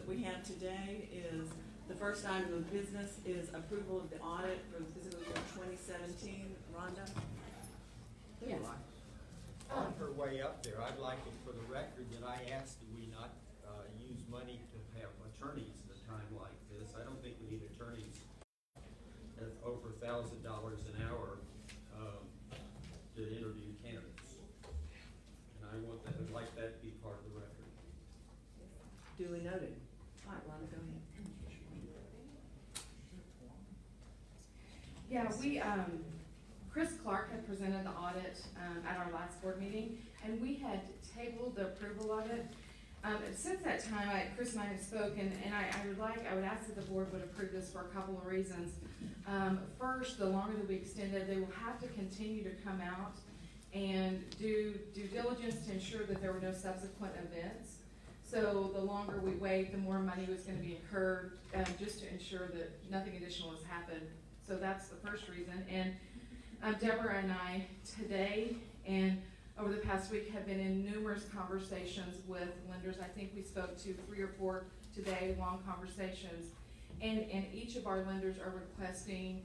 we have today is, the first item of business is approval of the audit for the fiscal year 2017. Rhonda? There you Yes. are. On her way up there, I'd like it for the record that I asked that we not use money to have attorneys at a time like this. I don't think we need attorneys at over $1,000 an hour to interview candidates. And I want that, I'd like that to be part of the record. Duly noted. All right, Rhonda, go ahead. Yeah, Chris Clark had presented the audit at our last board meeting, and we had tabled the approval of it. Since that time, Chris and I have spoken, and I would ask that the board would approve this for a couple of reasons. First, the longer that we extend it, they will have to continue to come out and do due diligence to ensure that there were no subsequent events. So the longer we wait, the more money was going to be incurred, just to ensure that nothing additional has happened. So that's the first reason. And Deborah and I today and over the past week have been in numerous conversations with lenders. I think we spoke to 3 or 4 today, long conversations. And each of our lenders are requesting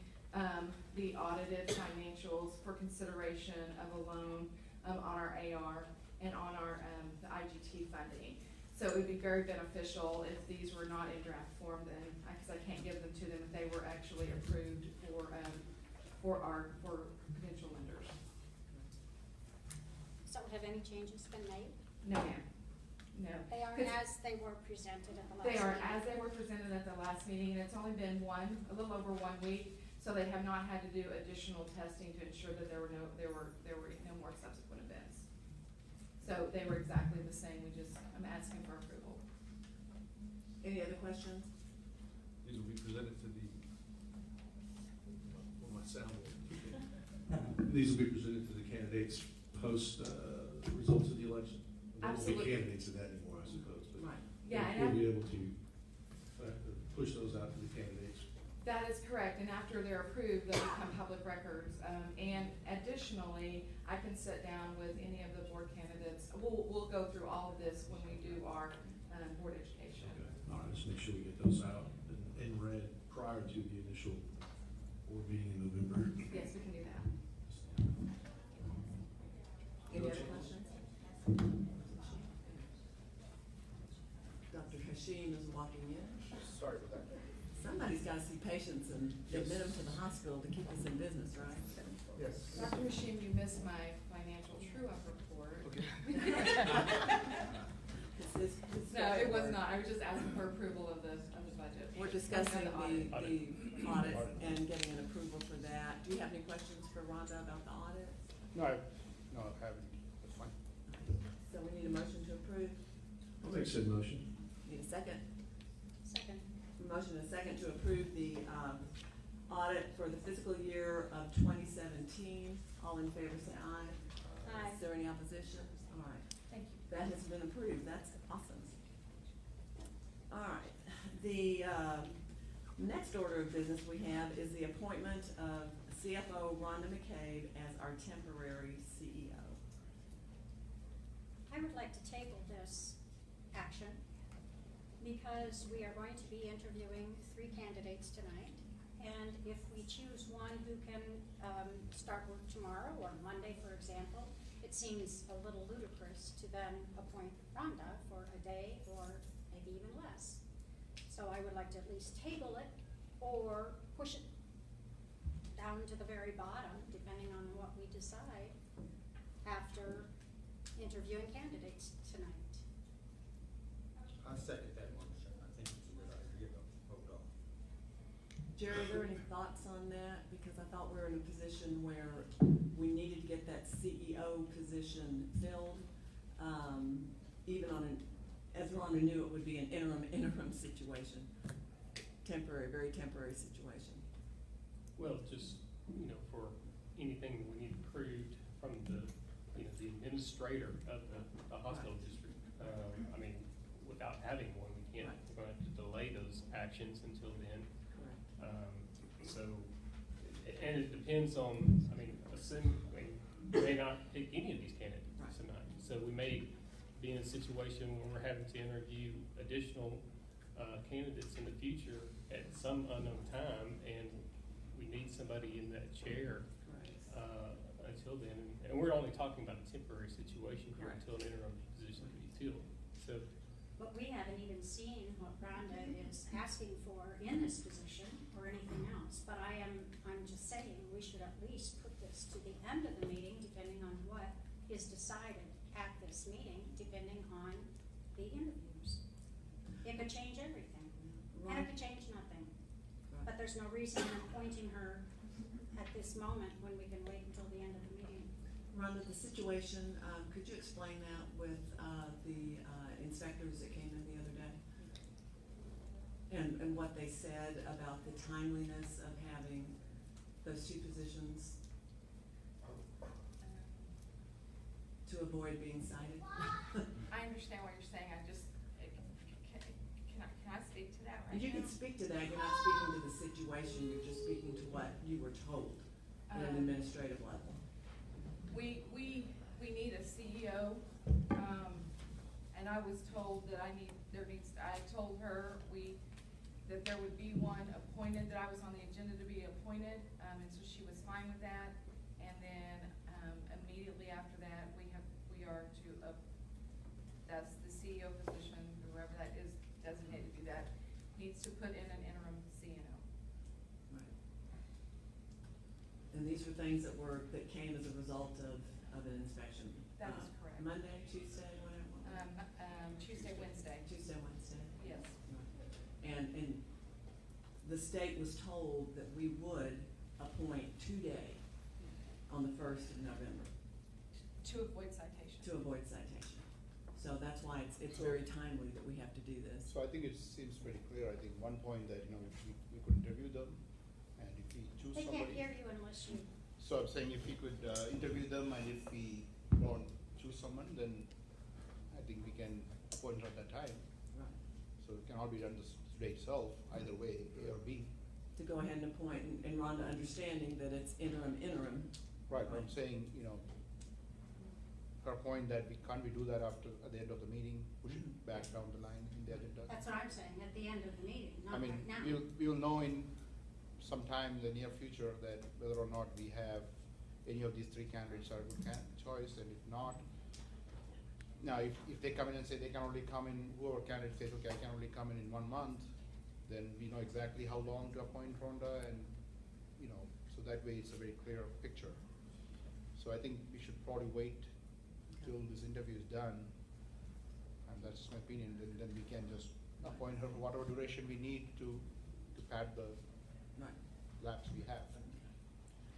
the audited financials for consideration of a loan on our AR and on our the IGT funding. So it would be very beneficial if these were not in draft form, then, because I can't give them to them if they were actually approved for potential lenders. So have any changes been made? No, ma'am. No. They are 'Cause as they were presented at the last they are meeting? as they were presented at the last meeting, and it's only been a little over 1 week, so they have not had to do additional testing to ensure that there were no more subsequent events. So they were exactly the same. I'm asking for approval. Any other questions? These will be presented to the, well, my sound will. These will be presented to the candidates post results of the election. There won't be Absolutely. candidates in that anymore, I suppose, but Right. Yeah, and we'll be able to push those out to the candidates. that is correct, and after they're approved, they'll become public records. And additionally, I can sit down with any of the board candidates. We'll go through all of this when we do our board education. Okay, all right, let's make sure we get those out in red prior to the initial board meeting in November. Yes, we can do that. Any other questions? Dr. Hashim is walking in. Sorry for that. Somebody's got to see patients and admit them to the hospital to keep us in business, right? Yes. Dr. Hashim, you missed my financial true-up report. It's No, it was not. I was just asking for approval of the budget. We're discussing The audit. the audit and getting an approval for that. Do you have any questions for Rhonda about the audit? No, I haven't. That's fine. So we need a motion to approve. I'll make said motion. Need a second? Second. Motion and a second to approve the audit for the fiscal year of 2017. All in favor say aye. Aye. Is there any opposition? All right. Thank you. That has been approved. That's awesome. All right. The next order of business we have is the appointment of CFO Rhonda McCabe as our temporary CEO. I would like to table this action because we are going to be interviewing 3 candidates tonight. And if we choose one who can start work tomorrow or Monday, for example, it seems a little ludicrous to then appoint Rhonda for a day or maybe even less. So I would like to at least table it or push it down to the very bottom, depending on what we decide after interviewing candidates tonight. I second that motion. I think it's a good idea to vote on. Jerry, are there any thoughts on that? Because I thought we were in a position where we needed to get that CEO position filled, even on as Rhonda knew, it would be an interim situation, very temporary situation. Well, just, for anything that we need approved from the administrator of the hospital district. I mean, without having one, we can't, Right. we're gonna have to delay those actions until then. Correct. So, and it depends on, we may not pick any of these candidates Right. tonight. So we may be in a situation where we're having to interview additional candidates in the future at some unknown time, and we need somebody in that chair until then. And we're only talking about a temporary situation here Correct. until an interim position can be filled. So, But we haven't even seen what Rhonda is asking for in this position or anything else. But I'm just saying, we should at least put this to the end of the meeting, depending on what is decided at this meeting, depending on the interviews. It could change everything, and it could change nothing. But there's no reason in appointing her at this moment when we can wait until the end of the meeting. Rhonda, the situation, could you explain that with the inspectors that came in the other day? And what they said about the timeliness of having those two positions to avoid being cited? I understand what you're saying, can I speak to that right now? You can speak to that, you're not speaking to the situation, you're just speaking to what you were told at an administrative level. We need a CEO, and I was told that I told her that there would be one appointed, that I was on the agenda to be appointed, and so she was fine with that. And then, immediately after that, that's the CEO position, whoever that is designated to do that, needs to put in an interim CNO. Right. And these were things that came as a result of an inspection? That is correct. Monday, Tuesday, whatever? Tuesday, Wednesday. Tuesday, Wednesday? Yes. Right. And the state was told that we would appoint today on the 1st of November. To avoid citation. To avoid citation. So that's why it's very timely that we have to do this. So I think it seems pretty clear. I think one point that, we could interview them, and if we choose They somebody. can't hear you unless you, So I'm saying if we could interview them, and if we don't choose someone, then I think we can appoint her at that time. Right. So it can all be done today itself, either way, A or B. To go ahead and appoint, and Rhonda understanding that it's interim. Right, but I'm saying, her point that can't we do that at the end of the meeting, push it back down the line in the agenda? that's what I'm saying, at the end of the meeting, I not mean, right now. we'll know in sometime in the near future that whether or not we have any of these three candidates are a good choice, and if not, now if they come in and say they can only come in, whoever candidate says, okay, I can only come in 1 month, then we know exactly how long to appoint Rhonda, and, so that way it's a very clear picture. So I think we should probably wait till this interview is done, and that's my opinion, then we can just appoint her for whatever duration we need to pad the Right. gaps we have.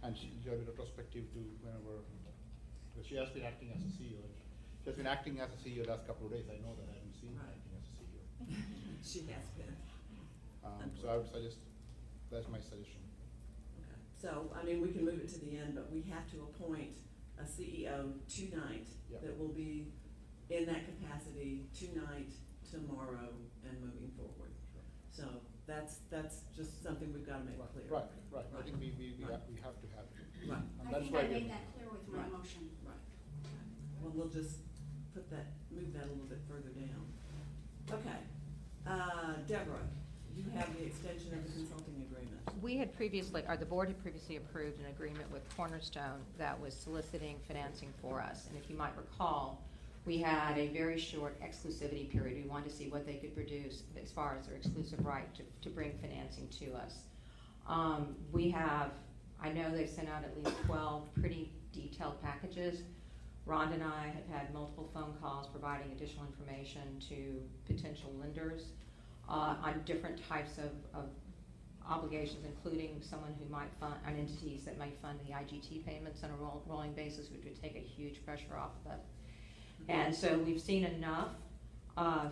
And she'll be retrospective to whenever, because she has been acting as a CEO. She has been acting as a CEO the last couple of days, I know that, I haven't seen her Right. acting as a CEO. She has been. So I would suggest, that's my suggestion. Okay. So, we can move it to the end, but we have to appoint a CEO tonight Yep. that will be in that capacity tonight, tomorrow, and moving forward. Sure. So that's just something we've gotta make clear. Right. I think we Right. have to have it. Right. And I that's think why I we- made that clear with my Right. motion. Right. Well, we'll just move that a little bit further down. Okay. Deborah, you have the extension of the consulting agreement. We had previously, or the board had previously approved an agreement with Cornerstone that was soliciting financing for us. And if you might recall, we had a very short exclusivity period. We wanted to see what they could produce as far as their exclusive right to bring financing to us. I know they've sent out at least 12 pretty detailed packages. Rhonda and I have had multiple phone calls providing additional information to potential lenders on different types of obligations, including someone who might fund, entities that might fund the IGT payments on a rolling basis, which would take a huge pressure off of it. And so we've seen enough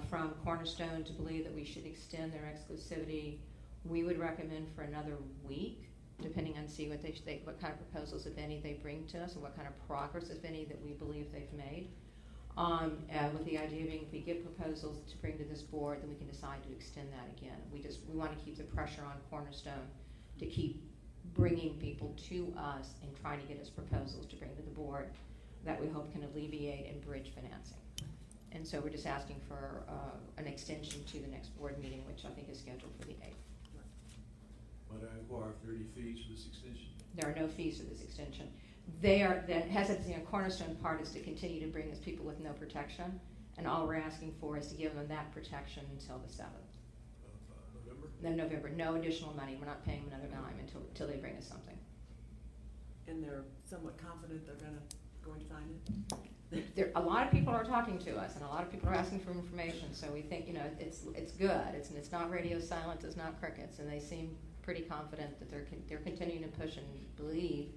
from Cornerstone to believe that we should extend their exclusivity. We would recommend for another week, depending on what kind of proposals, if any, they bring to us, and what kind of progress, if any, that we believe they've made. With the idea being, if we get proposals to bring to this board, then we can decide to extend that again. We want to keep the pressure on Cornerstone to keep bringing people to us and trying to get us proposals to bring to the board that we hope can alleviate and bridge financing. And so we're just asking for an extension to the next board meeting, which I think is scheduled for the 8th. Might I inquire if there are any fees for this extension? There are no fees for this extension. The hesitancy on Cornerstone part is to continue to bring us people with no protection, and all we're asking for is to give them that protection until the 7th. November? Then November, no additional money. We're not paying them another dime until they bring us something. And they're somewhat confident they're going to find it? A lot of people are talking to us, and a lot of people are asking for information, so we think, it's good. It's not radio silence, it's not crickets, and they seem pretty confident that they're continuing to push and believe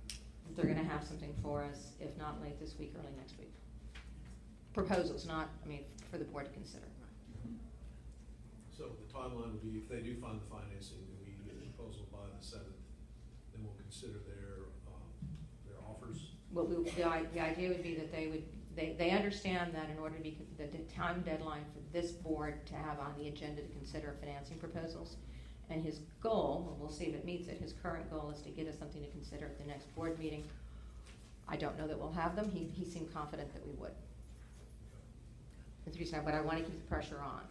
that they're gonna have something for us, if not late this week, early next week. Proposals, for the board to consider. So the timeline would be, if they do find the financing, then we get a proposal by the 7th, then we'll consider their offers. Well, the idea would be that they understand that in order to be, the time deadline for this board to have on the agenda to consider financing proposals. And his goal, and we'll see if it meets it, his current goal is to get us something to consider at the next board meeting. I don't know that we'll have them. He seemed confident that we would. That's the reason but I want to keep the pressure on.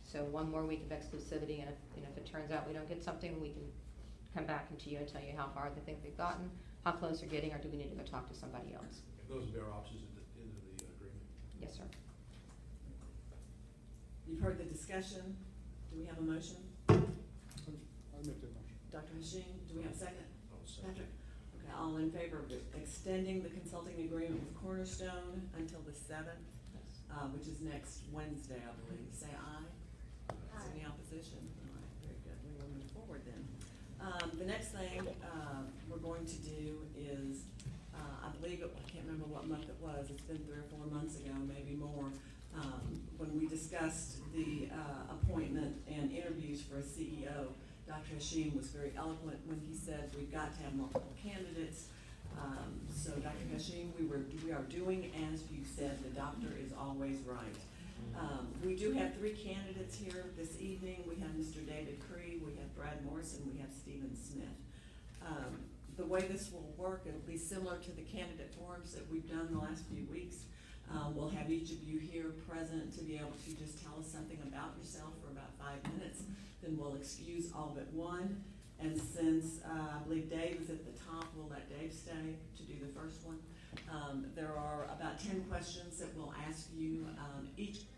So one more week of exclusivity, and if it turns out we don't get something, we can come back to you and tell you how far they think they've gotten, how close they're getting, or do we need to go talk to somebody else? And those would be our options at the end of the agreement. Yes, sir. You've heard the discussion. Do we have a motion? I'll make the motion. Dr. Machine, do we have a second? I'll second. Patrick? Okay, all in favor of extending the consulting agreement with Cornerstone until the 7th, which is next Wednesday, I believe. Say aye. Is any opposition? All right, very good. We will move forward then. The next thing we're going to do is, I believe, I can't remember what month it was. It's been 3 or 4 months ago, maybe more, when we discussed the appointment and interviews for a CEO. Dr. Hashim was very eloquent when he said we've got to have multiple candidates. So Dr. Hashim, we are doing as you said. The doctor is always right. We do have 3 candidates here this evening. We have Mr. David Cree, we have Brad Morrison, we have Stephen Smith. The way this will work, it'll be similar to the candidate forums that we've done the last few weeks. We'll have each of you here present to be able to just tell us something about yourself for about 5 minutes. Then we'll excuse all but one. And since I believe Dave is at the top, we'll let Dave stay to do the first one. There are about 10 questions that we'll ask you.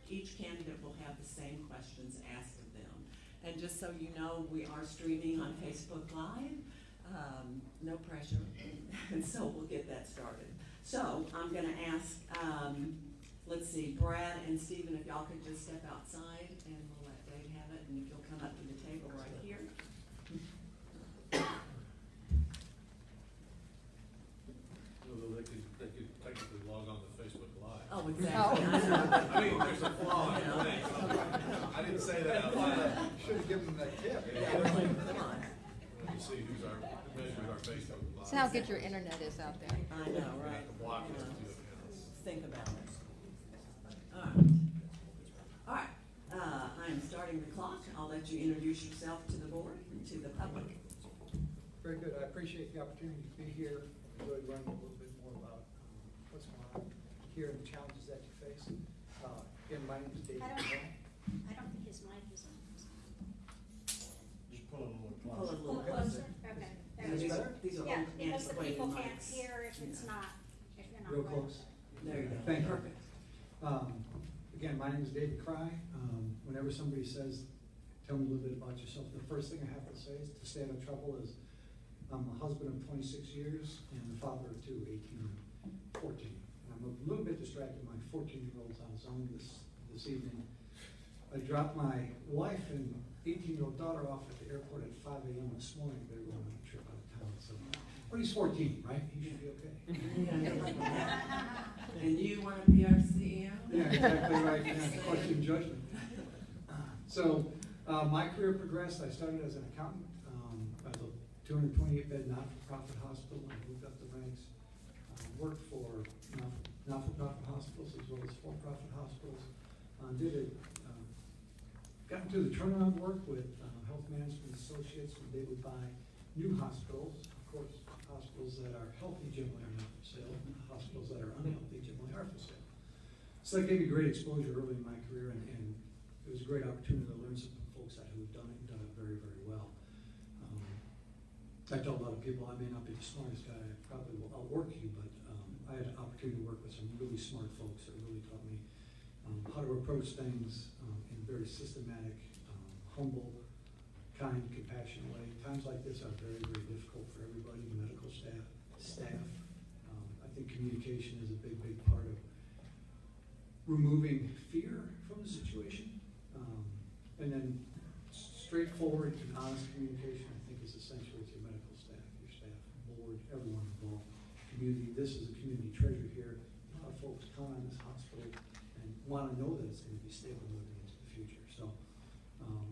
Each candidate will have the same questions asked of them. And just so you know, we are streaming on Facebook Live. No pressure. And so we'll get that started. So I'm going to ask, let's see, Brad and Stephen, if y'all could just step outside, and we'll let Dave have it. And if you'll come up to the table right here. Although they could technically log on to Facebook Live. Oh, exactly. I mean, there's a flaw in the thing. I didn't say that out loud. Should have given them that tip. Come on. Let me see who's measures our Facebook Live. So how good your internet is out there. I know, We right? have to block those Yeah. 2 accounts. Think about it. All right. I am starting the clock. I'll let you introduce yourself to the board and to the public. Very good. I appreciate the opportunity to be here. Enjoyed learning a little bit more about what's going on here and the challenges that you face. Again, my name is David. I don't think his mic is on. Just pull it a little Pull it a little Closer? closer. Okay. There Is we this go. better? These are Yeah, old because the antiquated people can't mics. hear if it's Yeah. not, if you're not. Real right. close. There you go. Thank you. Perfect. Again, my name is David Cry. Whenever somebody says, tell me a little bit about yourself, the first thing I have to say is, to stay out of trouble, is I'm a husband of 26 years and a father of 2, 18 and 14. And I'm a little bit distracted. My 14-year-old's on his own this evening. I dropped my wife and 18-year-old daughter off at the airport at 5 a.m. this morning. They were on a trip out of town. So, but he's 14, right? He should be okay. And you want to be our CEO? Yeah, exactly right. Yeah, question judgment. So my career progressed. I started as an accountant at a 228-bed not-for-profit hospital. I moved up the ranks. Worked for not-for-profit hospitals as well as for-profit hospitals. Got into the turnaround work with Health Management Associates when they would buy new hospitals. Of course, hospitals that are healthy generally are not for sale. Hospitals that are unhealthy generally are for sale. So that gave me great exposure early in my career, and it was a great opportunity to learn some from folks that who've done it and done it very, very well. I tell a lot of people I may not be the smartest guy, I probably will outwork you, but I had an opportunity to work with some really smart folks that really taught me how to approach things in a very systematic, humble, kind, compassionate way. Times like this are very, very difficult for everybody, the medical staff. I think communication is a big, big part of removing fear from the situation. And then straightforward and honest communication, I think, is essential with your medical staff, your staff, board, everyone involved. Community, this is a community treasure here. A lot of folks count on this hospital and want to know that it's going to be stable moving into the future. So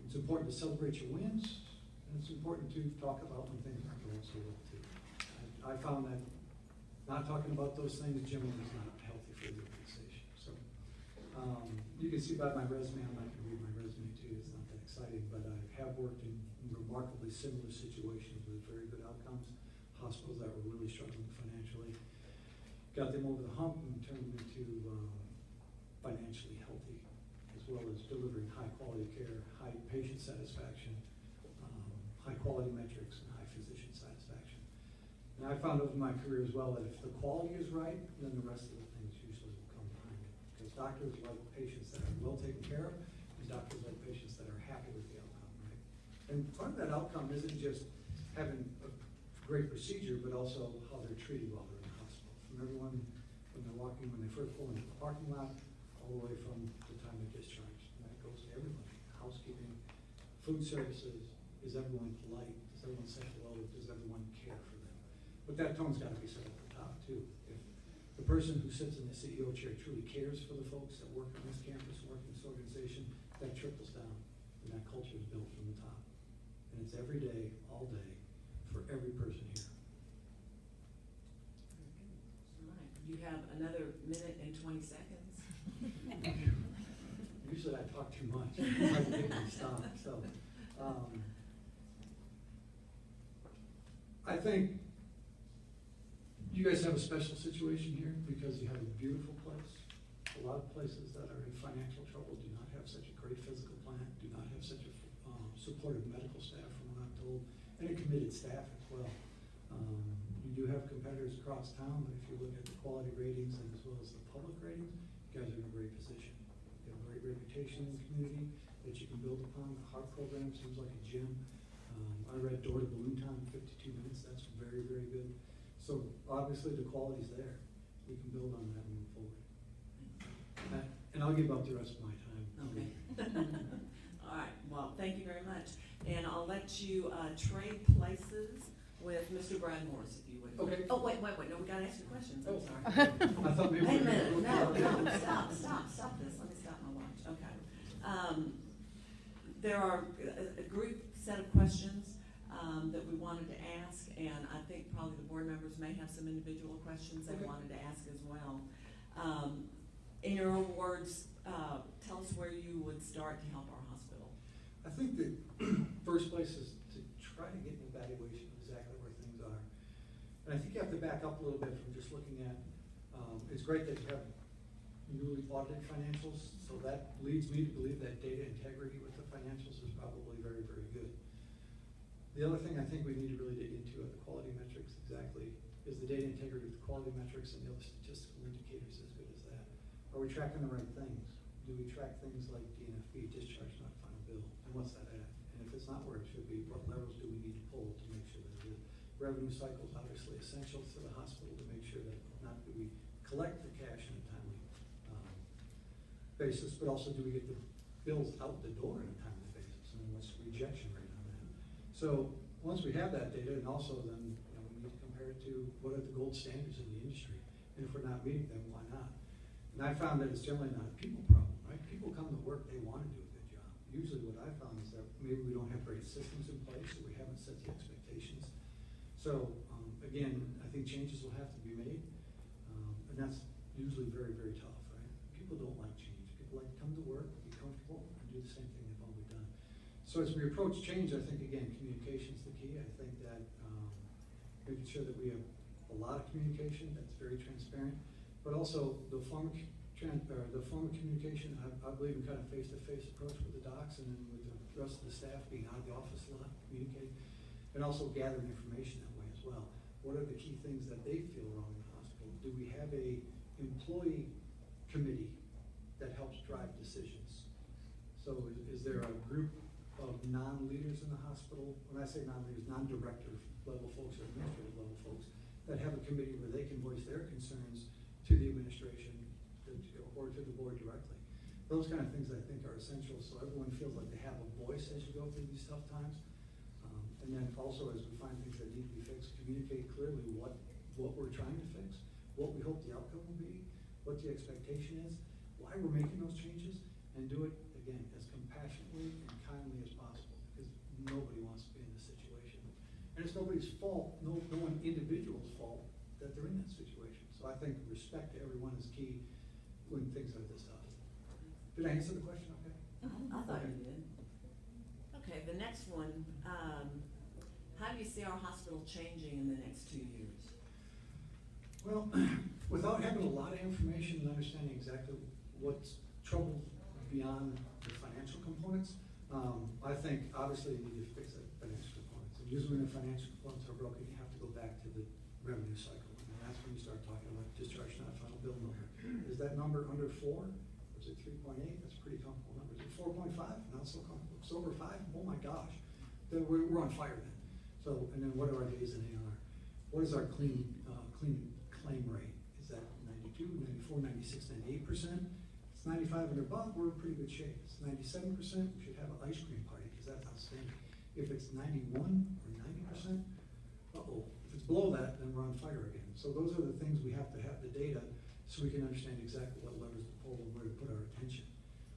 it's important to celebrate your wins, and it's important to talk about when things aren't going so well too. I found that not talking about those things generally is not healthy for the organization. So you can see by my resume, I'm not going to read my resume to you, it's not that exciting, but I have worked in remarkably similar situations with very good outcomes, hospitals that were really struggling financially, got them over the hump and turned them into financially healthy, as well as delivering high quality care, high patient satisfaction, high quality metrics, and high physician satisfaction. And I found over my career as well that if the quality is right, then the rest of the things usually will come behind it. Because doctors like patients that are well taken care of, and doctors like patients that are happy with the outcome, right? And part of that outcome isn't just having a great procedure, but also how they're treated while they're in the hospital. From everyone, when they're walking, when they first pull into the parking lot, all the way from the time they're discharged. And that goes to everybody. Housekeeping, food services, is everyone polite? Does everyone say hello? Does everyone care for them? But that tone's got to be set at the top too. If the person who sits in the CEO chair truly cares for the folks that work on this campus, work in this organization, that trickles down, and that culture is built from the top. And it's every day, all day, for every person here. All right, you have another minute and 20 seconds. Usually I talk too much. It's hard to get me to stop. So, I think you guys have a special situation here because you have a beautiful place. A lot of places that are in financial trouble do not have such a great physical plant, do not have such a supportive medical staff, from what I'm told, and a committed staff as well. You do have competitors across town, but if you look at the quality ratings and as well as the public ratings, you guys are in a great position. You have a great reputation in the community that you can build upon. The heart program seems like a gem. I read door to balloon time in 52 minutes. That's very, very good. So obviously the quality's there. We can build on that and move forward. And I'll give up the rest of my time. Okay. All right, well, thank you very much. And I'll let you trade places with Mr. Brad Morris, if you would. Okay. Oh, wait, no, we gotta ask you questions, I'm Oh. sorry. I thought maybe. Wait a we were minute, gonna- no, stop this, let me stop my watch, okay. There are a group set of questions that we wanted to ask, and I think probably the board members may have some individual questions they Okay. wanted to ask as well. In your own words, tell us where you would start to help our hospital. I think the first place is to try to get an evaluation of exactly where things are. And I think you have to back up a little bit from just looking at, it's great that you have newly audited financials, so that leads me to believe that data integrity with the financials is probably very, very good. The other thing I think we need to really dig into are the quality metrics exactly. Is the data integrity with the quality metrics and the other statistical indicators as good as that? Are we tracking the right things? Do we track things like DNFB, discharge not final bill, and what's that at? And if it's not where it should be, what levels do we need to pull to make sure that it is? Revenue cycle is obviously essential to the hospital to make sure that not do we collect the cash in a timely basis, but also do we get the bills out the door in a timely basis, and what's the rejection rate on that? So once we have that data, and also then we need to compare it to what are the gold standards in the industry, and if we're not meeting them, why not? And I found that it's generally not a people problem, right? People come to work, they want to do a good job. Usually what I found is that maybe we don't have great systems in place, or we haven't set the expectations. So again, I think changes will have to be made, and that's usually very, very tough, right? People don't like change. People like to come to work, be comfortable, and do the same thing they've always done. So as we approach change, I think, again, communication is the key. I think that making sure that we have a lot of communication that's very transparent, but also the the form of communication, I believe in kind of face-to-face approach with the docs and then with the rest of the staff being out of the office a lot, communicating, and also gathering information that way as well. What are the key things that they feel wrong in the hospital? Do we have a employee committee that helps drive decisions? So is there a group of non-leaders in the hospital? When I say non-leaders, non-director level folks or administrative level folks that have a committee where they can voice their concerns to the administration or to the board directly. Those kind of things I think are essential so everyone feels like they have a voice as you go through these tough times. And then also as we find things that need to be fixed, communicate clearly what we're trying to fix, what we hope the outcome will be, what the expectation is, why we're making those changes, and do it, again, as compassionately and kindly as possible, because nobody wants to be in this situation. And it's nobody's fault, no one individual's fault that they're in that situation. So I think respect to everyone is key when things are this tough. Did I answer the question okay? I thought you did. Okay, the next one, how do you see our hospital changing in the next 2 years? Well, without having a lot of information and understanding exactly what's trouble beyond the financial components, I think obviously you need to fix the financial components. And usually when the financial components are broken, you have to go back to the revenue cycle. And that's when you start talking about discharge not final bill number. Is that number under 4? Or is it 3.8? That's a pretty comfortable number. Is it 4.5? Not so comfortable. It's over 5? Oh my gosh. Then we're on fire then. So, and then what are our days in AR? What is our clean claim rate? Is that 92, 94, 96, 98%? It's 95 and above, we're in pretty good shape. It's 97%, we should have an ice cream party because that's outstanding. If it's 91 or 90%, uh-oh. If it's below that, then we're on fire again. So those are the things we have to have the data so we can understand exactly what levers to pull and where to put our attention.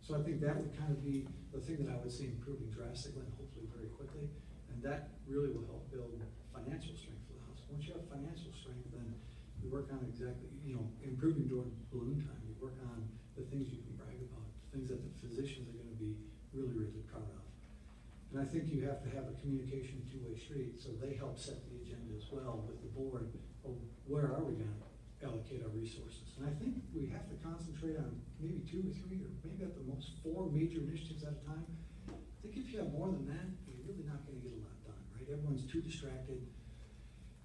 So I think that would kind of be the thing that I would see improving drastically and hopefully very quickly. And that really will help build financial strength for the hospital. Once you have financial strength, then you work on exactly, improving during balloon time. You work on the things you can brag about, things that the physicians are going to be really, really proud of. And I think you have to have a communication two-way street, so they help set the agenda as well with the board of where are we going to allocate our resources. And I think we have to concentrate on maybe 2 or 3 or maybe at the most 4 major initiatives at a time. I think if you have more than that, you're really not going to get a lot done, right? Everyone's too distracted.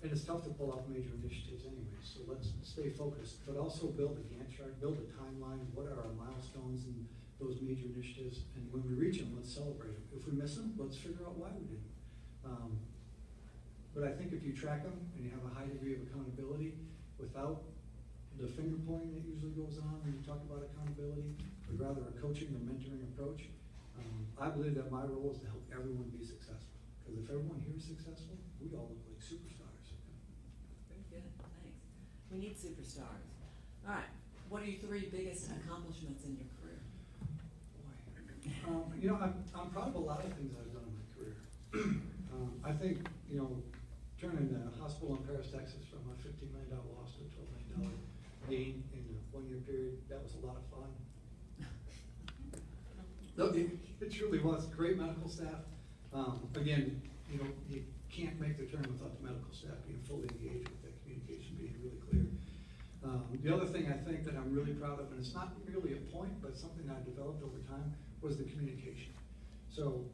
And it's tough to pull off major initiatives anyway, so let's stay focused, but also build a Gantt chart, build a timeline. What are our milestones and those major initiatives? And when we reach them, let's celebrate them. If we miss them, let's figure out why we didn't. But I think if you track them and you have a high degree of accountability without the finger pointing that usually goes on when you talk about accountability, but rather a coaching or mentoring approach, I believe that my role is to help everyone be successful. Because if everyone here is successful, we all look like superstars. Very good, thanks. We need superstars. All right, what are your 3 biggest accomplishments in your career? Boy, I'm proud of a lot of things I've done in my career. I think, turning the hospital in Paris, Texas from a $15 million loss to a $12 million gain in a 1-year period, that was a lot of fun. It truly was. Great medical staff. Again, you can't make the turn without the medical staff being fully engaged with that communication, being really clear. The other thing I think that I'm really proud of, and it's not really a point, but something that I developed over time, was the communication. So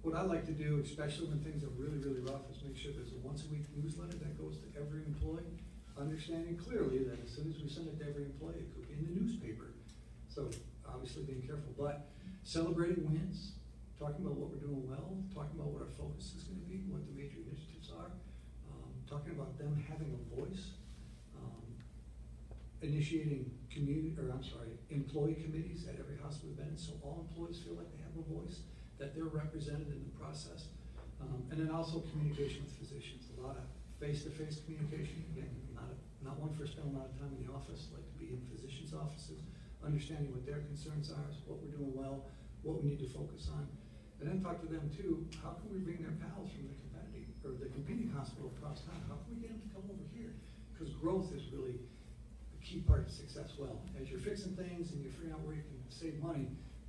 what I like to do, especially when things are really, really rough, is make sure there's a once-a-week newsletter that goes to every employee, understanding clearly that as soon as we send it to every employee, it could be in the newspaper. So obviously being careful, but celebrating wins, talking about what we're doing well, talking about what our focus is going to be, what the major initiatives are, talking about them having a voice, initiating employee committees at every hospital we've been in, so all employees feel like they have a voice, that they're represented in the process, and then also communication with physicians, a lot of face-to-face communication. Again, not one for spending a lot of time in the office, like to be in physicians' offices, understanding what their concerns are, what we're doing well, what we need to focus on. And then talk to them too, how can we bring their pals from the competing hospital across town? How can we get them to come over here? Because growth is really a key part of success. Well, as you're fixing things and you're figuring out where you can save money,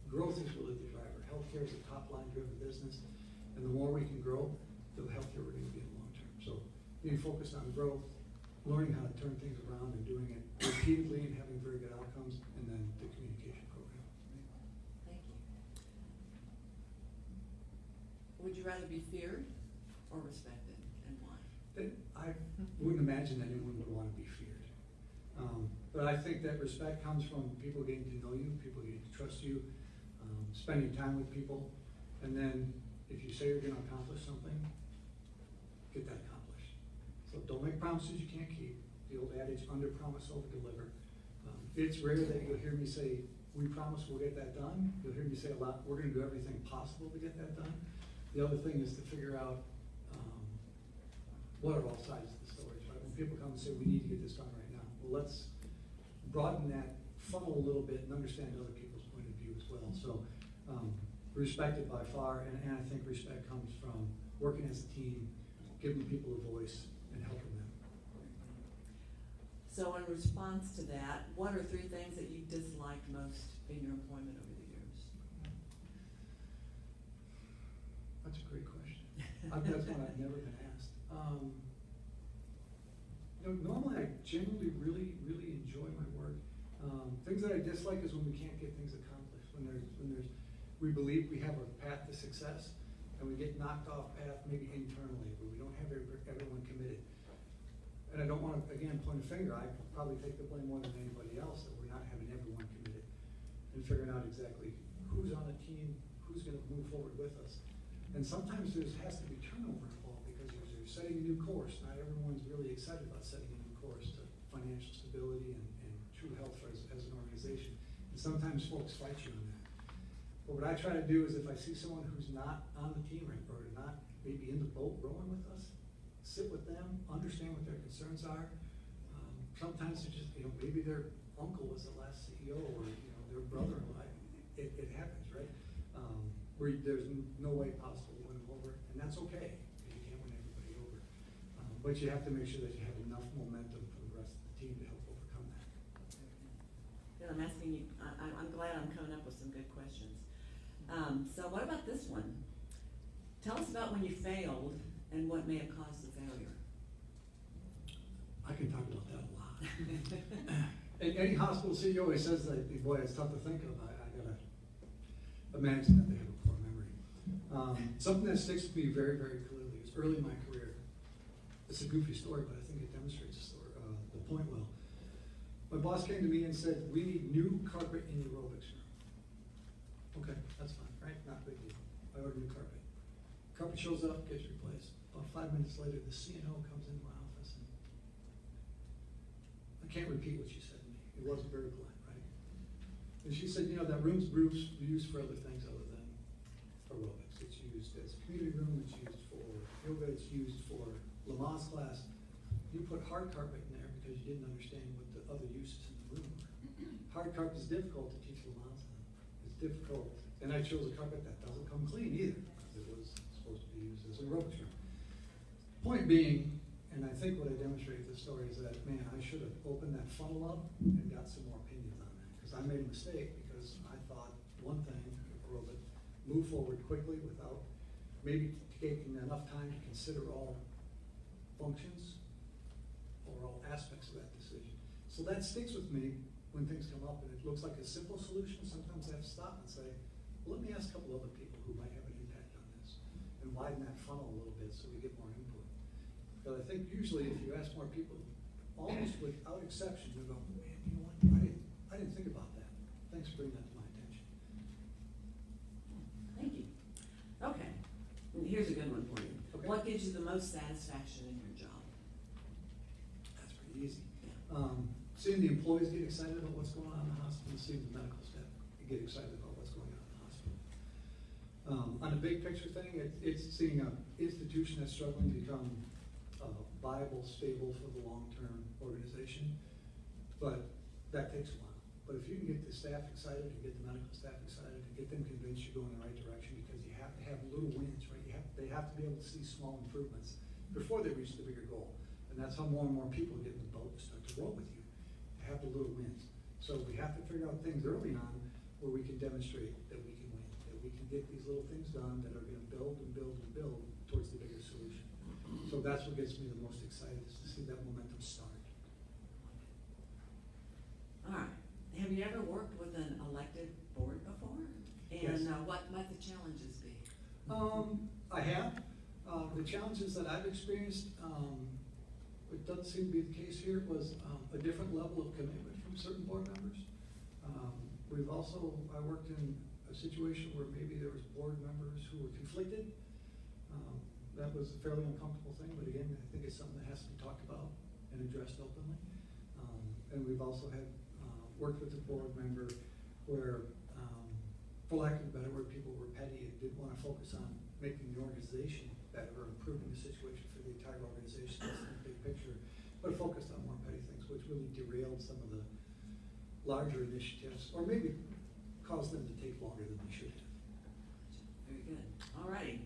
growth is really the driver. Healthcare is a top-line driven business, and the more we can grow, the healthier we're going to be in the long term. So being focused on growth, learning how to turn things around and doing it repeatedly and having very good outcomes, and then the communication program. Thank you. Would you rather be feared or respected, and why? I wouldn't imagine anyone would want to be feared. But I think that respect comes from people getting to know you, people getting to trust you, spending time with people, and then if you say you're going to accomplish something, get that accomplished. So don't make promises you can't keep. The old adage, under promise, over deliver. It's rare that you'll hear me say, we promise we'll get that done. You'll hear me say a lot, we're going to do everything possible to get that done. The other thing is to figure out what are all sides of the stories, right? When people come and say, we need to get this done right now, well, let's broaden that funnel a little bit and understand other people's point of view as well. So respected by far, and I think respect comes from working as a team, giving people a voice, and helping them. So in response to that, what are 3 things that you disliked most in your employment over the years? That's a great question. That's one I've never been asked. Normally I generally really enjoy my work. Things that I dislike is when we can't get things accomplished, when we believe we have a path to success and we get knocked off path maybe internally, where we don't have everyone committed. And I don't want to, again, point a finger. I probably take the blame more than anybody else that we're not having everyone committed and figuring out exactly who's on the team, who's going to move forward with us. And sometimes there has to be turnover involved because you're setting a new course. Not everyone's really excited about setting a new course to financial stability and true health as an organization. And sometimes folks fight you on that. But what I try to do is if I see someone who's not on the team or not maybe in the boat rowing with us, sit with them, understand what their concerns are. Sometimes it's just, maybe their uncle was the last CEO or, their brother-in-law. It happens, right? Where there's no way possible to win them over, and that's okay, because you can't win everybody over. But you have to make sure that you have enough momentum for the rest of the team to help overcome that. Yeah, I'm asking you, I'm glad I'm coming up with some good questions. So what about this one? Tell us about when you failed and what may have caused the failure. I can talk about that a lot. And any hospital CEO always says that, boy, it's tough to think of. I gotta imagine that they have a poor memory. Something that sticks with me very clearly is early in my career. It's a goofy story, but I think it demonstrates the point well. My boss came to me and said, we need new carpet in the aerobics room. Okay, that's fine, right? Not a big deal. I ordered new carpet. Carpet shows up, gets replaced. About 5 minutes later, the CNO comes into my office and I can't repeat what she said to me. It wasn't very polite, right? And she said, that room's used for other things other than aerobics. It's used as a community room, it's used for yoga, it's used for Lamaze class. You put hard carpet in there because you didn't understand what the other uses in the room were. Hard carpet is difficult to teach Lamaze on. It's difficult, and I chose a carpet that doesn't come clean either, because it was supposed to be used as an aerobics room. Point being, and I think what I demonstrated with this story is that, man, I should have opened that funnel up and got some more opinions on that, because I made a mistake because I thought one thing, aerobic, move forward quickly without maybe taking enough time to consider all functions or all aspects of that decision. So that sticks with me when things come up and it looks like a simple solution. Sometimes I have to stop and say, well, let me ask a couple other people who might have an impact on this and widen that funnel a little bit so we get more input. But I think usually if you ask more people, almost without exception, they go, man, you know what, I didn't think about that. Thanks for bringing that to my attention. Thank you. Okay, here's a good one for you. Okay. What gives you the most satisfaction in your job? That's pretty easy. Yeah. Seeing the employees get excited about what's going on in the hospital, seeing the medical staff get excited about what's going on in the hospital. On the big picture thing, it's seeing an institution that's struggling to become viable, stable for the long-term organization, but that takes a while. But if you can get the staff excited and get the medical staff excited and get them convinced you're going in the right direction, because you have to have little wins, right? They have to be able to see small improvements before they reach the bigger goal. And that's how more and more people get in the boat and start to roll with you. They have the little wins. So we have to figure out things early on where we can demonstrate that we can win, that we can get these little things done that are going to build and build and build towards the bigger solution. So that's what gets me the most excited, is to see that momentum start. All right. Have you ever worked with an elected board before? Yes. And what might the challenges be? I have. The challenges that I've experienced, it doesn't seem to be the case here, was a different level of commitment from certain board members. I worked in a situation where maybe there was board members who were conflicted. That was a fairly uncomfortable thing, but again, I think it's something that has to be talked about and addressed openly. And we've also had, worked with a board member where, for lack of a better word, people were petty and didn't want to focus on making the organization better or improving the situation for the entire organization, that's the big picture, but focused on more petty things, which really derailed some of the larger initiatives, or maybe caused them to take longer than they should have. Very good. All righty.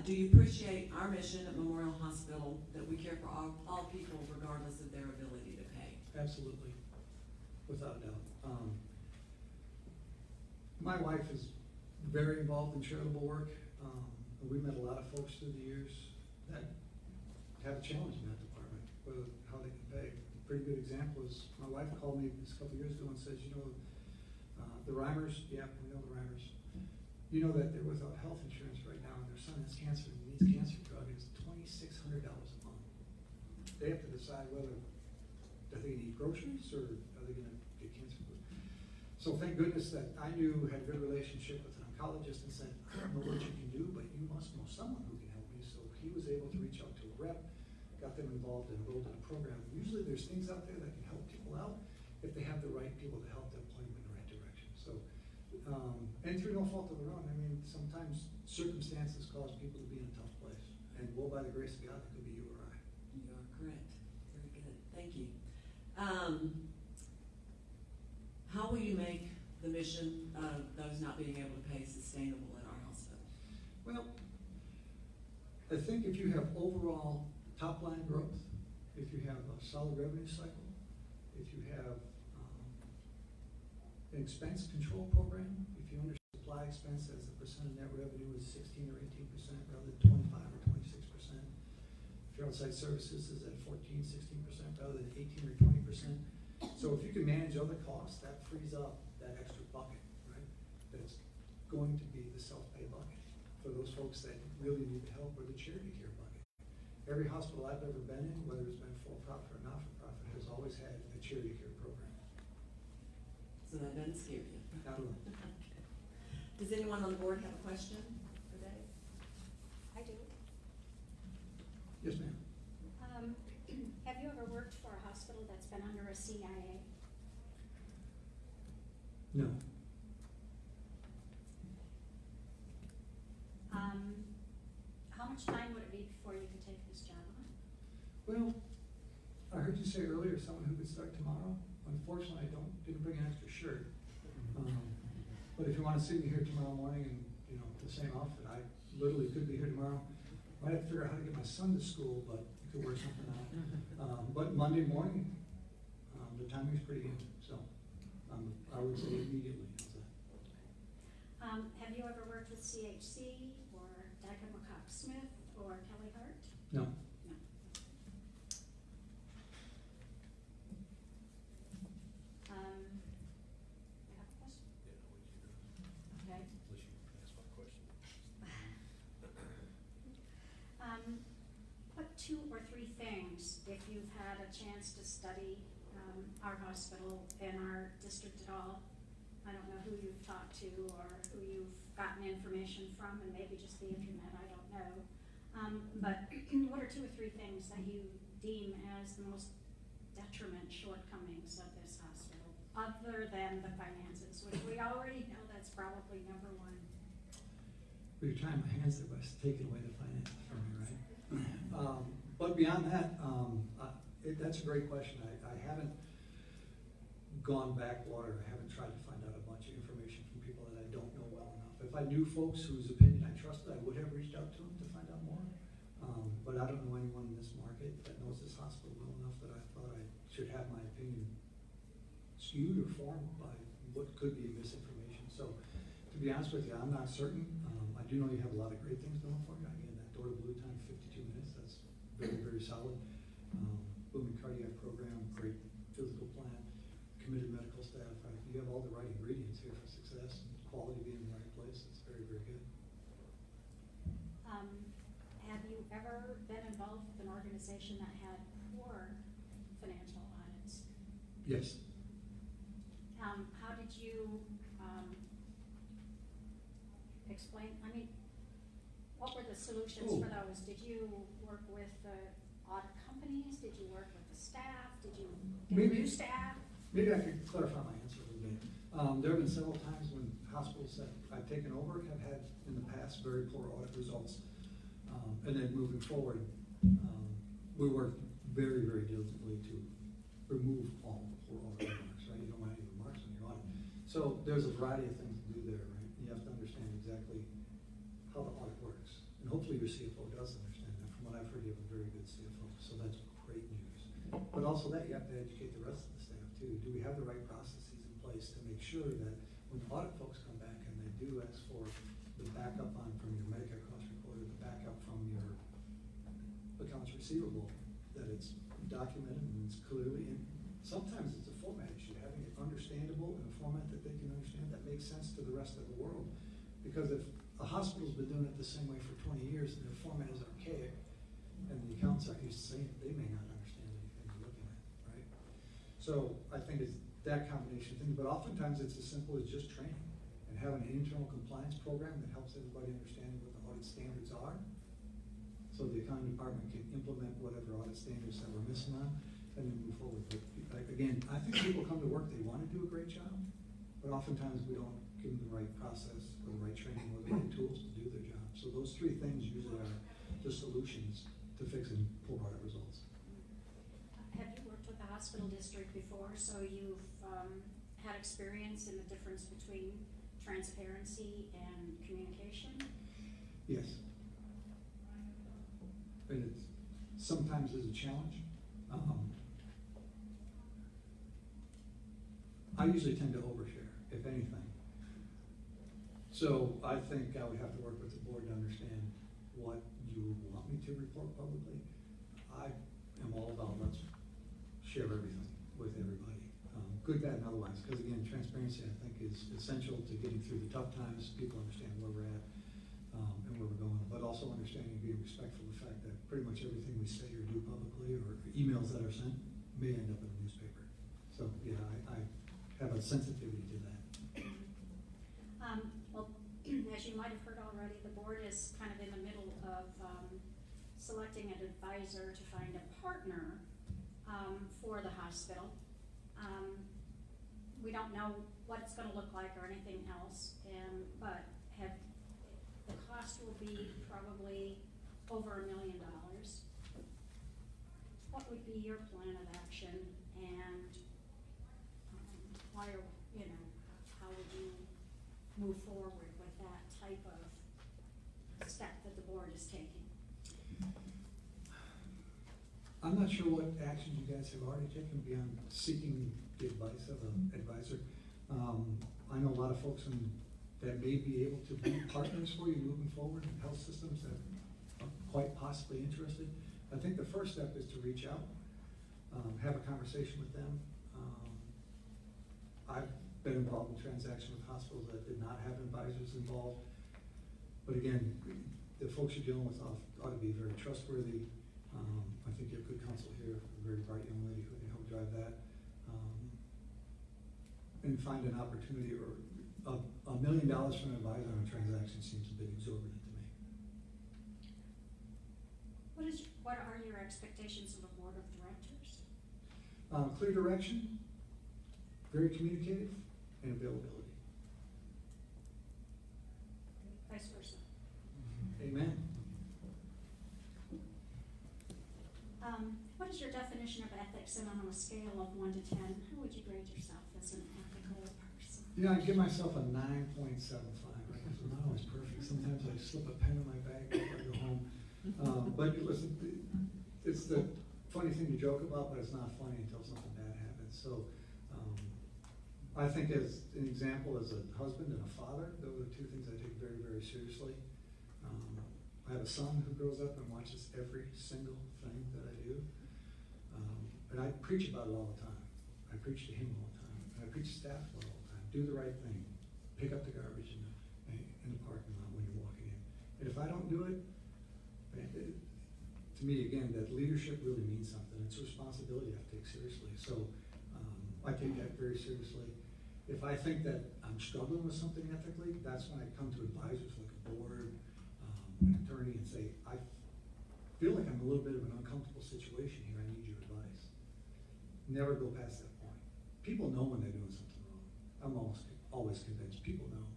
Do you appreciate our mission at Memorial Hospital that we care for all people regardless of their ability to pay? Absolutely, without a doubt. My wife is very involved in charitable work. We met a lot of folks through the years that have a challenge in that department, with how they can pay. A pretty good example is, my wife called me just a couple years ago and says, you know, the Reimers, yeah, we know the Reimers, you know that they're without health insurance right now, and their son has cancer and needs cancer drug, and it's $2,600 a month. They have to decide whether are they gonna eat groceries or are they gonna get cancer food. So thank goodness that I had a good relationship with an oncologist and said, I don't know what you can do, but you must know someone who can help me. So he was able to reach out to a rep, got them involved and enrolled in a program. Usually there's things out there that can help people out if they have the right people to help them point them in the right direction. So, and through no fault of their own, I mean, sometimes circumstances cause people to be in a tough place. And well, by the grace of God, it could be you or I. You are correct. Very good. Thank you. How will you make the mission of those not being able to pay sustainable at our hospital? Well, I think if you have overall top line growth, if you have a solid revenue cycle, if you have an expense control program, if you understand supply expense as a percent of net revenue is 16 or 18% rather than 25 or 26%. If your outside services is at 14, 16% rather than 18 or 20%. So if you can manage other costs, that frees up that extra bucket, right? That's going to be the self-pay bucket for those folks that really need the help, or the charity care bucket. Every hospital I've ever been in, whether it's been for-profit or not-for-profit, has always had a charity care program. So that doesn't scare you? Not at all. Does anyone on the board have a question for Dave? I do. Yes, ma'am. Have you ever worked for a hospital that's been under a CIA? No. How much time would it be before you could take this job on? Well, I heard you say earlier someone who could start tomorrow. Unfortunately, I didn't bring an extra shirt. But if you want to see me here tomorrow morning in, you know, the same outfit, I literally could be here tomorrow. Might have to figure out how to get my son to school, but you could work something out. But Monday morning, the timing's pretty good, so I would say immediately. Have you ever worked with CHC or Nacogdoches Smith or Kelly Hart? No. No. I have a question. Okay. Unless you ask my question. What 2 or 3 things, if you've had a chance to study our hospital and our district at all, I don't know who you've talked to or who you've gotten information from, and maybe just the internet, I don't know. But what are 2 or 3 things that you deem as the most detriment shortcomings of this hospital, other than the finances, which we already know that's probably number 1? Well, you're tying my hands there by taking away the finances from me, right? But beyond that, that's a great question. I haven't gone backwater. I haven't tried to find out a bunch of information from people that I don't know well enough. If I knew folks whose opinion I trusted, I would have reached out to them to find out more. But I don't know anyone in this market that knows this hospital well enough that I thought I should have my opinion skewed or formed by what could be misinformation. So, to be honest with you, I'm not certain. I do know you have a lot of great things going for you. Again, that door to blue time, 52 minutes, that's very, very solid. Booming cardiac program, great physical plan, committed medical staff. I you have all the right ingredients here for success, and quality being in the right place, it's very, very good. Have you ever been involved with an organization that had poor financial audits? Yes. How did you, explain, I mean, what were the solutions for those? Did you work with the audit companies? Did you work with the staff? Did you get new staff? Maybe I could clarify my answer a little bit. There have been several times when hospitals that I've taken over have had in the past very poor audit results. And then moving forward, we work very, very diligently to remove all poor audit remarks, right? You don't want any remarks on your audit. So there's a variety of things to do there, right? You have to understand exactly how the audit works. And hopefully your CFO does understand that. From what I've heard, you have a very good CFO, so that's great news. But also that you have to educate the rest of the staff too. Do we have the right processes in place to make sure that when audit folks come back and they do ask for the backup on from your Medicare cost report or the backup from your accounts receivable, that it's documented and it's clearly in. Sometimes it's a format issue, having it understandable in a format that they can understand that makes sense to the rest of the world. Because if a hospital's been doing it the same way for 20 years and their format is archaic, and the accountants aren't used to saying it, they may not understand anything you're looking at, right? So I think it's that combination of things, but oftentimes it's as simple as just training and having an internal compliance program that helps everybody understand what the audit standards are. So the accounting department can implement whatever audit standards that we're missing on and then move forward. But again, I think people come to work, they want to do a great job, but oftentimes we don't give them the right process or the right training or the right tools to do their job. So those three things usually are the solutions to fixing poor audit results. Have you worked with the hospital district before, so you've had experience in the difference between transparency and communication? Yes. And it sometimes is a challenge. I usually tend to overshare, if anything. So I think I would have to work with the board to understand what you want me to report publicly. I am all about let's share everything with everybody, good, bad, and otherwise. Because again, transparency I think is essential to getting through the tough times. People understand where we're at and where we're going, but also understanding and being respectful of the fact that pretty much everything we say or do publicly or emails that are sent may end up in the newspaper. So yeah, I have a sensitivity to that. Well, as you might have heard already, the board is kind of in the middle of selecting an advisor to find a partner for the hospital. We don't know what it's going to look like or anything else, but the cost will be probably over $1 million. What would be your plan of action, and why, or how would you move forward with that type of step that the board is taking? I'm not sure what actions you guys have already taken beyond seeking the advice of an advisor. I know a lot of folks that may be able to be partners for you moving forward in health systems that are quite possibly interested. I think the first step is to reach out, have a conversation with them. I've been involved in transactions with hospitals that did not have advisors involved. But again, the folks you're dealing with ought to be very trustworthy. I think you have good counsel here, a very bright young lady who can help drive that. And find an opportunity, or $1 million from an advisor on a transaction seems a bit exorbitant to me. What are your expectations of a board of directors? Clear direction, very communicative, and availability. Vice versa. Amen. What is your definition of ethics, and on a scale of 1 to 10, how would you grade yourself as an ethical person? I give myself a 9.75. Right? I'm not always perfect. Sometimes I slip a pen in my bag before I go home. But listen, it's the funny thing to joke about, but it's not funny until something bad happens. So I think as an example, as a husband and a father, those are two things I take very, very seriously. I have a son who grows up and watches every single thing that I do. And I preach about it all the time. I preach to him all the time. And I preach to staff all the do the right thing, pick up the garbage in the parking lot when you're walking in. And if I don't do it, to me, again, that leadership really means something. It's a responsibility I have to take seriously. So I take that very seriously. If I think that I'm struggling with something ethically, that's when I come to advisors like a board, an attorney, and say, I feel like I'm in a little bit of an uncomfortable situation here. I need your advice. Never go past that point. People know when they're doing something wrong. I'm always convinced people know.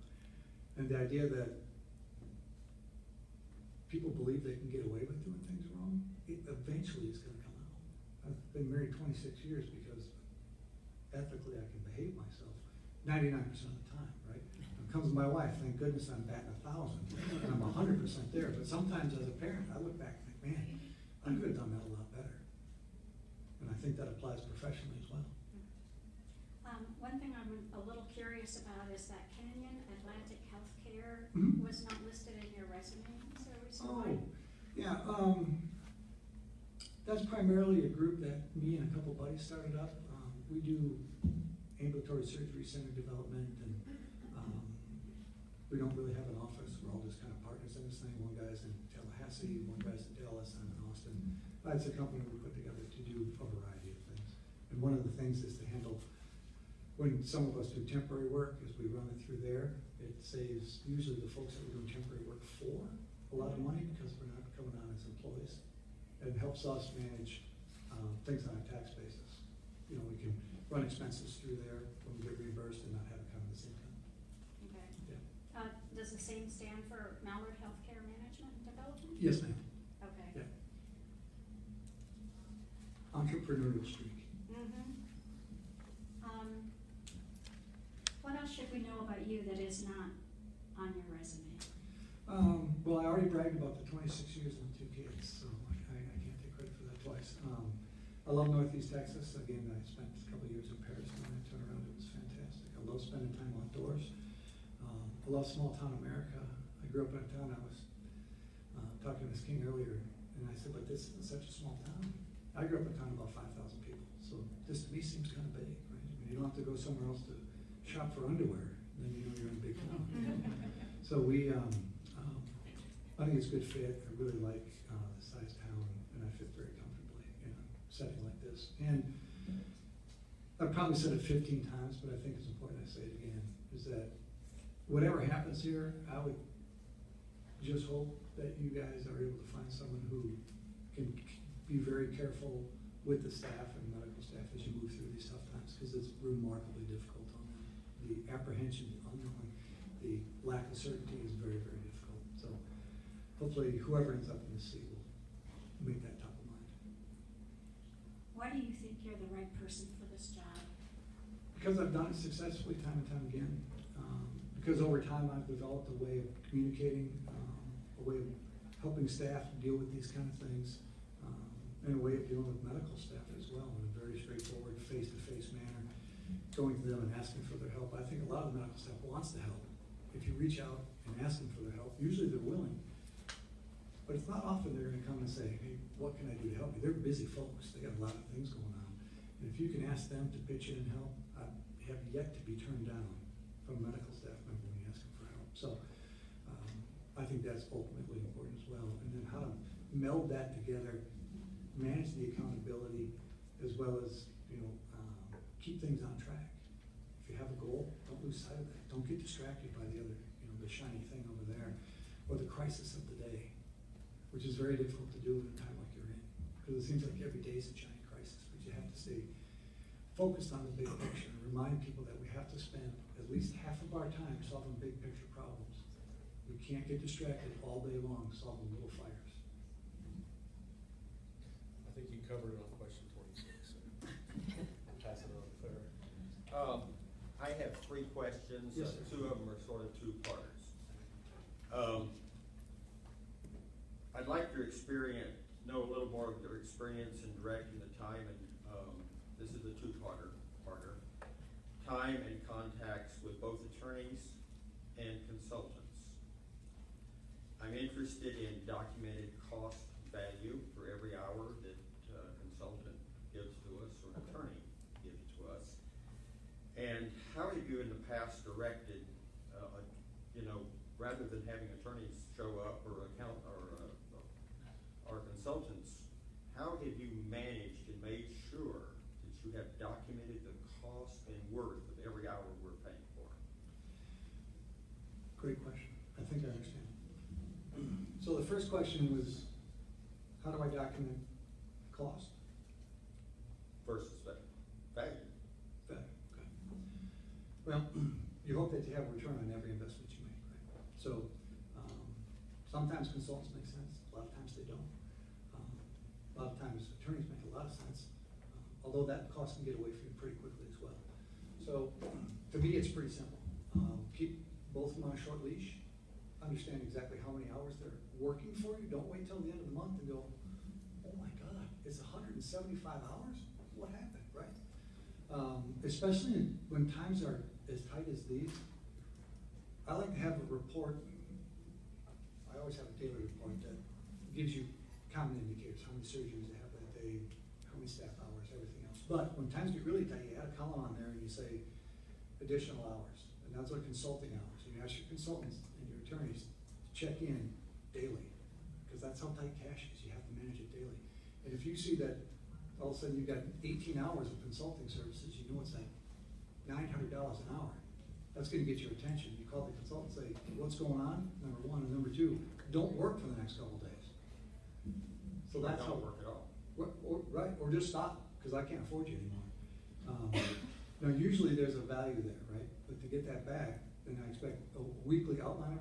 And the idea that people believe they can get away with doing things wrong, it eventually is going to come out. I've been married 26 years because ethically I can behave myself 99% of the time, right? When it comes to my wife, thank goodness I'm batting 1,000 and I'm 100% there. But sometimes as a parent, I look back and think, man, I could have done that a lot better. And I think that applies professionally as well. One thing I'm a little curious about is that Canyon Atlantic Healthcare Mhm. was not listed in your resume. Is there a reason Oh, why? yeah. That's primarily a group that me and a couple buddies started up. We do ambulatory surgery center development, and we don't really have an office. We're all just kind of partners in this thing. One guy's in Tallahassee, one guy's in Dallas, I'm in Austin. It's a company we put together to do a variety of things. And one of the things is to handle, when some of us do temporary work, is we run it through there. It saves usually the folks that we're doing temporary work for a lot of money because we're not coming on as employees. It helps us manage things on a tax basis. You know, we can run expenses through there when we get reimbursed and not have it come at the same time. Okay. Yeah. Does the same stand for Mallard Healthcare Management and Development? Yes, ma'am. Okay. Yeah. Entrepreneurial streak. What else should we know about you that is not on your resume? Well, I already bragged about the 26 years and the 2 kids, so I can't take credit for that twice. I love Northeast Texas. Again, I spent a couple of years in Paris when I turned around. It was fantastic. I love spending time outdoors. I love small town America. I grew up in a town. I was talking to Ms. King earlier, and I said, but this is such a small town. I grew up in a town of about 5,000 people, so this to me seems kind of big, right? I mean, you don't have to go somewhere else to shop for underwear, then you know you're in a big town. So we, I think it's a good fit. I really like the size town, and I fit very comfortably in a setting like this. And I've probably said it 15 times, but I think it's important I say it again, is that whatever happens here, I would just hope that you guys are able to find someone who can be very careful with the staff and medical staff as you move through these tough times, because it's remarkably difficult on them. The apprehension, the unknown, the lack of certainty is very, very difficult. So hopefully whoever ends up in this seat will make that top of mind. Why do you think you're the right person for this job? Because I've done it successfully time and time again. Because over time I've developed a way of communicating, a way of helping staff deal with these kind of things, and a way of dealing with medical staff as well in a very straightforward, face-to-face manner, going to them and asking for their help. I think a lot of the medical staff wants to help. If you reach out and ask them for their help, usually they're willing. But it's not often they're going to come and say, hey, what can I do to help you? They're busy folks. They got a lot of things going on. And if you can ask them to pitch in and help, I have yet to be turned down from a medical staff member when you ask them for help. So I think that's ultimately important as well. And then how to meld that together, manage the accountability, as well as, keep things on track. If you have a goal, don't lose sight of that. Don't get distracted by the other, the shiny thing over there, or the crisis of the day, which is very difficult to do in a time like you're in, because it seems like every day is a giant crisis, but you have to stay focused on the big picture and remind people that we have to spend at least half of our time solving big picture problems. We can't get distracted all day long solving little fires. I think you covered it on question 26. So pass it on to Claire. I have 3 questions. Yes, sir. 2 of them are sort of two-parters. I'd like your experience, know a little more of your experience in directing the time, and this is a two-parter. Time and contacts with both attorneys and consultants. I'm interested in documented cost value for every hour that a consultant gives to us or an attorney gives to us. And how have you in the past directed, you know, rather than having attorneys show up or or consultants, how have you managed and made sure that you have documented the cost and worth of every hour we're paying for? Great question. I think I understand. So the first question was, how do I document cost? Versus value. Value, okay. Well, you hope that you have a return on every investment you make, right? So, sometimes consultants make sense, a lot of times they don't. A lot of times attorneys make a lot of sense, although that cost can get away from you pretty quickly as well. So, to me, it's pretty simple. Keep both of them on a short leash, understand exactly how many hours they're working for you. Don't wait till the end of the month and go, oh my God, it's 175 hours? What happened, right? Especially when times are as tight as these, I like to have a report. I always have a daily report that gives you common indicators, how many surgeries you have that day, how many staff hours, everything else. But when times get really tight, you add a column on there and you say additional hours, and that's like consulting hours. And you ask your consultants and your attorneys to check in daily, because that's how tight cash is. You have to manage it daily. And if you see that all of a sudden you've got 18 hours of consulting services, you know it's like $900 an hour. That's going to get your attention. You call the consultant and say, what's going on? Number one. And number two, don't work for the next couple of days. So that's how. Don't work at all. Right, or just stop, because I can't afford you anymore. Now, usually there's a value there, right? But to get that back, then I expect a weekly outline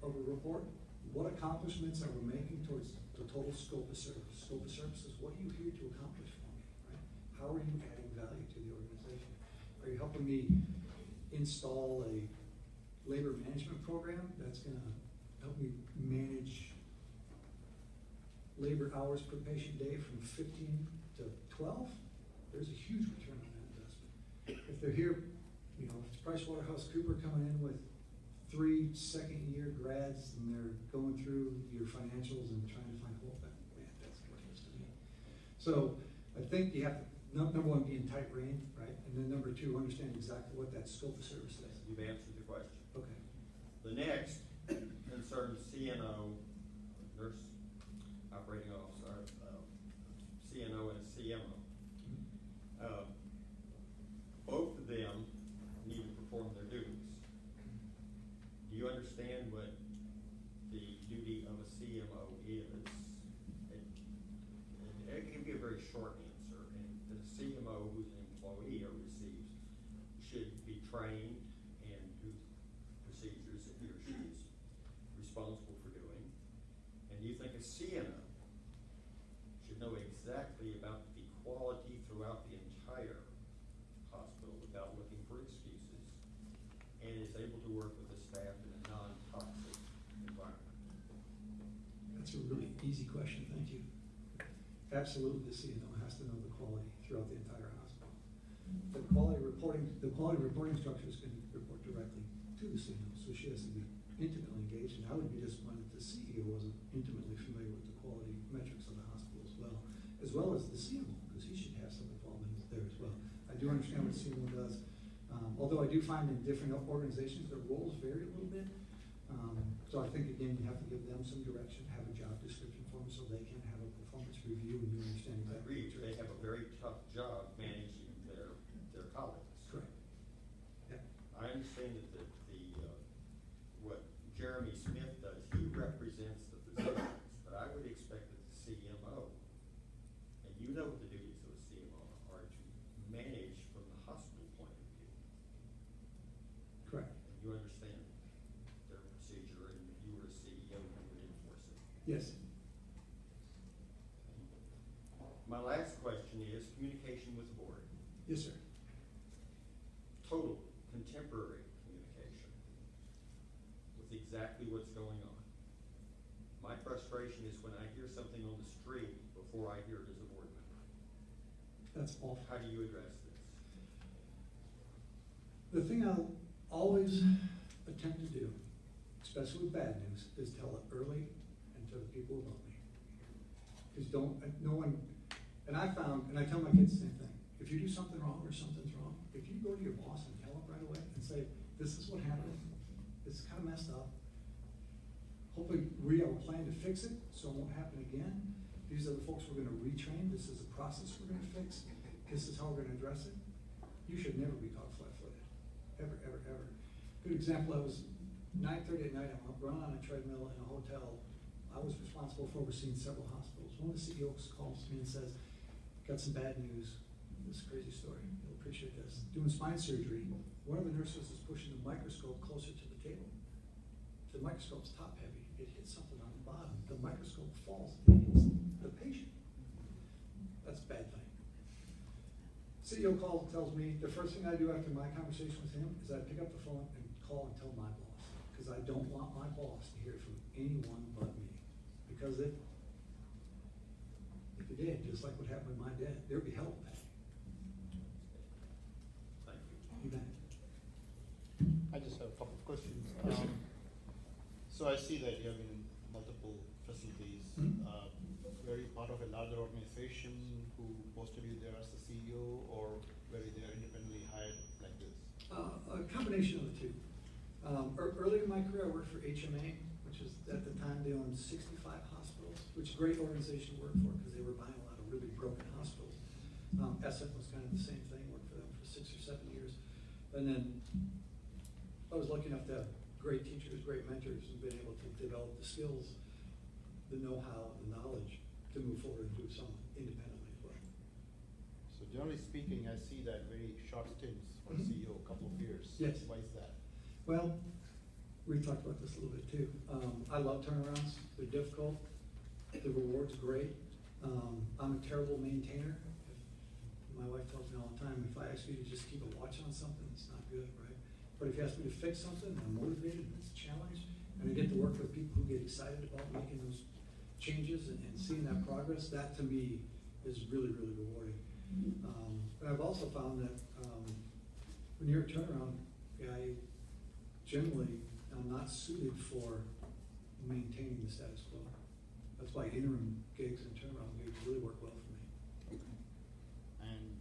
of a report. What accomplishments are we making towards the total scope of service? Scope of service is what you here to accomplish for me, right? How are you adding value to the organization? Are you helping me install a labor management program that's going to help me manage labor hours per patient day from 15 to 12? There's a huge return on that investment. If they're here, you know, if it's PricewaterhouseCoopers coming in with 3 second-year grads and they're going through your financials and trying to find a hole, man, that's worthless to me. So I think you have to, number one, be in tight rein, right? And then number two, understand exactly what that scope of service is. You've answered the question. Okay. The next concerns CNO, nurse operating officer, CNO and CMO. Both of them need to perform their duties. Do you understand what the duty of a CMO is? It can be a very short answer, and the CMO who's an employee or receives should be trained and do procedures that he or she is responsible for doing. And do you think a CNO should know exactly about the quality throughout the entire hospital without looking for excuses, and is able to work with the staff in a non-toxic environment? That's a really easy question, thank you. Absolutely, the CNO has to know the quality throughout the entire hospital. The quality reporting structures can report directly to the CNO, so she has to be intimately engaged, and I would be disappointed if the CEO wasn't intimately familiar with the quality metrics of the hospital as well as the CMO, because he should have some involvement there as well. I do understand what the CMO does, although I do find in different organizations their roles vary a little bit. So I think, again, you have to give them some direction, have a job description for them so they can have a performance review and you understand I exactly. agree, they have a very tough job managing their colleagues. Correct. Yeah. I understand that what Jeremy Smith does, he represents the physicians, but I would expect that the CMO, and you know what the duties of a CMO are to manage from the hospital point of view. Correct. And you understand their procedure, and if you were a CEO, you would enforce it. Yes. My last question is communication with the board. Yes, sir. Total contemporary communication with exactly what's going on. My frustration is when I hear something on the street before I hear it as a board member. That's awful. How do you address this? The thing I'll always attempt to do, especially with bad news, is tell it early and to the people above me. Because no one, and I found, and I tell my kids the same thing, if you do something wrong or something's wrong, if you go to your boss and tell him say, this is what happened, it's kind of messed up. Hopefully, we have a plan to fix it, so it won't happen again. These are the folks we're gonna retrain, this is a process we're gonna fix, this is how we're gonna address it. You should never be caught flat-footed, ever, ever, ever. Good example, I was 9:30 at night, I'm running on a treadmill in a hotel. I was responsible for overseeing several hospitals. One of the CEOs calls me and says, got some bad news. This is a crazy story, you'll appreciate this. Doing spine surgery, one of the nurses is pushing the microscope closer to the table. The microscope's top heavy, it hits something on the bottom, the microscope falls, and hits the patient. That's a bad thing. CEO calls, tells me, the first thing I do after my conversation with him is I pick up the phone and call and tell my boss, because I don't want my boss to hear from anyone but me. Because if it did, just like what happened with my dad, there'd be hell with that. Thank you. You bet. I just have a couple of questions. Yes, sir. So I see that you have been in multiple facilities. Mhm. Were you part of a larger organization who posted you there as the CEO, or were you there independently hired like this? A combination of the two. Early in my career, I worked for HMA, which is, at the time, they owned 65 hospitals, which is a great organization to work for, because they were buying a lot of really broken hospitals. SF was kind of the same thing, worked for them for 6 or 7 years. And then I was lucky enough to have great teachers, great mentors, who've been able to develop the skills, the know-how, the knowledge to move forward and do something independently as well. So generally speaking, I see that very short stints for Mhm. CEO, a couple of years. Yes. Why is that? Well, we talked about this a little bit too. I love turnarounds, they're difficult, the reward's great. I'm a terrible maintainer. My wife tells me all the time, if I ask you to just keep a watch on something, it's not good, right? But if you ask me to fix something, I'm motivated, and it's a challenge, and I get to work with people who get excited about making those changes and seeing that progress, that to me is really, really rewarding. But I've also found that when you're a turnaround guy, generally, I'm not suited for maintaining the status quo. That's why interim gigs and turnaround gigs really work well for me. And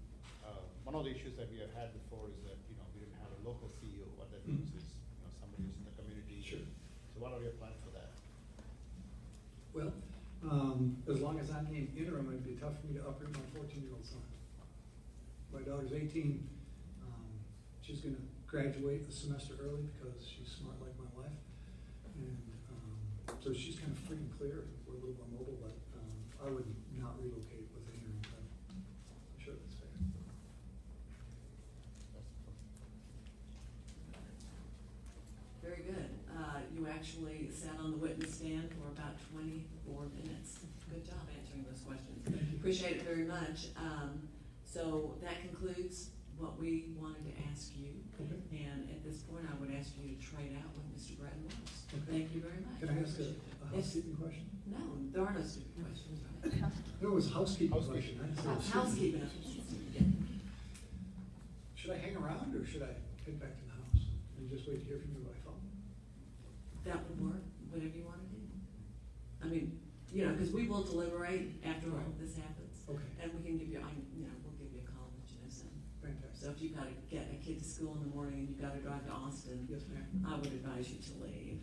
one of the issues that we have had before is that, we didn't have a local CEO. What that means is, somebody who's in the community. Sure. So what are your plans for that? Well, as long as I'm named interim, it'd be tough for me to uproot my 14-year-old son. My daughter's 18. She's gonna graduate a semester early because she's smart like my wife. And so she's kind of free and clear. We're a little more mobile, but I would not relocate with an interim title. I'm sure that's fair. Very good. You actually sat on the witness stand for about 24 minutes. Good job answering those questions. Thank you. Appreciate it very much. So that concludes what we wanted to ask you. Okay. And at this point, I would ask you to trade out with Mr. Bratton Wells. Okay. Thank you very much. Can I ask a Yes. housekeeping question? No, there are no stupid questions, right? No, it was a housekeeping Housekeeping. question. I didn't say it was Housekeeping. stupid. Yeah. Should I hang around or should I head back to the house and just wait to hear from you by phone? That would work, whatever you want to do. I mean, because we will deliberate after all of this happens. Okay, And we can give you, we'll give you a call, let you know soon. fantastic. So if you've got to get a kid to school in the morning and you've got to drive to Austin, Yes, ma'am. I would advise you to leave.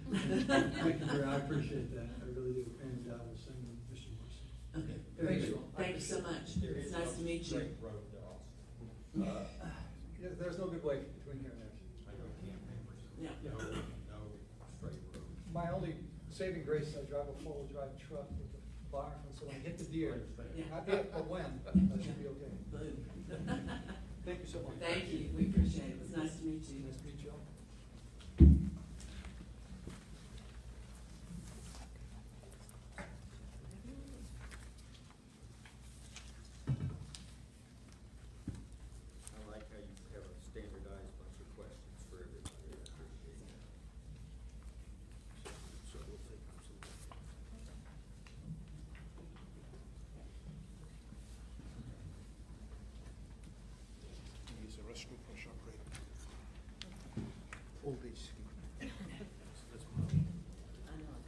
Thank you, Gary. I appreciate that. I really do. And I will send them Mr. Morrison. Okay, very Thank good. you. Thank you so much. There It's is nice no to meet you. straight road to Austin. Yeah, there's no good way between here and there. I know campers. Yeah. No straight road. My only saving grace is I drive a four-wheel drive truck with a bar, and so when I hit the deer, Yeah. not if, but when, I should be okay. Boom. Thank you so much. Thank you, we appreciate it. It was nice to meet you. Nice to meet you all. I like how you have a standardized bunch of questions for everybody. I appreciate that. So we'll take some. Use a restroom for a short break. Old age scheme. I know.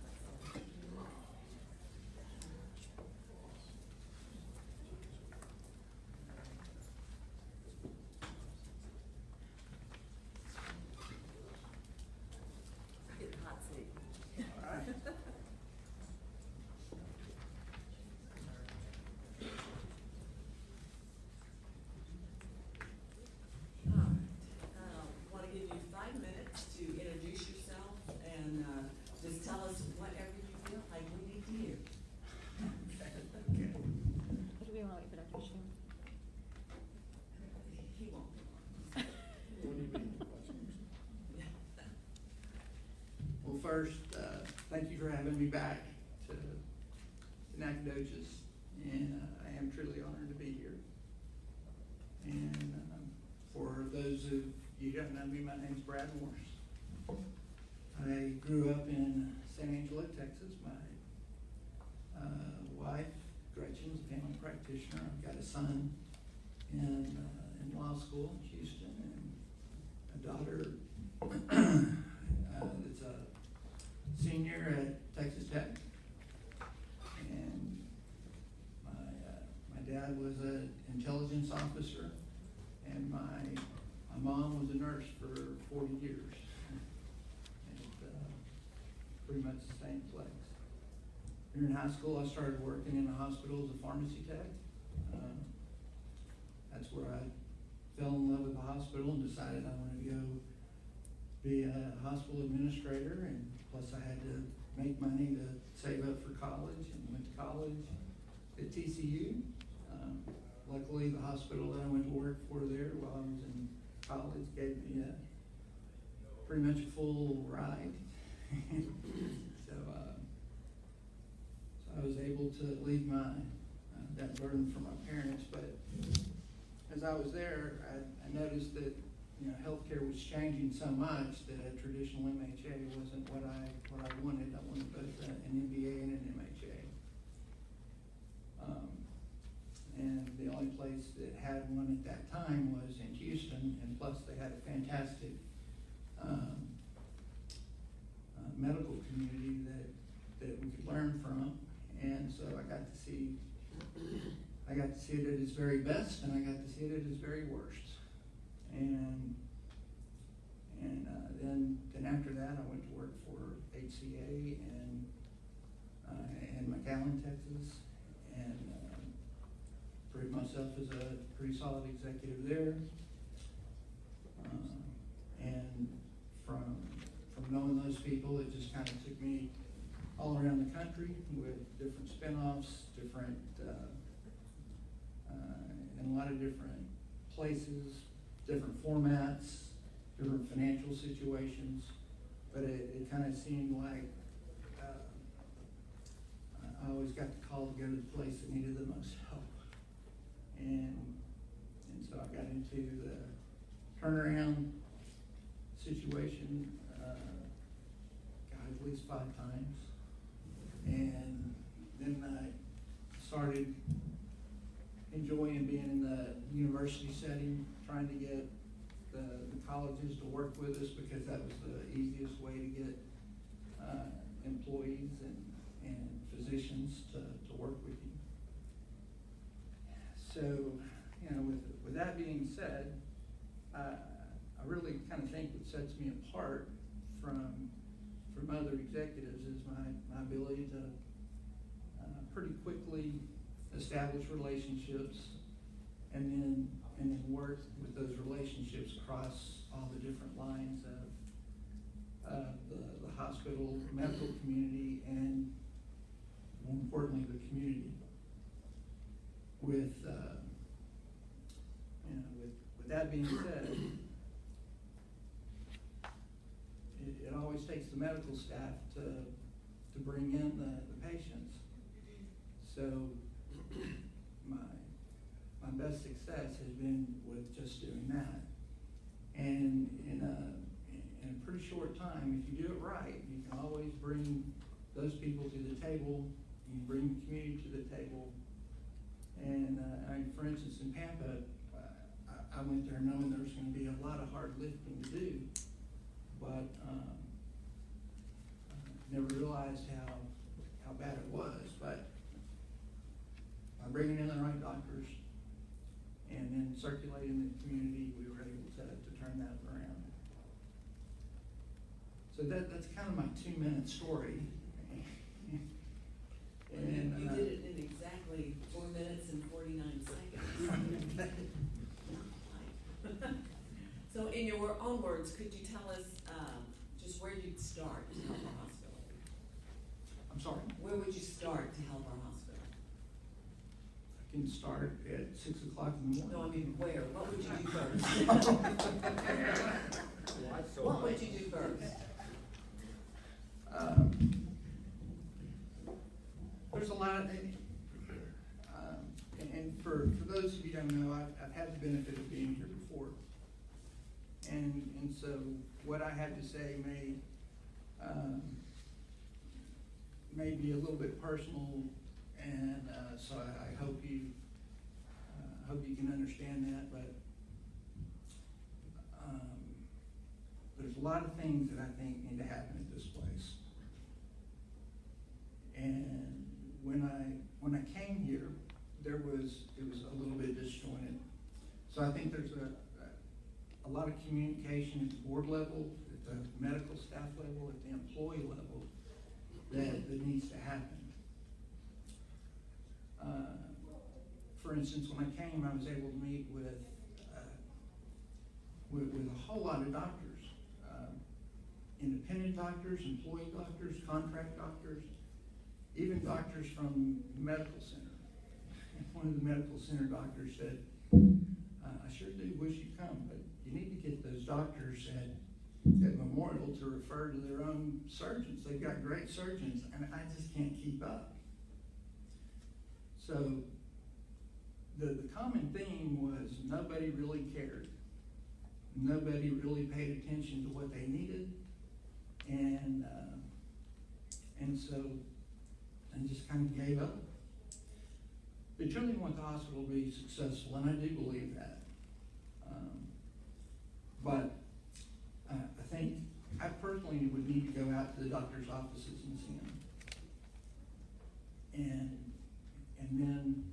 first, thank you for having me back to Nacogdoches, and I am truly honored to be here. And for those of you who don't know me, my name's Brad Morse. I grew up in San Angelo, Texas. My wife, Gretchen, is a family practitioner. I've got a son in law school in Houston, and a daughter that's a senior at Texas Tech. And my dad was an intelligence officer, and my mom was a nurse for 40 years. Pretty much the same place. During high school, I started working in the hospital as a pharmacy tech. That's where I fell in love with the hospital and decided I wanted to go be a hospital administrator, and plus I had to make money to save up for college, and went to college at TCU. Luckily, the hospital that I went to work for there while I was in college gave me pretty much a full ride. So I was able to leave that burden from my parents. But as I was there, I noticed that healthcare was changing so much that a traditional MHA wasn't what I wanted. I wanted both an MBA and an MHA. And the only place that had one at that time was in Houston, and plus they had a fantastic medical community that we could learn from. And so I got to see it at its very best, and I got to see it at its very worst. And then after that, I went to work for HCA in McAllen, Texas, and proved myself as a pretty solid executive there. And from knowing those people, it just kind of took me all around the country with different spinoffs, different in a lot of different places, different formats, different financial situations. But it kind of seemed like I always got the call to go to the place that needed the most help. And so I got into the turnaround situation, at least 5 times. And then I started enjoying being in the university setting, trying to get the colleges to work with us, because that was the easiest way to get employees and physicians to work with you. So, with that being said, I really kind of think what sets me apart from other executives is my ability to pretty quickly establish relationships and then work with those relationships across all the different lines of the hospital, medical community, and more importantly, the community. With that being said, it always takes the medical staff to bring in the patients. So my best success has been with just doing that. And in a pretty short time, if you do it right, you can always bring those people to the table. You can bring the community to the table. And for instance, in Pampa, I went there knowing there was going to be a lot of hard lifting to do, but never realized how bad it was. But by bringing in the right doctors and then circulating the community, we were able to turn that around. So that's kind of my 2-minute story. And you did it in exactly 4 minutes and 49 seconds. So in your own words, could you tell us just where you'd start to help our hospital? I'm sorry? Where would you start to help our hospital? I can start at 6 o'clock in the morning. No, I mean where? What would you do first? What would you do first? there's a lot, and for those of you who don't know, I've had the benefit of being here before. And so what I have to say may be a little bit personal, and so I hope you can understand that, but there's a lot of things that I think need to happen at this place. And when I came here, it was a little bit disjointed. So I think there's a lot of communication at the board level, at the medical staff level, at the employee level that needs to happen. For instance, when I came, I was able to meet with a whole lot of doctors, independent doctors, employee doctors, contract doctors, even doctors from the medical center. One of the medical center doctors said, I sure do wish you'd come, but you need to get those doctors at Memorial to refer to their own surgeons. They've got great surgeons, and I just can't keep up. So the common theme was nobody really cared. Nobody really paid attention to what they needed. And so I just kind of gave up. They truly want the hospital to be successful, and I do believe that. But I think I personally would need to go out to the doctor's offices and see them. And then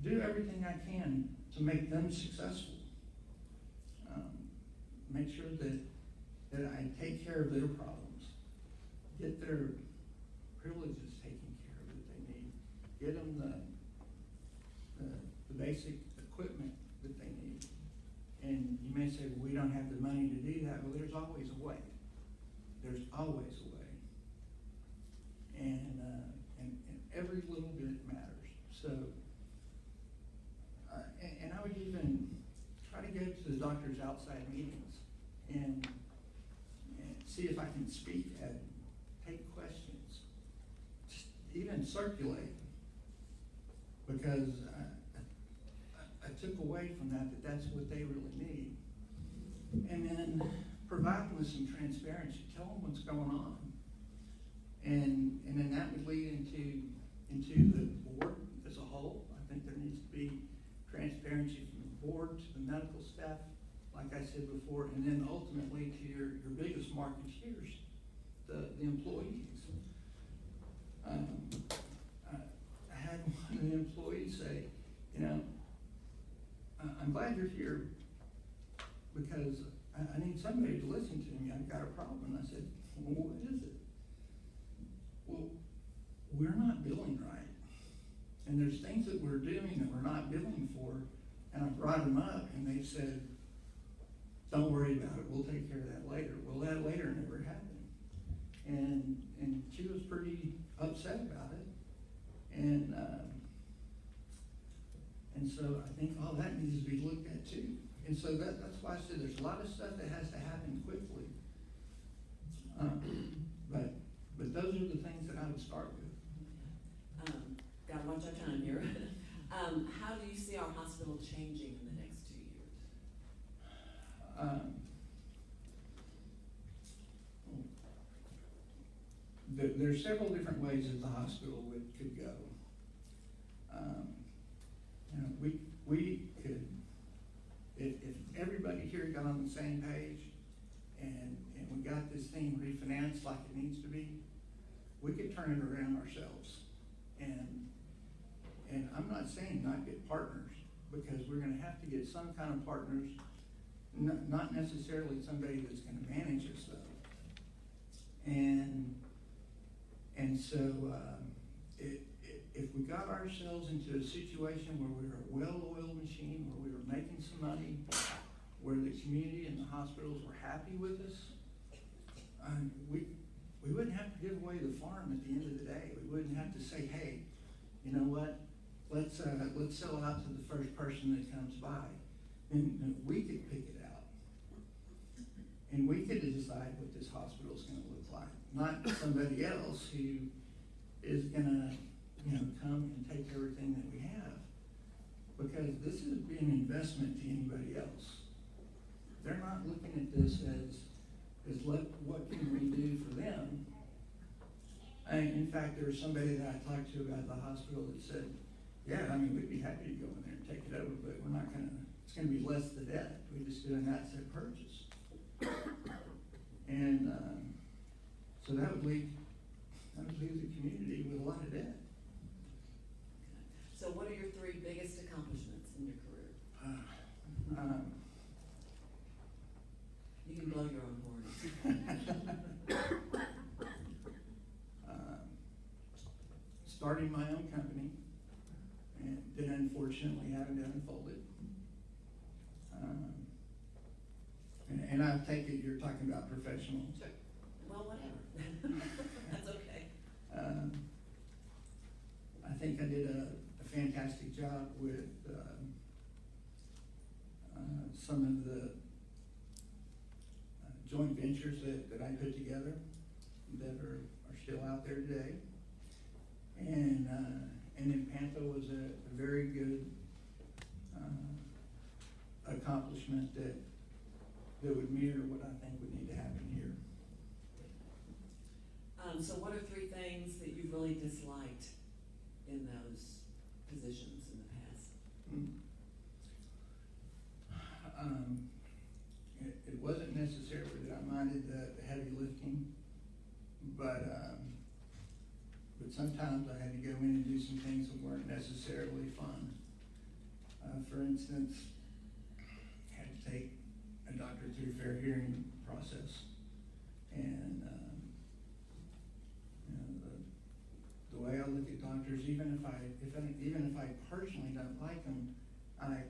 do everything I can to make them successful. Make sure that I take care of their problems. Get their privileges taken care of that they need. Get them the basic equipment that they need. And you may say, well, we don't have the money to do that. Well, there's always a way. There's always a way. And every little bit matters. So, and I would even try to go to the doctor's outside meetings and see if I can speak and take questions, just even circulate, because I took away from that's what they really need. And then provide them with some transparency, tell them what's going on. And then that would lead into the board as a whole. I think there needs to be transparency from the board to the medical staff, like I said before, and then ultimately to your biggest marketeers, the employees. I had one of the employees say, I'm glad you're here because I need somebody to listen to me. I've got a problem. And I said, well, what is it? Well, we're not billing right. And there's things that we're doing that we're not billing for. And I brought them up and they said, don't worry about it. We'll take care of that later. Well, that later never happened. And she was pretty upset about it. And so I think all that needs to be looked at too. And so that's why I said there's a lot of stuff that has to happen quickly. But those are the things that I would start with. Gotta watch our time here. How do you see our hospital changing in the next 2 years? There's several different ways that the hospital could go. We could, if everybody here got on the same page and we got this thing refinanced like it needs to be, we could turn it around ourselves. And I'm not saying not get partners, because we're going to have to get some kind of partners, not necessarily somebody that's going to manage us though. And so if we got ourselves into a situation where we were a well-oiled machine, where we were making some money, where the community and the hospitals were happy with us, we wouldn't have to give away the farm at the end of the day. We wouldn't have to say, hey, you know what? Let's sell it out to the first person that comes by. And we could pick it out. And we could decide what this hospital is going to look like. Not somebody else who is gonna, you know, come and take everything that we have. Because this is be an investment to anybody else. They're not looking at this as what can we do for them? In fact, there was somebody that I talked to about the hospital that said, yeah, I mean, we'd be happy to go in there and take it over, but we're not gonna, it's gonna be less the debt. We just do an asset purchase. And, so that would leave the community with a lot of debt. So what are your 3 biggest accomplishments in your career? You can blow your own horn. Starting my own company, and then unfortunately having to unfold it. And I take it you're talking about professional. Sure. Well, whatever. That's okay. I think I did a fantastic job with some of the joint ventures that I put together that are still out there today. And then Panther was a very good accomplishment that would mirror what I think would need to happen here. So what are 3 things that you've really disliked in those positions in the past? It wasn't necessarily that I minded the heavy lifting, but sometimes I had to go in and do some things that weren't necessarily fun. For instance, I had to take a doctor through a fair hearing process, and you know, the way I look at doctors, even if I personally don't like them, I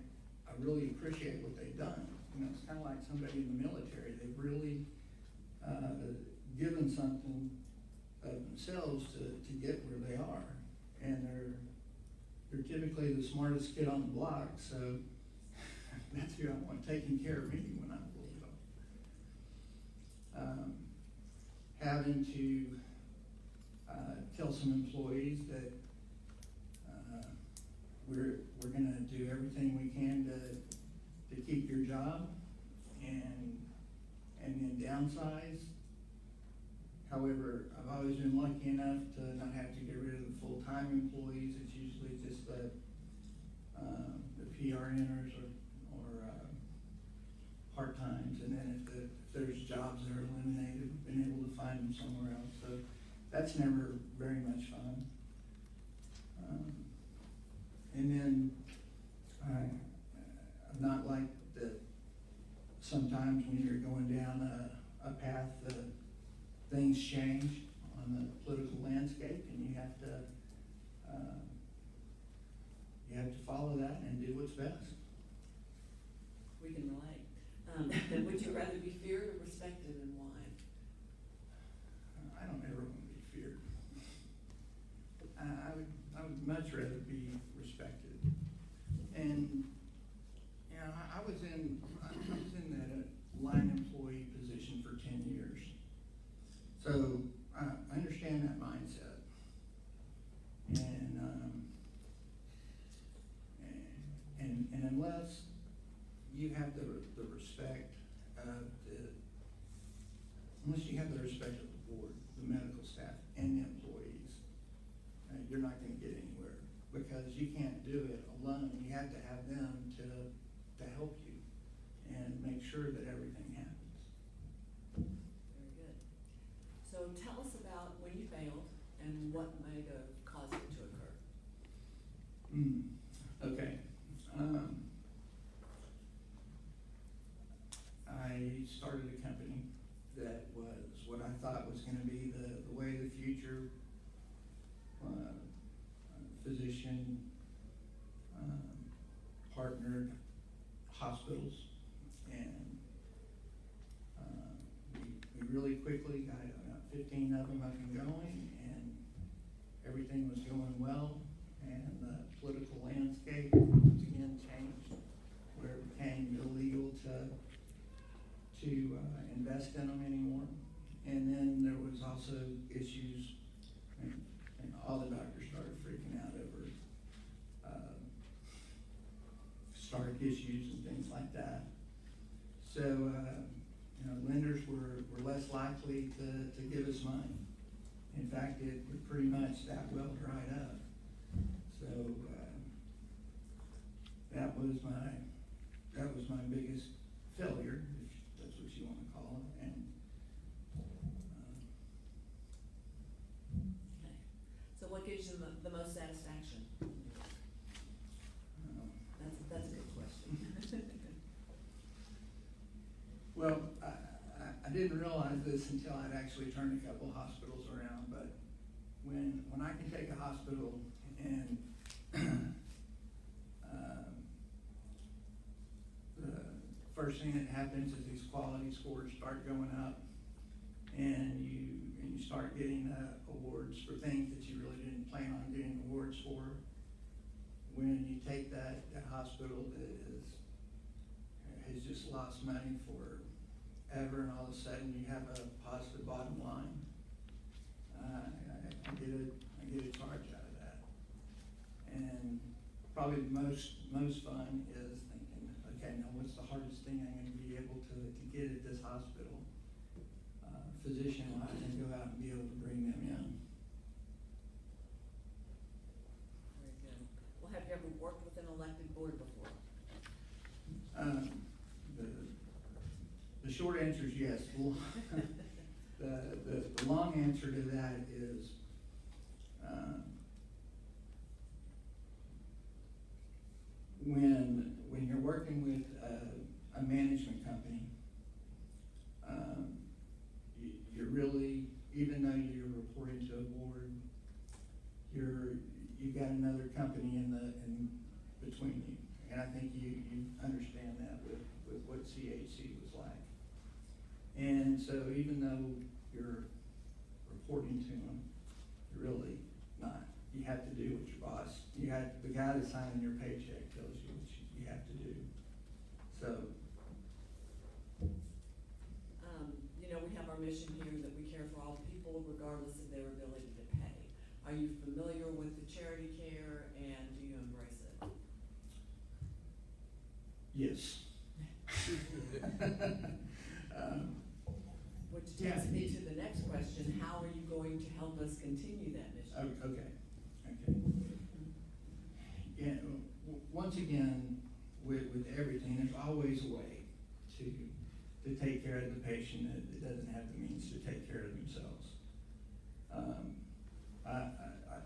really appreciate what they've done. You know, it's kind of like somebody in the military. They've really given something of themselves to get where they are, and they're typically the smartest kid on the block. So that's who I want taking care of me when I'm old. Having to tell some employees that we're going to do everything we can to keep your job and then downsize. However, I've always been lucky enough to not have to get rid of the full-time employees. It's usually just the PRNers or part-times, and then if there's jobs that are eliminated, we've been able to find them somewhere else. So that's never very much fun. And then I've not liked that sometimes when you're going down a path that things change on the political landscape, and you have to follow that and do what's best. We can relate. Would you rather be feared or respected, and why? I don't ever want to be feared. I would much rather be respected. And you know, I was in that line employee position for 10 years. So I understand that mindset. And unless you have the respect of unless you have the respect of the board, the medical staff, and the employees, you're not going to get anywhere, because you can't do it alone. You have to have them to help you and make sure that everything happens. Very good. So tell us about when you failed and what might have caused it to occur. Okay. I started a company that was what I thought was going to be the way of the future. Physician partnered hospitals, and we really quickly got 15 of them up and going, and everything was going well, and the political landscape once again changed, where it became illegal to invest in them anymore. And then there was also issues, and issues and things like that. So, you know, lenders were less likely to give us money. In fact, it pretty much that well dried up. So, that was my biggest failure, if that's what you want to call it, and, Okay. So what gives you the most satisfaction? That's a good question. well, I didn't realize this until I'd actually turned a couple hospitals around, but when I can take a hospital and the first thing that happens is these quality scores start going up, and you start getting awards for things that you really didn't plan on getting awards for. When you take that hospital that has just lost money forever, and all of a sudden you have a positive bottom line, I get a charge out of that. And probably the most fun is thinking, okay, now what's the hardest thing I'm going to be able to get at this hospital, physician-wise, and go out and be able to bring them in. Very good. Well, have you ever worked with an elected board before? The short answer is yes. The long answer to that is, when you're working with a management company, you're really, even though you're reporting to a board, you've got another company in between you, and I think you understand that with what CHC was like. And so even though you're reporting to them, you're really not. You have to do what your boss, the guy that's signing your paycheck tells you what you have to do. So, you know, we have our mission here that we care for all people regardless of their ability to pay. Are you familiar with the charity care, and do you embrace it? yes. Which takes me to the next question: how are you going to help us continue that mission? Okay. Yeah, once again, with everything, there's always a way to take care of the patient that doesn't have the means to take care of themselves.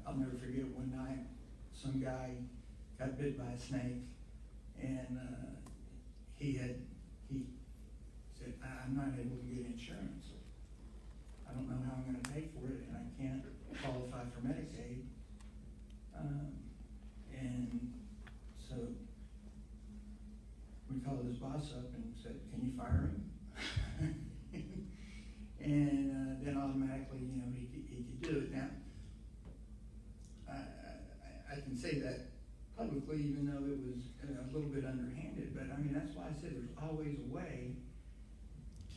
I'll never forget one night, some guy got bit by a snake, and he said, I'm not able to get insurance. I don't know how I'm going to pay for it, and I can't qualify for Medicaid. And so we called his boss up and said, can you fire him? And then automatically, you know, he could do it. Now, I can say that publicly, even though it was a little bit underhanded, but I mean, that's why I said there's always a way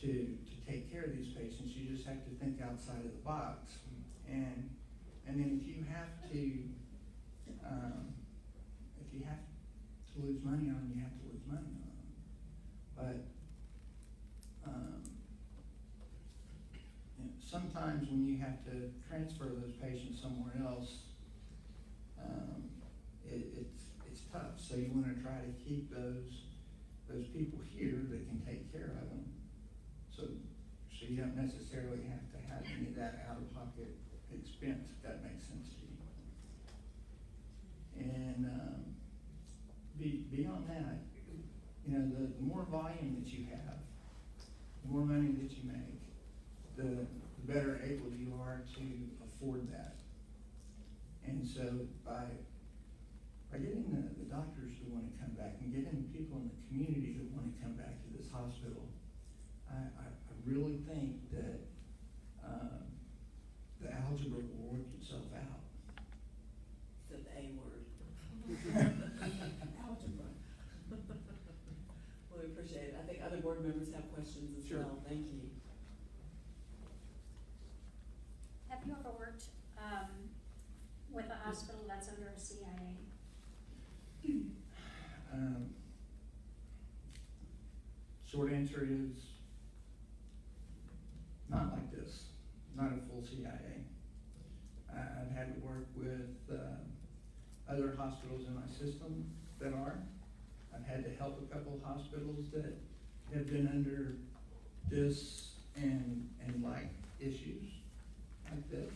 to take care of these patients. You just have to think outside of the box. And then if you have to lose money on them, you have to lose money on them. But you know, sometimes when you have to transfer those patients somewhere else, it's tough. So you want to try to keep those people here that can take care of them. So you don't necessarily have to have any of that out-of-pocket expense, if that makes sense to you. And beyond that, you know, the more volume that you have, the more money that you make, the better able you are to afford that. And so by getting the doctors who want to come back and getting the people in the community who want to come back to this hospital, I really think that the algebra will work itself out. Said the A word. Algebra. Well, we appreciate it. I think other board members have questions as Sure. well. Thank you. Have you ever worked with a hospital that's under a CIA? short answer is not like this, not a full CIA. I've had to work with other hospitals in my system that are. I've had to help a couple of hospitals that have been under this and like issues like this.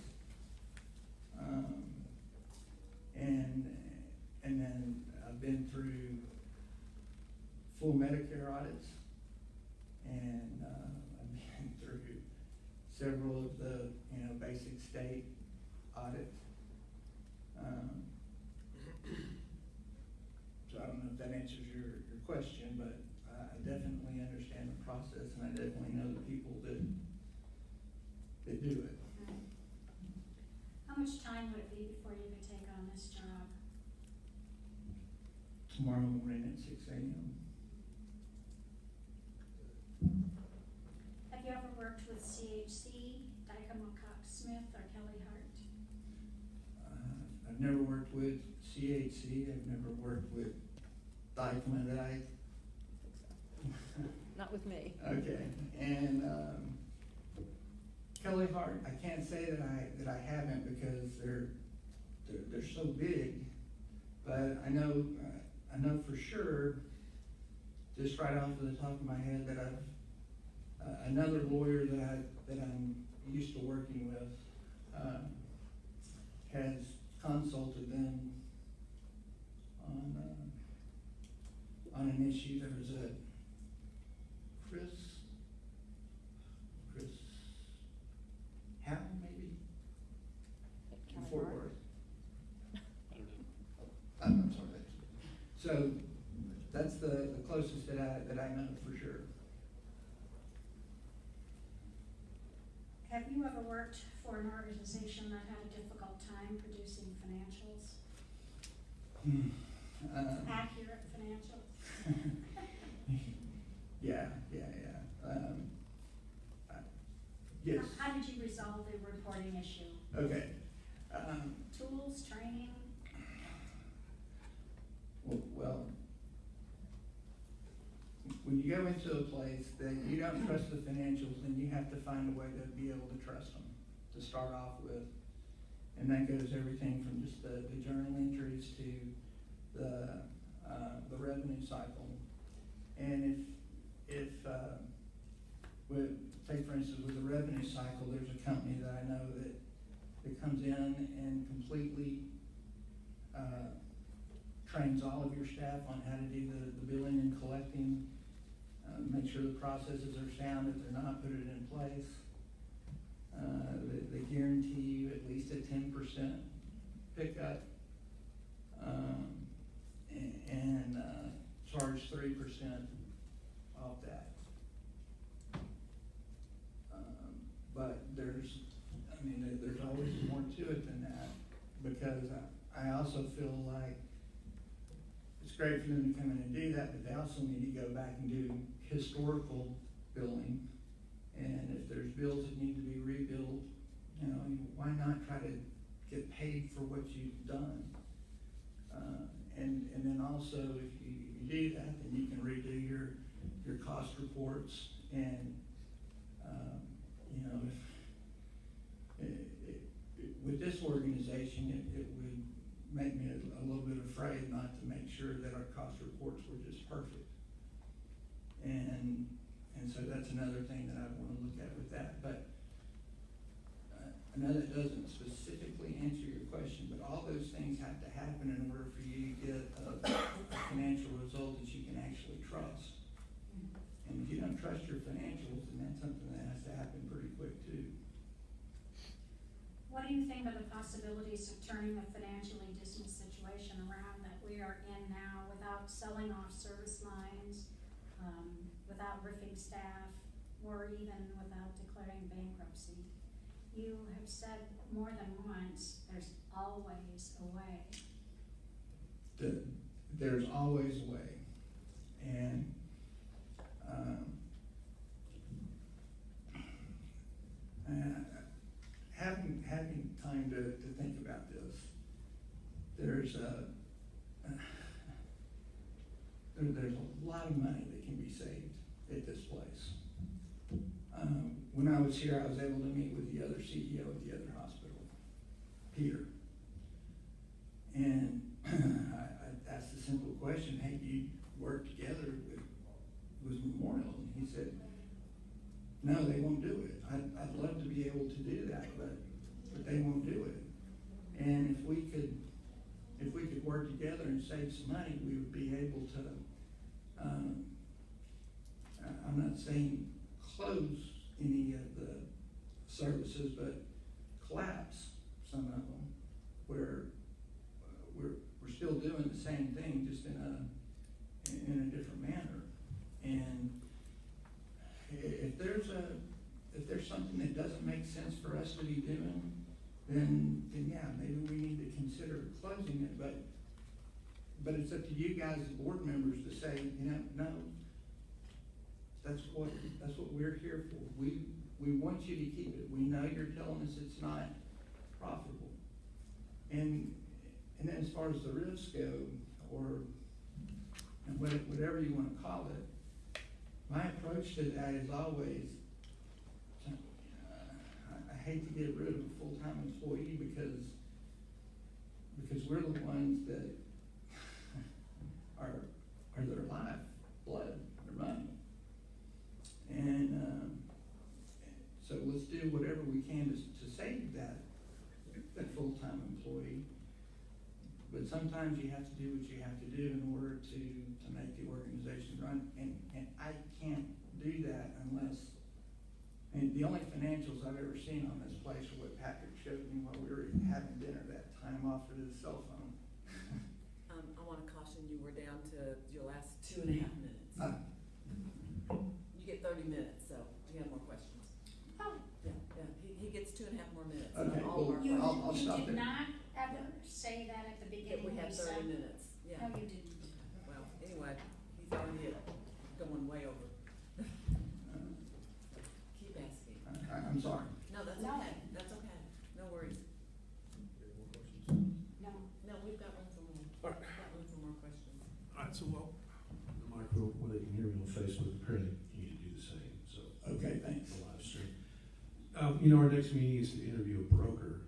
And then I've been through full Medicare audits, and I've been through several of the, basic state audits. So I don't know if that answers your question, but I definitely understand the process, and I definitely know the people that do it. How much time would it be before you could take on this job? Tomorrow morning at 6 a.m. Have you ever worked with CHC, Nacogdoches Smith, or Kelly Hart? I've never worked with CHC. I've never worked with Dykema. Not with me. Okay, and Kelly Hart, I can't say that I haven't because they're so big, but I know for sure, just right off the top of my head, that I've another lawyer that I'm used to working with has consulted them on an issue. There was a Chris Howell, maybe? In Fort Worth. I'm sorry. So that's the closest that I know for sure. Have you ever worked for an organization that had a difficult time producing financials? Accurate financials? Yeah. Yes. How did you resolve the reporting issue? Okay. Tools, training? Well, when you go into a place that you don't trust the financials, then you have to find a way to be able to trust them to start off with. And that goes everything from just the journal entries to the revenue cycle. And if say for instance with the revenue cycle, there's a company that I know that comes in and completely trains all of your staff on how to do the billing and collecting, make sure the processes are sound. If they're not, put it in place. They guarantee you at least a 10% pickup, and charge 3% off that. But there's always more to it than that, because I also feel like it's great for them to come in and do that, but they also need to go back and do historical billing. And if there's bills that need to be rebilled, why not try to get paid for what you've done? And then also, if you do that, then you can redo your cost reports. And with this organization, it would make me a little bit afraid not to make sure that our cost reports were just perfect. And so that's another thing that I want to look at with that. But I know that doesn't specifically answer your question, but all those things have to happen in order for you to get a financial result that you can actually trust. And if you don't trust your financials, then that's something that has to happen pretty quick too. What do you think of the possibilities of turning the financially dismal situation around that we are in now without selling off service lines, without riffing staff, or even without declaring bankruptcy? You have said more than once, there's always a way. There's always a way. And having time to think about this, there's a lot of money that can be saved at this place. When I was here, I was able to meet with the other CEO of the other hospital, Peter. And I asked a simple question, hey, do you work together with Memorial? And he said, no, they won't do it. I'd love to be able to do that, but they won't do it. And if we could work together and save some money, we would be able to, I'm not saying close any of the services, but collapse some of them, where we're still doing the same thing, just in a different manner. And if there's something that doesn't make sense for us to be doing, then yeah, maybe we need to consider closing it. But it's up to you guys, the board members, to say, no, that's what we're here for. We want you to keep it. We know you're telling us it's not profitable. And then as far as the risks go, or whatever you want to call it, my approach to that is always, I hate to get rid of a full-time employee because we're the ones that are their life, blood, their money. And so let's do whatever we can to save that full-time employee. But sometimes you have to do what you have to do in order to make the organization run. And I can't do that unless, and the only financials I've ever seen on this place are what Patrick showed me while we were having dinner that time off of his cell phone. I want to caution you, we're down to your last 2.5 minutes. You get 30 minutes, so do you have more questions? Oh, Yeah, he gets 2.5 more minutes. Okay, on all of our you, questions. I'll you stop did there. not ever say that at the That beginning. we had Lisa. 30 minutes, yeah. No, you didn't. Well, anyway, he's already going way over. Keep asking. I'm sorry. No, that's No. okay, that's okay, no worries. Any more questions? No. No, we've got room for more, All right. we've got room for more questions. All right, so the micro, well, they can hear me on Facebook, apparently you need to do the same, so. Okay, thanks. The live stream. Our next meeting is to interview a broker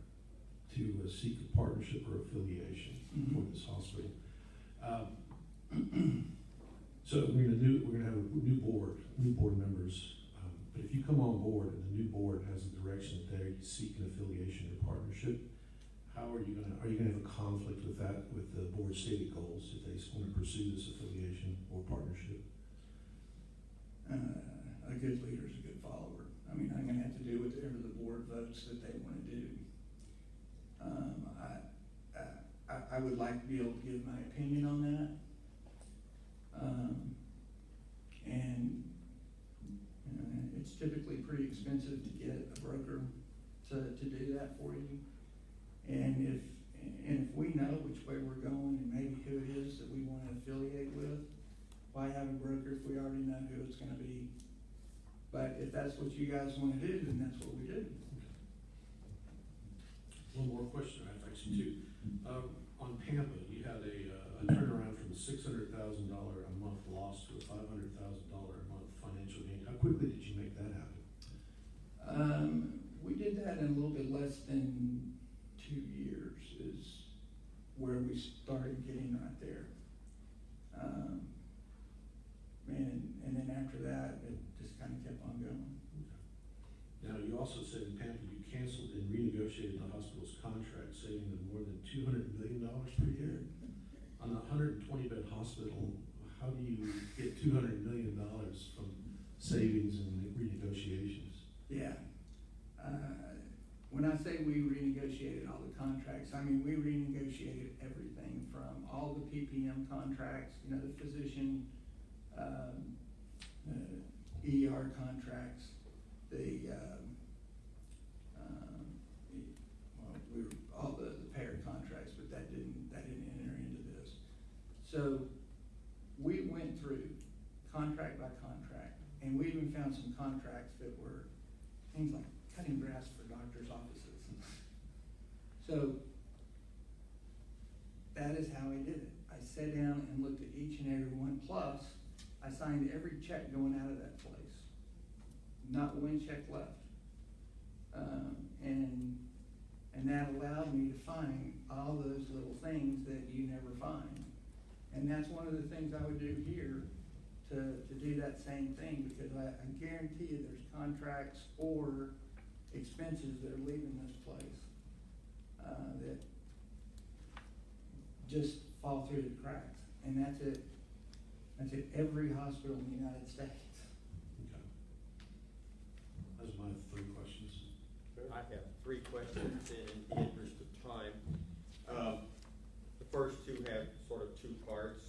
to seek a partnership or affiliation Mhm. for this hospital. So we're gonna have a new board members. But if you come on board and the new board has a direction that they seek an affiliation or partnership, are you gonna have a conflict with that, with the board stated goals, if they want to pursue this affiliation or partnership? A good leader is a good follower. I mean, I'm gonna have to do whatever the board votes that they wanna do. I would like to be able to give my opinion on that. And it's typically pretty expensive to get a broker to do that for you. And if we know which way we're going and maybe who it is that we wanna affiliate with, why have a broker if we already know who it's gonna be? But if that's what you guys wanna do, then that's what we do. One more question, I have actually two. On Pampa, you had a turnaround from a $600,000 a month loss to a $500,000 a month financial gain. How quickly did you make that happen? We did that in a little bit less than 2 years is where we started getting right there. And then after that, it just kind of kept on going. Now, you also said in Pampa you canceled and renegotiated the hospital's contract, saving them more than $200 million per year. On a 120-bed hospital, how do you get $200 million from savings and renegotiations? Yeah. When I say we renegotiated all the contracts, I mean we renegotiated everything from all the PPM contracts, the physician, ER contracts, all the payer contracts, but that didn't enter into this. So we went through contract by contract, and we even found some contracts that were things like cutting grass for doctors' offices. So that is how I did it. I sat down and looked at each and every one, plus I signed every check going out of that place. Not one check left. And that allowed me to find all those little things that you never find. And that's one of the things I would do here to do that same thing, because I guarantee you there's contracts or expenses that are leaving this place that just fall through the cracks. And that's it. That's at every hospital in the United States. Okay. Those are my 3 questions. I have 3 questions in the interest of time. The first 2 have sort of 2 parts.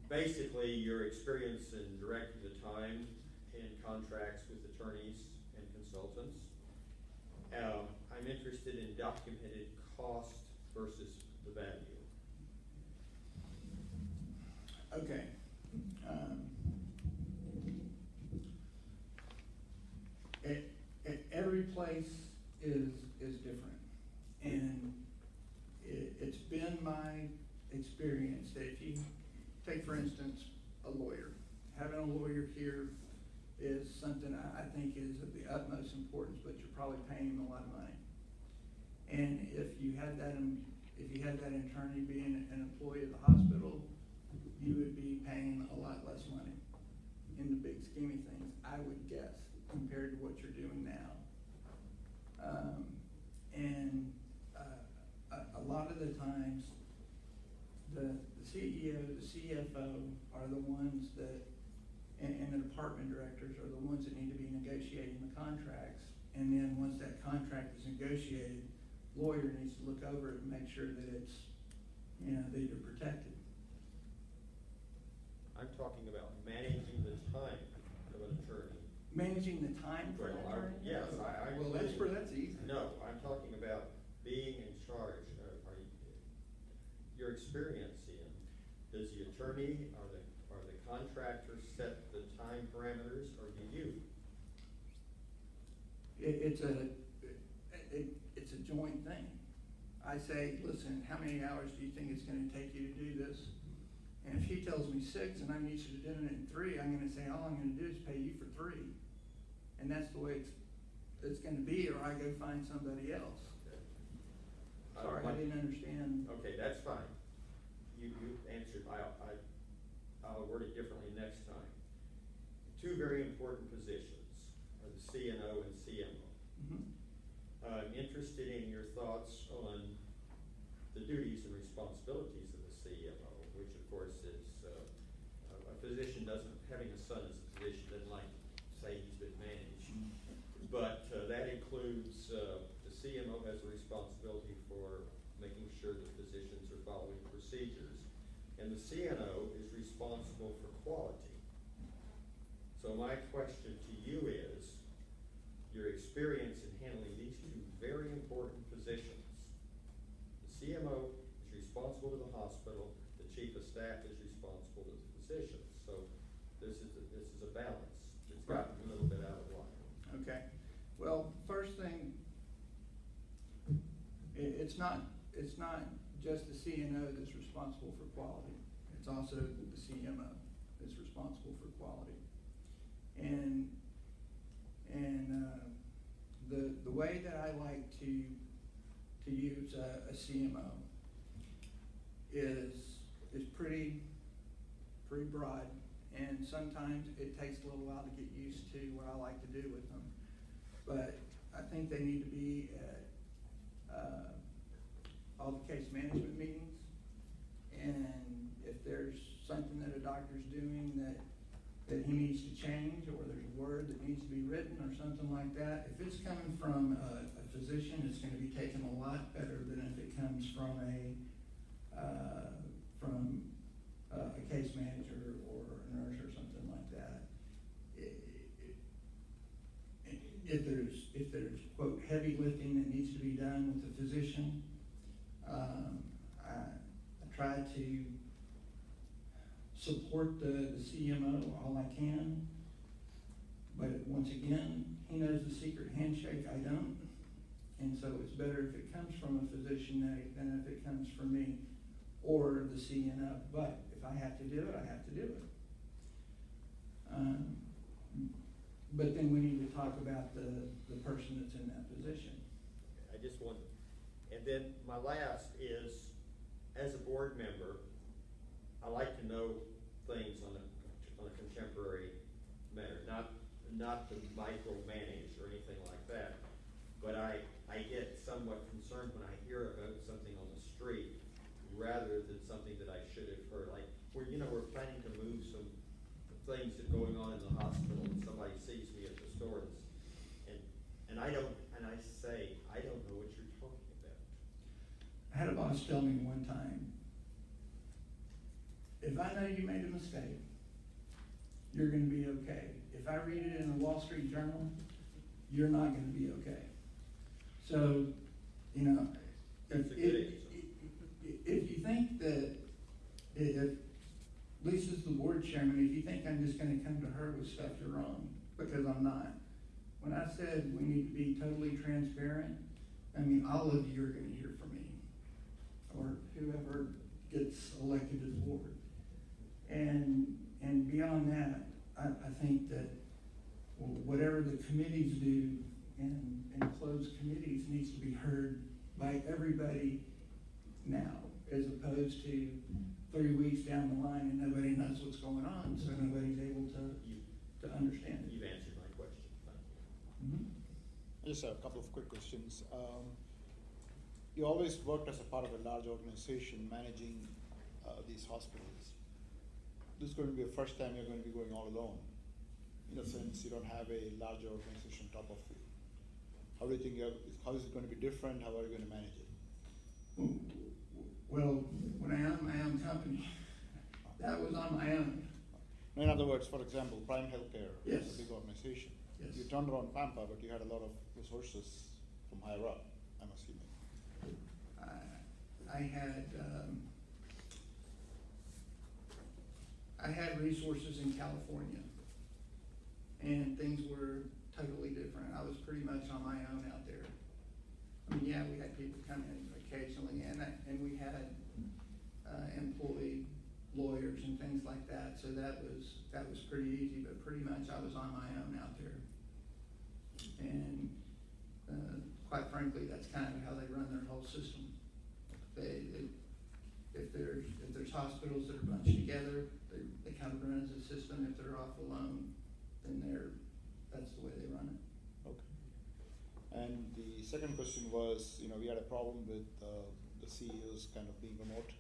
Basically, your experience in directing the time in contracts with attorneys and consultants. I'm interested in documented cost versus the value. Okay. Every place is different, and it's been my experience that if you take, for instance, a lawyer, having a lawyer here is something I think is of the utmost importance, but you're probably paying them a lot of money. And if you had that attorney being an employee of the hospital, you would be paying a lot less money in the big scheme of things, I would guess, compared to what you're doing now. A lot of the times, the CEO, the CFO are the ones that, and the department directors are the ones that need to be negotiating the contracts. And then once that contract is negotiated, lawyer needs to look over it and make sure that it's, that you're protected. I'm talking about managing the time of an attorney. Managing the time for an Well, attorney? yes, Well, that's easy. No, I'm talking about being in charge. Your experience in, does the attorney or the contractor set the time parameters, or do you? It's a joint thing. I say, listen, how many hours do you think it's gonna take you to do this? And if he tells me 6 and I'm used to doing it in 3, I'm gonna say, all I'm gonna do is pay you for 3. And that's the way it's gonna be, or I go find somebody else. Okay. Sorry, I didn't understand. Okay, that's fine. You answered. I'll word it differently next time. 2 very important positions are the CNO and CMO. Mhm. I'm interested in your thoughts on the duties and responsibilities of the CMO, which of course is, a physician having a son as a physician doesn't like to say he's been managed. But that includes, the CMO has a responsibility for making sure that physicians are following procedures. And the CNO is responsible for quality. So my question to you is, your experience in handling these 2 very important positions. The CMO is responsible to the hospital, the chief of staff is responsible to the physicians. So this is a balance. It's gotten a little bit out of line. Okay. Well, first thing, it's not just the CNO that's responsible for quality. It's also the CMO that's responsible for quality. And the way that I like to use a CMO is pretty broad, and sometimes it takes a little while to get used to what I like to do with them. But I think they need to be at all the case management meetings, and if there's something that a doctor's doing that he needs to change, or there's a word that needs to be written or something like that, if it's coming from a physician, it's gonna be taken a lot better than if it comes from a case manager or a nurse or something like that. If there's quote heavy lifting that needs to be done with the physician, I try to support the CMO all I can, but once again, he knows the secret handshake, I don't, and so it's better if it comes from a physician than if it comes from me or the CNO. But If I have to do it, I have to do it. But then we need to talk about the person that's in that position. I just want, and then my last is, as a board member, I like to know things on a contemporary manner, not to micromanage or anything like that. But I get somewhat concerned when I hear about something on the street rather than something that I should have heard. Like, we're planning to move some things that are going on in the hospital, and somebody sees me at the store, and I say, I don't know what you're talking about. I had a boss tell me one time, if I know you made a mistake, you're gonna be okay. If I read it in the Wall Street Journal, you're not gonna be okay. So, That's a good answer. if you think that, if Lisa's the board chairman, if you think I'm just gonna come to her with stuff, you're wrong, because I'm not. When I said we need to be totally transparent, I mean, all of you are gonna hear from me, or whoever gets elected to the board. And beyond that, I think that whatever the committees do in closed committees needs to be heard by everybody now, as opposed to 3 weeks down the line and nobody knows what's going on, so nobody's able to understand it. You've answered my question. Thank you. Just a couple of quick questions. You always worked as a part of a large organization managing these hospitals. This is going to be the first time you're going to be going all alone. In a sense, you don't have a larger organization on top of you. How do you think how is it going to be different? How are you going to manage it? Well, when I owned my own company, that was on my own. In other words, for example, Prime Healthcare Yes. is a big organization. Yes. You turned around Pampa, but you had a lot of resources from higher up, I'm assuming. I had resources in California, and things were totally different. I was pretty much on my own out there. I mean, yeah, we had people come in occasionally, and we had employee lawyers and things like that. So that was pretty easy. But pretty much, I was on my own out there. And quite frankly, that's kind of how they run their whole system. If there's hospitals that are bunched together, they kind of run as a system. If they're off alone, then that's the way they run it. Okay. And the second question was, we had a problem with the CEOs kind of being remote,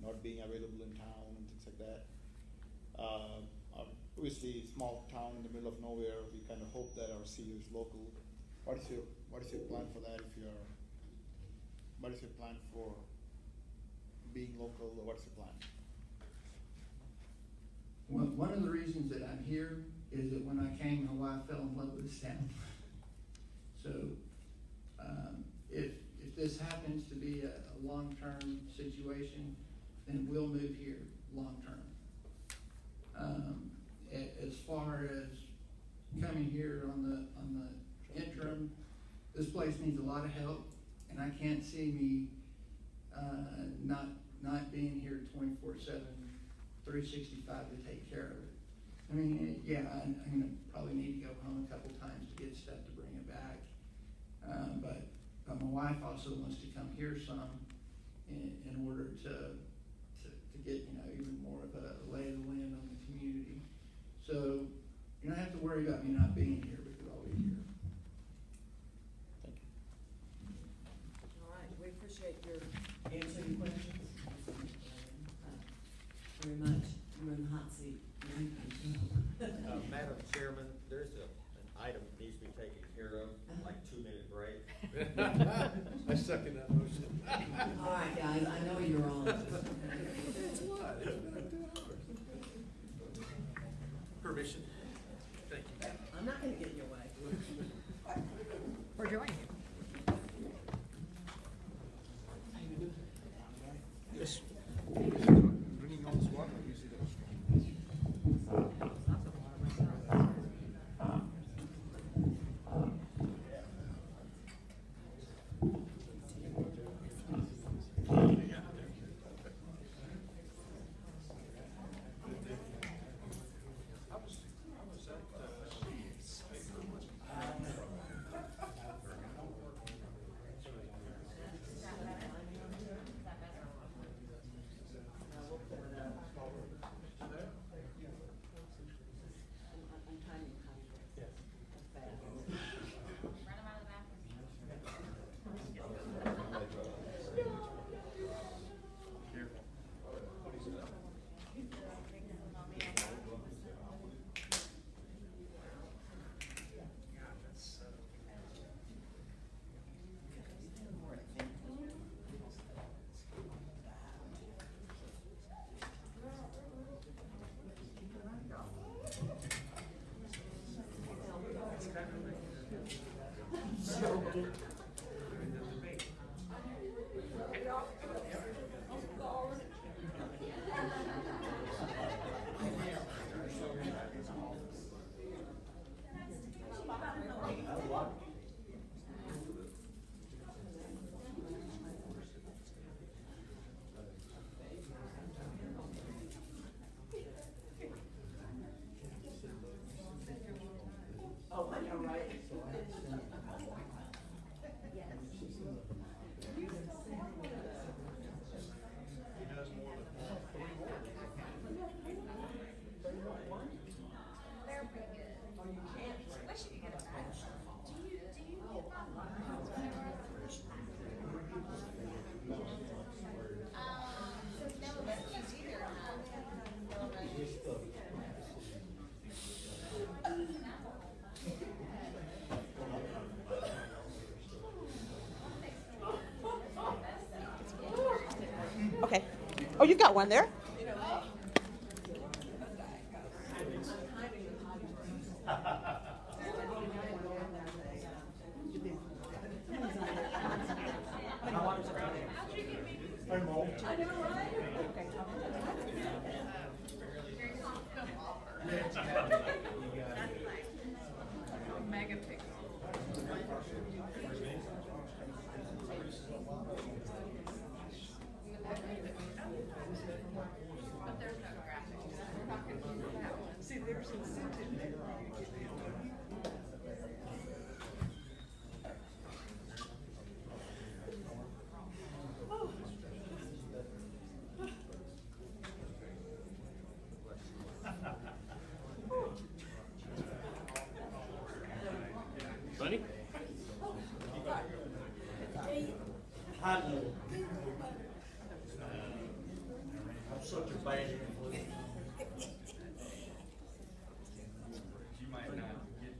not being available in town and things like that. Obviously, small town in the middle of nowhere, we kind of hope that our CEO is local. What is your plan for that? What is your plan for being local, or what's your plan? Well, one of the reasons that I'm here is that when I came, my wife fell in love with this town. So, if this happens to be a long-term situation, then we'll move here long-term. As far as coming here on the interim, this place needs a lot of help, and I can't see me not being here 24/7, 365 to take care of it. I mean, yeah, I'm gonna probably need to go home a couple times to get stuff to bring it back. But my wife also wants to come here some in order to get, even more of a lay of the land on the community. So you don't have to worry about me not being here, but you're always here. Thank you. All right, we appreciate your answering questions. Very much. You're in the hot seat. Madam Chairman, there's an item that needs to be taken care of, like 2-minute break. I second that motion. All right, guys, I know you're on. It's what? It's been 2 hours. Permission. Thank you. I'm not gonna get in your way. We're joining you. Yes. Bringing all this water, you see that? you've got one there. I know, right? Buddy? Hello. I'm such a bad influence. You might not get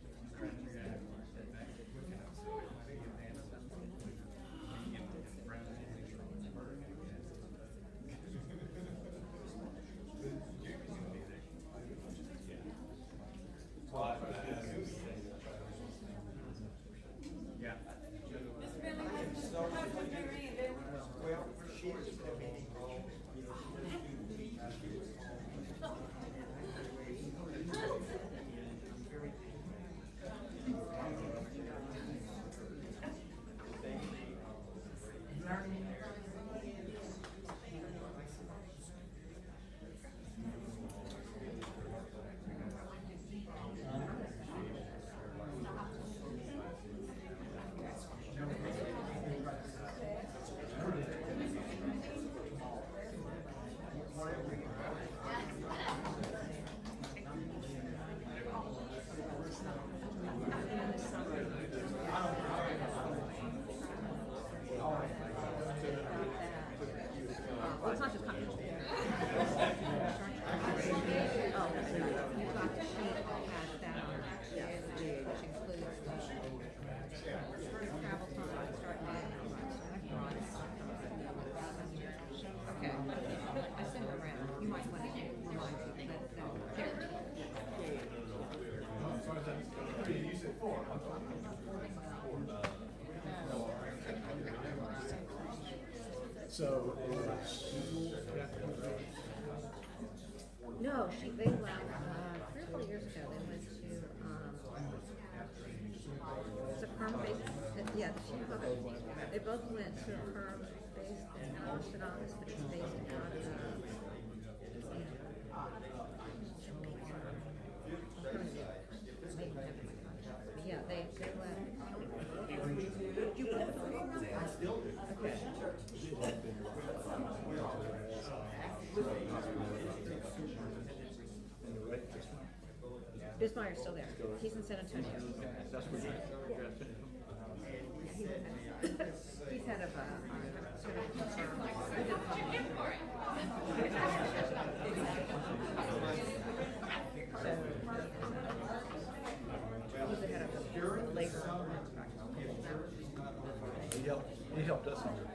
well, she's the meeting hall, you know, Well, it's not just confidential. You've got the sheet that has that on it, which includes the travel time, start date, okay. I send it around. You might want to remind people that they're So, No, they went, 3 or 4 years ago, they went to, it's a firm-based, yeah, they both went to a firm-based Austin office, but it's based out of, yeah, they went. You went. I still do. Okay. Bismeyer's still there. He's in San Antonio. He's head of sort of he's the head of labor. he helped us on it.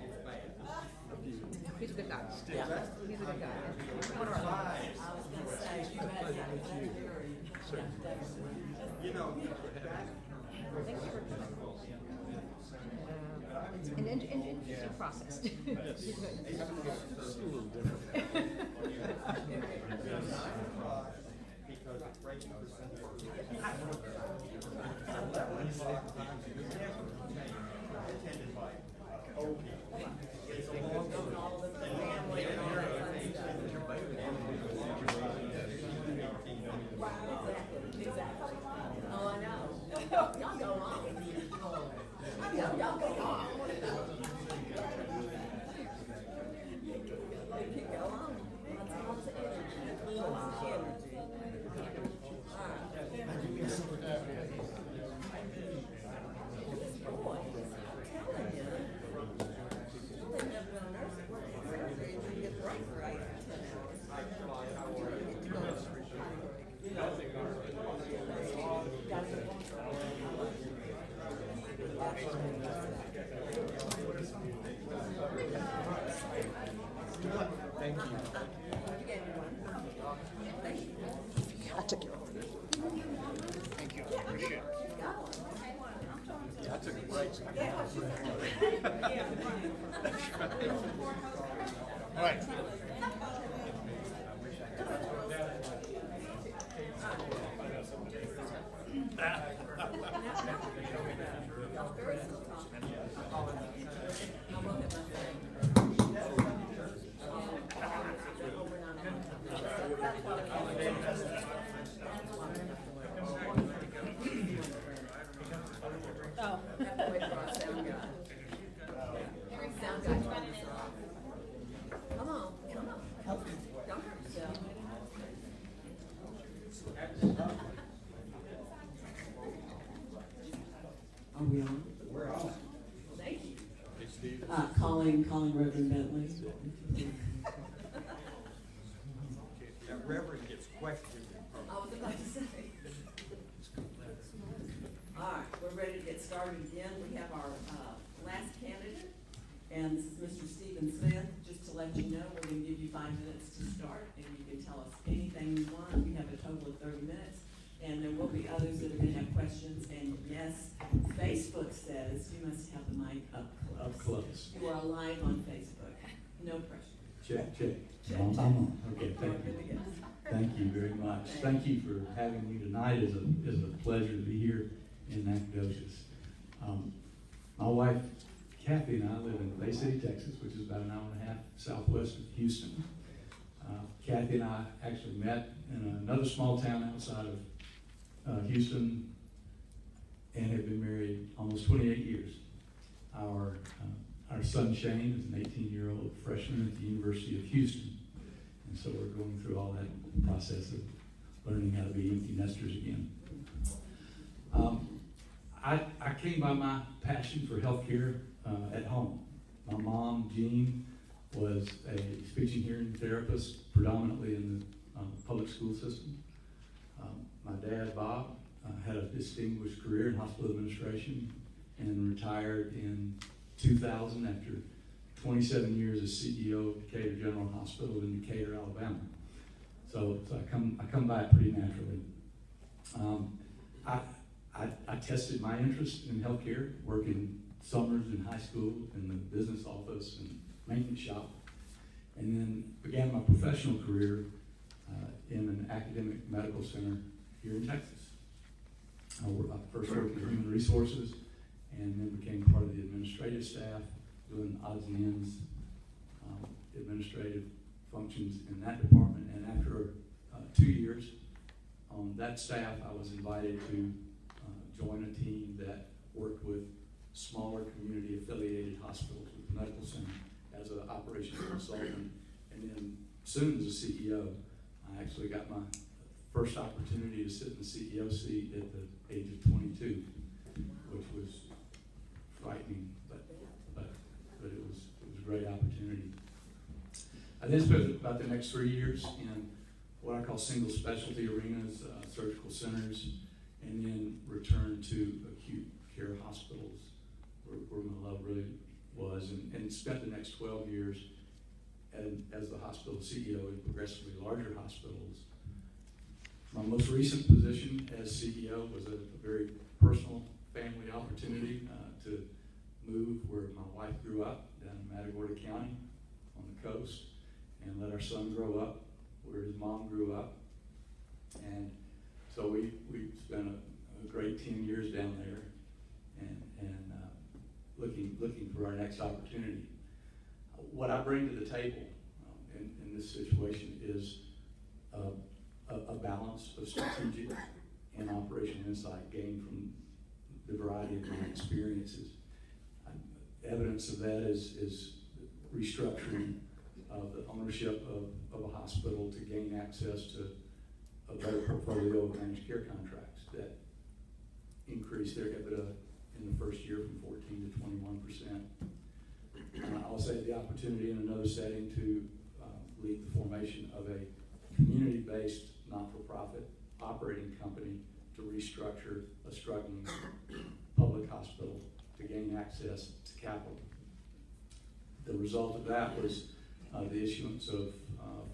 He's a good guy. Yeah. He's a good guy. I was gonna say, you had that jury. You know, Thanks for an interesting process. because it's right attended by old people. It's a long All the family and all that fun stuff. Exactly. Oh, I know. Y'all go on. Y'all go on. They can go on. Lots of energy. Lots of energy. All right. Boy, I'm telling you. All right. Oh. Sound guy. Come on, come on. Don't hurt yourself. Are we on? We're on. Thank you. Calling Reverend Bentley. That reverend gets questioned. I was about to say. All right, we're ready to get started again. We have our last candidate, and this is Mr. Stephen Smith. Just to let you know, we're going to give you 5 minutes to start, and you can tell us anything you want. We have a total of 30 minutes, and there will be others that are going to have questions. And yes, Facebook says you must have the mic up close. Up close. You are live on Facebook. No pressure. Check. Check. I'm on. Okay, We're thank good to you. go. Thank you very much. Thank you for having me tonight. It's a pleasure to be here in Nacogdoches. My wife, Kathy, and I live in Bay City, Texas, which is about an hour and a half southwest of Houston. Kathy and I actually met in another small town outside of Houston and have been married almost 28 years. Our son Shane is an 18-year-old freshman at the University of Houston. And so we're going through all that process of learning how to be empty nesters again. I came by my passion for healthcare at home. My mom, Jean, was a speech and hearing therapist, predominantly in the public school system. My dad, Bob, had a distinguished career in hospital administration and retired in 2000 after 27 years as CEO of Decatur General Hospital in Decatur, Alabama. So I come by it pretty naturally. I tested my interest in healthcare, working summers in high school in the business office and maintenance shop, and then began my professional career in an academic medical center here in Texas. I first worked in human resources and then became part of the administrative staff, doing odds and ends, administrative functions in that department. And after 2 years on that staff, I was invited to join a team that worked with smaller community affiliated hospitals with the medical center as an operations consultant. And then soon as a CEO, I actually got my first opportunity to sit in the CEO seat at the age of 22, which was frightening, but it was a great opportunity. I then spent about the next 3 years in what I call single specialty arenas, surgical centers, and then returned to acute care hospitals, where my love really was, and spent the next 12 years as the hospital CEO in progressively larger hospitals. My most recent position as CEO was a very personal family opportunity to move where my wife grew up, down in Matagorda County on the coast, and let our son grow up where his mom grew up. And so we spent a great 10 years down there and looking for our next opportunity. What I bring to the table in this situation is a balance of strategic and operational insight gained from the variety of my experiences. Evidence of that is restructuring of the ownership of a hospital to gain access to a better portfolio of managed care contracts that increase their EBITDA in the first year from 14 to 21%. I'll say the opportunity in another setting to lead the formation of a community-based not-for-profit operating company to restructure a struggling public hospital to gain access to capital. The result of that was the issuance of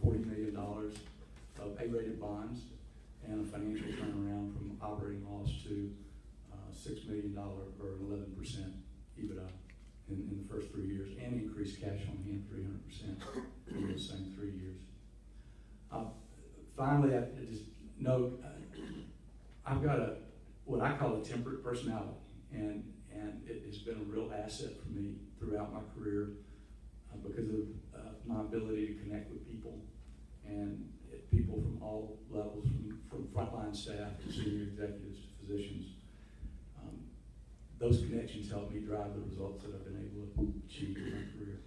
$40 million of A-rated bonds and a financial turnaround from operating loss to $6 million or 11% EBITDA in the first 3 years, and increased cash on hand 300% in those same 3 years. Finally, I just note, I've got what I call a temperate personality, and it has been a real asset for me throughout my career because of my ability to connect with people, and people from all levels, from frontline staff to senior executives to physicians. Those connections help me drive the results that I've been able to achieve in my career.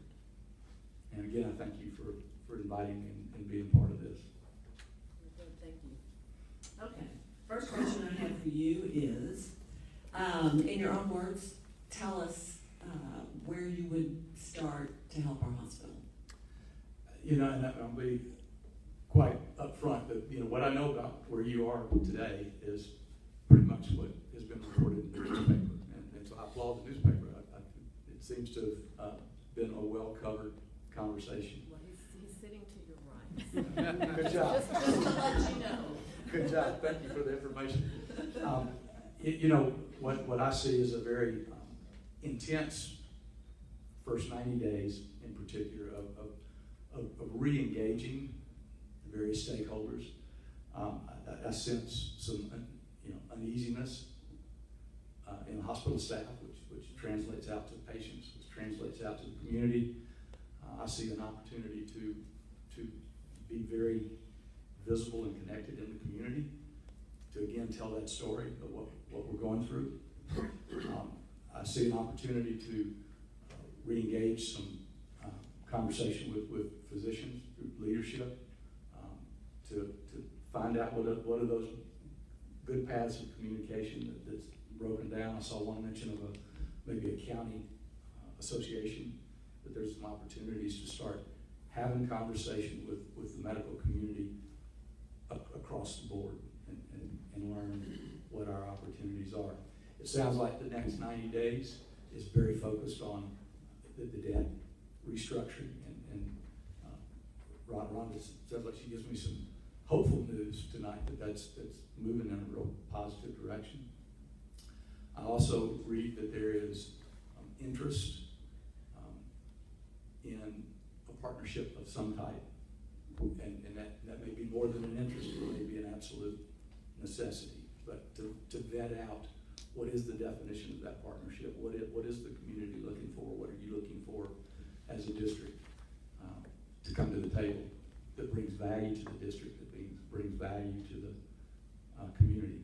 And again, I thank you for inviting me and being part of this. Good, thank you. Okay, first question I have for you is, in your own words, tell us where you would start to help our hospital. And I'll be quite upfront that, what I know about where you are today is pretty much what has been reported in the newspaper. And so I applaud the newspaper. It seems to have been a well-covered conversation. Well, he's sitting to your right. Good job. Just to let you know. Good job. Thank you for the information. What I see is a very intense first 90 days in particular of re-engaging the various stakeholders. I sense some uneasiness in the hospital staff, which translates out to the patients, which translates out to the community. I see an opportunity to be very visible and connected in the community, to again tell that story of what we're going through. I see an opportunity to re-engage some conversation with physicians, leadership, to find out what are those good paths of communication that's broken down. I saw one mention of maybe a county association, that there's some opportunities to start having conversation with the medical community across the board and learn what our opportunities are. It sounds like the next 90 days is very focused on the debt restructuring, and Rhonda sounds like she gives me some hopeful news tonight that's moving in a real positive direction. I also read that there is interest in a partnership of some type, and that may be more than an interest, it may be an absolute necessity, but to vet out what is the definition of that partnership, what is the community looking for, what are you looking for as a district to come to the table that brings value to the district, that brings value to the community.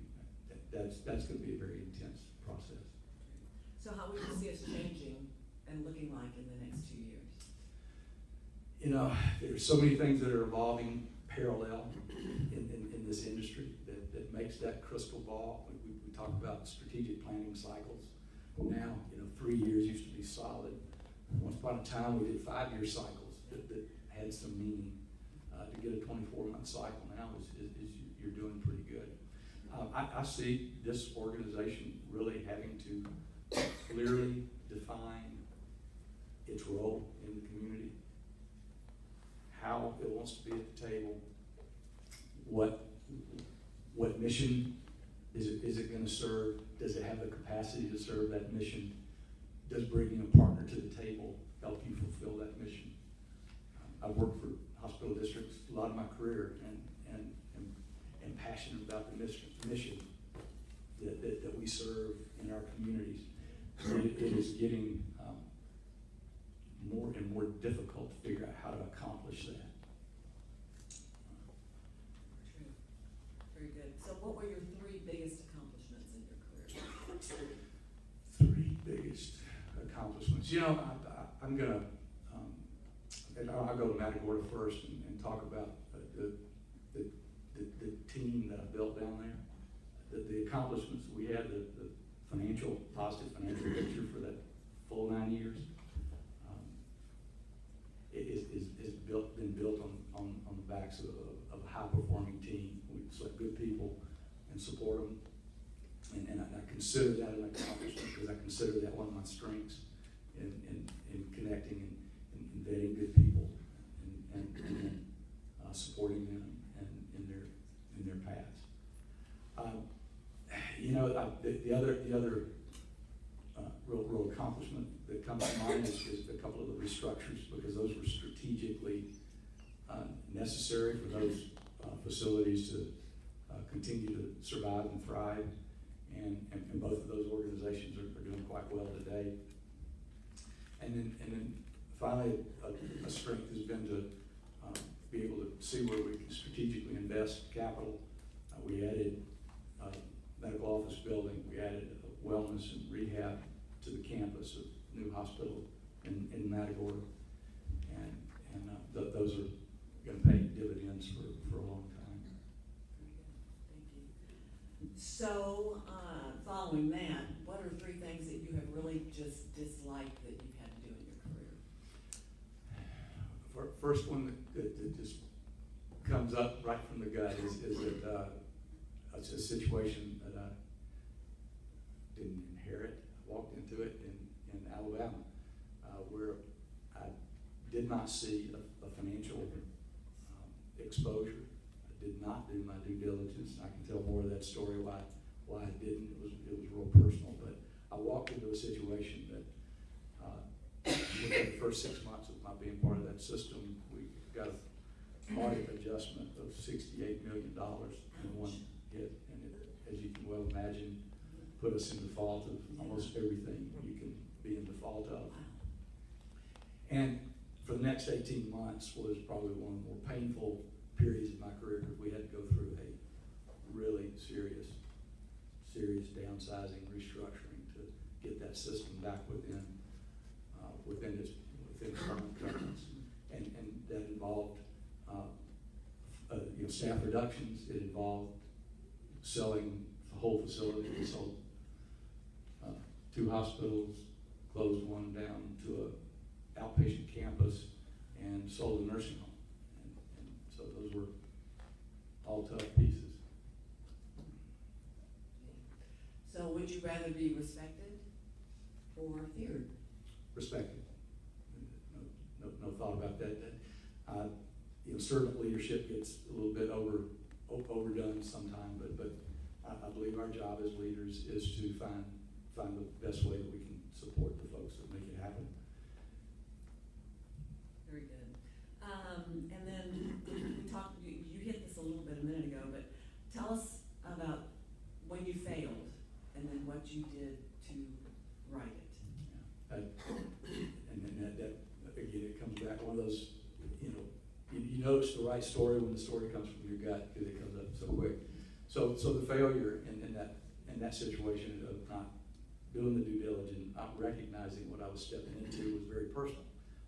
That's going to be a very intense process. So how would you see us changing and looking like in the next 2 years? There's so many things that are evolving parallel in this industry that makes that crystal ball. We talk about strategic planning cycles. Now, 3 years used to be solid. Once upon a time, we did 5-year cycles that had some meaning. To get a 24-month cycle now is you're doing pretty good. I see this organization really having to clearly define its role in the community, how it wants to be at the table, what mission is it going to serve? Does it have the capacity to serve that mission? Does bringing a partner to the table help you fulfill that mission? I've worked for hospital districts a lot of my career and passionate about the mission that we serve in our communities. It is getting more and more difficult to figure out how to accomplish that. True. Very good. So what were your 3 biggest accomplishments in your career? 3 biggest accomplishments. I'm going to, I'll go to Matagorda first and talk about the team that I built down there, the accomplishments we had, the positive financial picture for that full 9 years. Is been built on the backs of a high-performing team. We select good people and support them, and I consider that an accomplishment because I consider that one of my strengths in connecting and vetting good people and then supporting them and in their paths. The other real accomplishment that comes to mind restructures, because those were strategically necessary for those facilities to continue to survive and thrive. And both of those organizations are doing quite well today. And then finally, a strength has been to be able to see where we can strategically invest capital. We added a medical office building, we added a wellness and rehab to the campus of the new hospital in Nacogdoches. And those are going to pay dividends for a long time. Thank you. So, following that, what are 3 things that you have really just disliked that you've had to do in your career? First one that just comes up right from the gut is that it's a situation that I didn't inherit. I walked into it in Alabama, where I did not see a financial exposure. I did not do my due diligence. I can tell more of that story why I didn't. It was real personal. But I walked into a situation that within the first 6 months of my being part of that system, we got an audit adjustment of $68 million in one hit, and it, as you can well imagine, put us in default of almost everything you can be in default of. And for the next 18 months was probably one of the more painful periods in my career, because we had to go through a really serious downsizing, restructuring to get that system back within its current governance, and that involved staff reductions. It involved selling the whole facility. We sold 2 hospitals, closed one down to a outpatient campus, and sold a nursing home. And so those were all tough pieces. So would you rather be respected or feared? Respected. No thought about that. Servant leadership gets a little bit overdone sometimes, but I believe our job as leaders is to find the best way that we can support the folks that make it happen. Very good. And then we talked, you hit this a little bit a minute ago, but tell us about when you failed and then what you did to right it. Yeah. And then that again, it comes back one of those, you notice the right story when the story comes from your gut, because it comes up so quick. So the failure in that situation of not doing the due diligence, not recognizing what I was stepping into was very personal.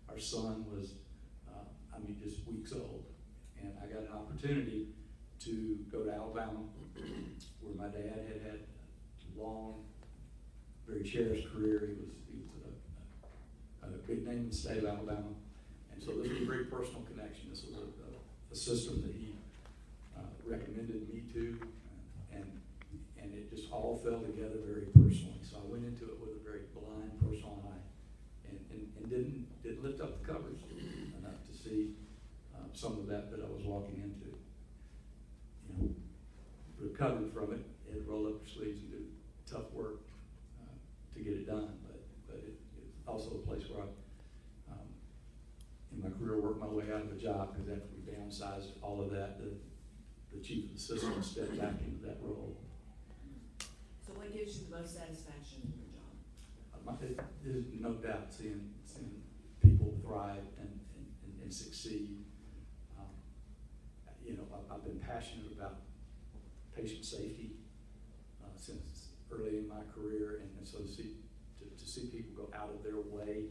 Our son was, just weeks old, and I got an opportunity to go to Alabama, where my dad had a long, very cherished career. He was a big name in the state of Alabama, and so this was a very personal connection. This was a system that he recommended me to, and it just all fell together very personally. So I went into it with a very blind, personal eye, and didn't lift up the covers enough to see some of that I was walking into. Recovered from it, had to roll up your sleeves and do tough work to get it done. But it's also a place where I, in my career, worked my way out of a job, because after we downsized all of that, the chief of the system stepped back into that role. So what gives you the most satisfaction in your job? There's no doubt seeing people thrive and succeed. I've been passionate about patient safety since early in my career, and so to see people go out of their way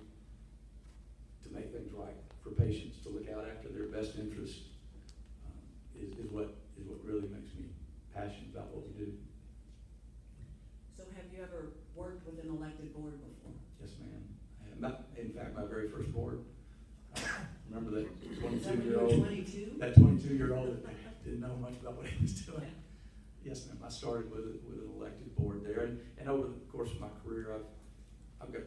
to make things right for patients, to look out after their best interests, is what really makes me passionate about what we do. So have you ever worked with an elected board before? Yes, ma'am. In fact, my very first board. Remember that Is that when you 22-year-old? were 22? That 22-year-old that didn't know much about what he was doing. Yes, ma'am. I started with an elected board there, and over the course of my career, I've got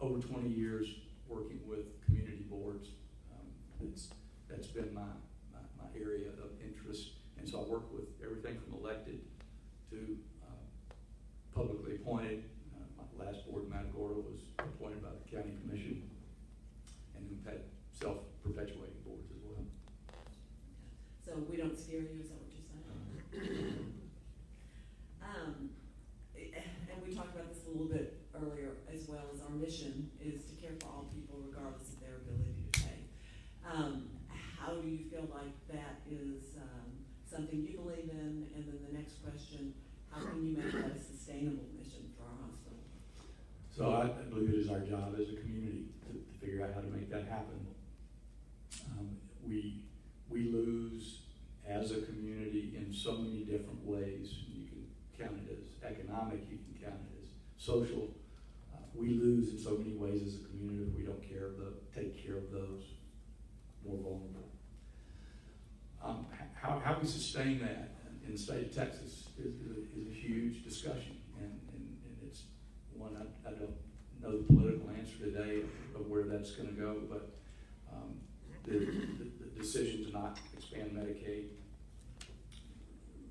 over 20 years working with community boards. That's been my area of interest, and so I work with everything from elected to publicly appointed. My last board in Matagorda was appointed by the county commission, something you believe in? And then the next question, how can you make that a sustainable mission for our hospital? So I believe it is our job as a community to figure out how to make that happen. We lose as a community in so many different ways. You can count it as economic, you can count it as social. We lose in so many ways as a community if we don't take care of those more vulnerable. How we sustain that in the state of Texas is a huge discussion, and it's one I don't know the political answer today of where that's going to go, but the decision to not expand Medicaid,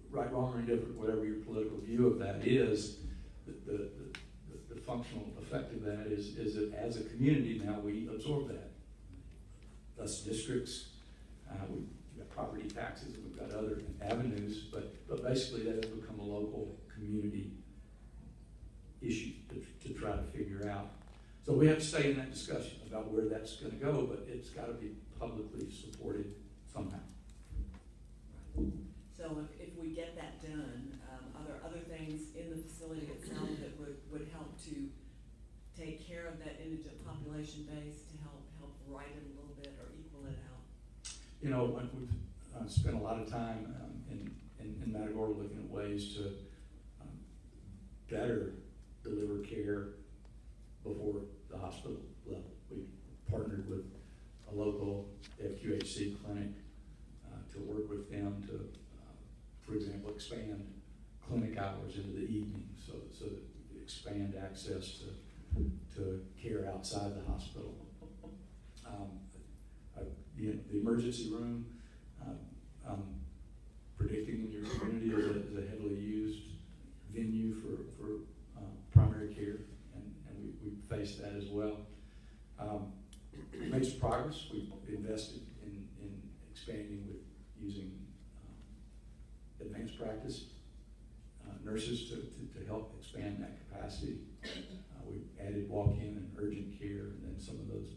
right, wrong, or indifferent, whatever your political view of that is, the functional effect of that is that as a community now we absorb that. Thus districts, we've got property taxes, and we've got other avenues, but basically that has become a local community issue to try to figure out. So we have to stay in that discussion about where that's going to go, but it's got to be publicly supported somehow. So if we get that done, are there other things in the facility itself that would help to take care of that indigent population base, to help right it a little bit or equal it out? You know, we've spent a lot of time in Matagorda looking at ways to better deliver care before the hospital level. We partnered with a local FQHC clinic to work with them to, for example, expand clinic hours into the evening, so that we expand access to care outside the hospital. The emergency room, I'm predicting in your community is a heavily used venue for primary care, and we faced that as well. We made some progress. We invested in expanding with using advanced practice nurses to help expand that capacity. We added walk-in and urgent care, and then some of those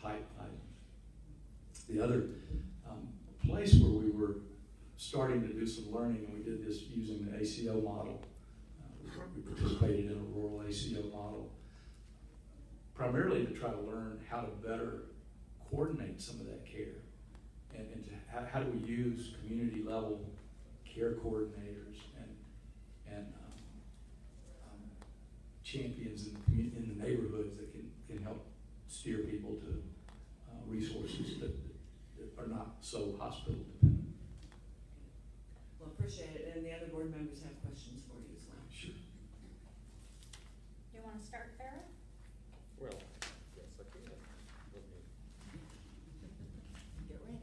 type items. The other place where we were starting to do some learning, and we did this using the ACO model. We participated in a rural ACO model, primarily to try to learn how to better coordinate some of that care, and how do we use community level care coordinators and champions in the neighborhoods that can help steer people to resources that are not so hospital dependent. Well, appreciate it, and the other board members have questions for you as well. Sure. You want to start, Farrah? Well, yes, I can. Okay. Get ready.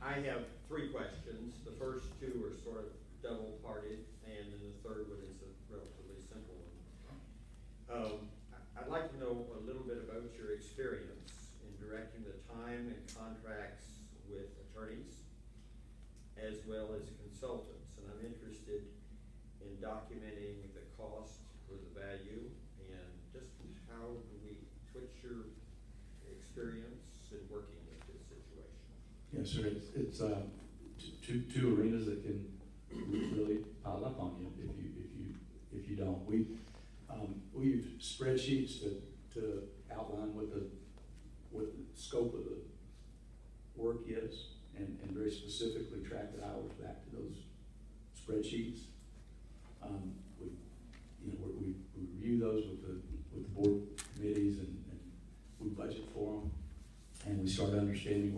I have three questions. The first two are sort of double-parted, and then the third one is a relatively simple one. I'd like to know a little bit about your experience in directing the time and contracts with attorneys, as well as consultants, and I'm interested in documenting the cost or the value, and just what's your experience in working with this situation? Yes, sir. It's two arenas that can really pile up on you if you don't. We use spreadsheets to outline what the scope of the work is, and very specifically track the hours back to those spreadsheets. We review those with the board committees, and we budget for them, and we start understanding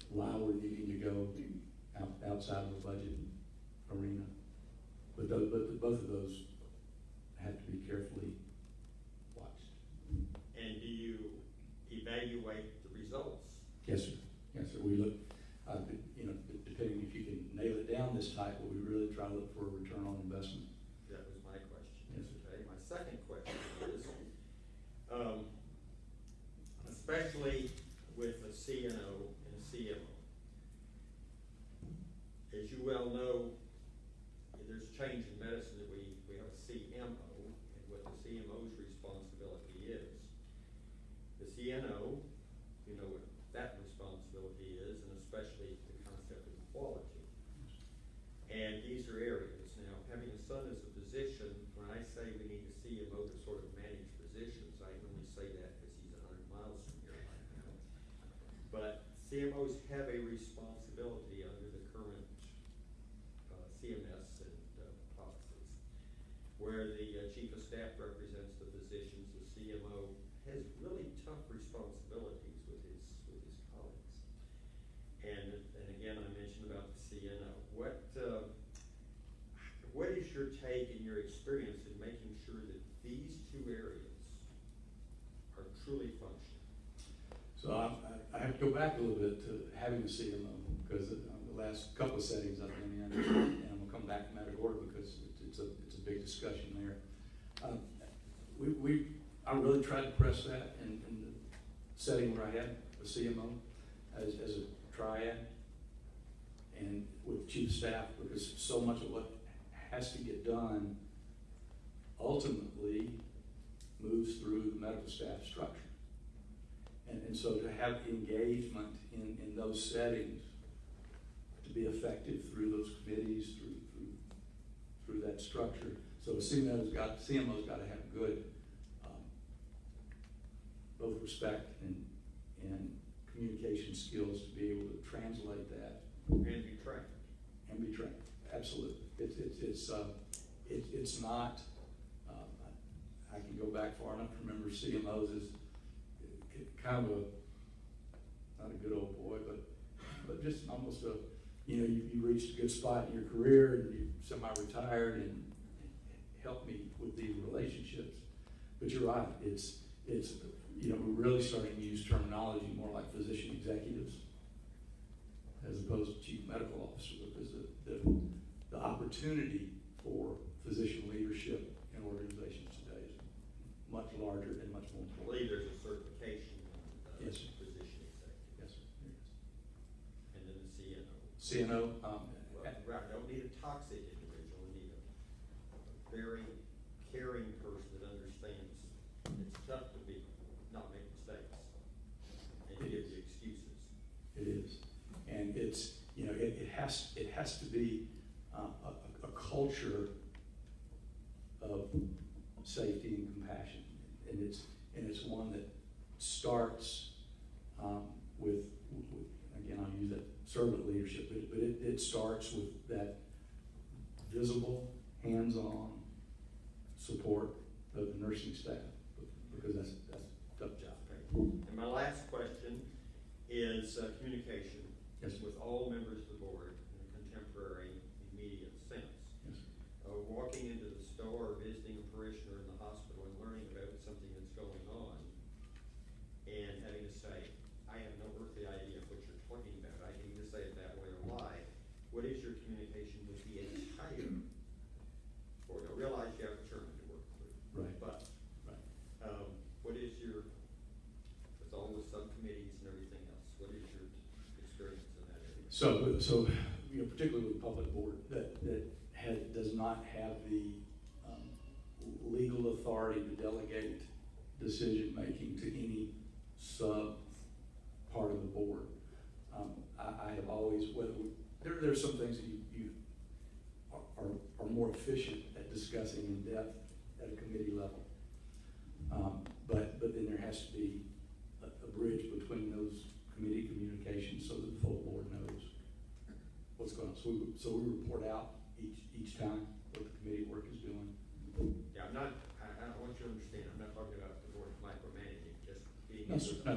why we're needing to go outside of the budget arena. But both of those have to be carefully watched. And do you evaluate the results? Yes, sir. Yes, sir. We look, depending if you can nail it down this type, but we really try to look for a return on investment. That was my question. Yes, sir. Okay. My second question is, especially with a CNO and a CMO, as you well know, there's change in medicine that we have a CMO, and what the CMO's responsibility is. The CNO CMOs have a responsibility under the current CMS and policies, where the chief of staff represents the physicians. The CMO has really tough responsibilities with his colleagues. And again, I mentioned about the CNO. What is your take and your experience in making sure that these two areas are truly functioning? So I have to go back a little bit to having a CMO, because the last couple of settings I've been in, and I'm gonna come back to Matagorda because it's a big discussion there. I really tried to press that in the setting where I had a CMO as a triad, and with chief of staff, because so much of what has to get done ultimately moves through the medical staff structure. And so to have engagement in those settings, to be effective through those committees, through that structure. So a CMO's got to have good both respect and communication skills to be able to translate that. And be trained. And be trained, absolutely. It's not, I can go back far enough to remember CMOs as kind of not a good old boy, but just almost you reached a good spot in your career and you semi-retired and helped me with these relationships. But you're right, it's we're really starting to use terminology more like physician executives as opposed to chief medical officer, because the opportunity for physician leadership in organizations today is much larger and much more I important. believe there's a certification in Yes, sir. physician executive. Yes, sir. There is. And then the CNO. CNO, Well, don't need a toxic individual, we need a very caring person that understands it's tough to not make mistakes and give you excuses. it is, and it's it has to be a culture of safety and compassion, and it's one that starts with again, I'll use that servant leadership, but it starts with that visible, hands-on support of the nursing staff, because that's a tough job. Okay. And my last question is communication. Yes. With all members of the board in a contemporary, immediate sense. Yes. Walking into the store or visiting a parishioner in the hospital and learning about something that's going on and having to say, I have no earthly idea of what you're talking about. I can either say it that way or lie. What is your communication with the entire board? I realize you have a chairman to work through. Right. But what is your, with all the subcommittees and everything else, what is your experience in that area? So particularly with the public board that does not have the legal authority to delegate decision making to any sub part of the board. I have always, there are some things that you are more efficient at discussing in depth at a committee level. But then there has to be a bridge between those committee communications so that the full board knows what's going on. So we report out each time what the committee work is doing. Yeah, I want you to understand, I'm not talking about the board micromanaging, just being. No, sir, no, I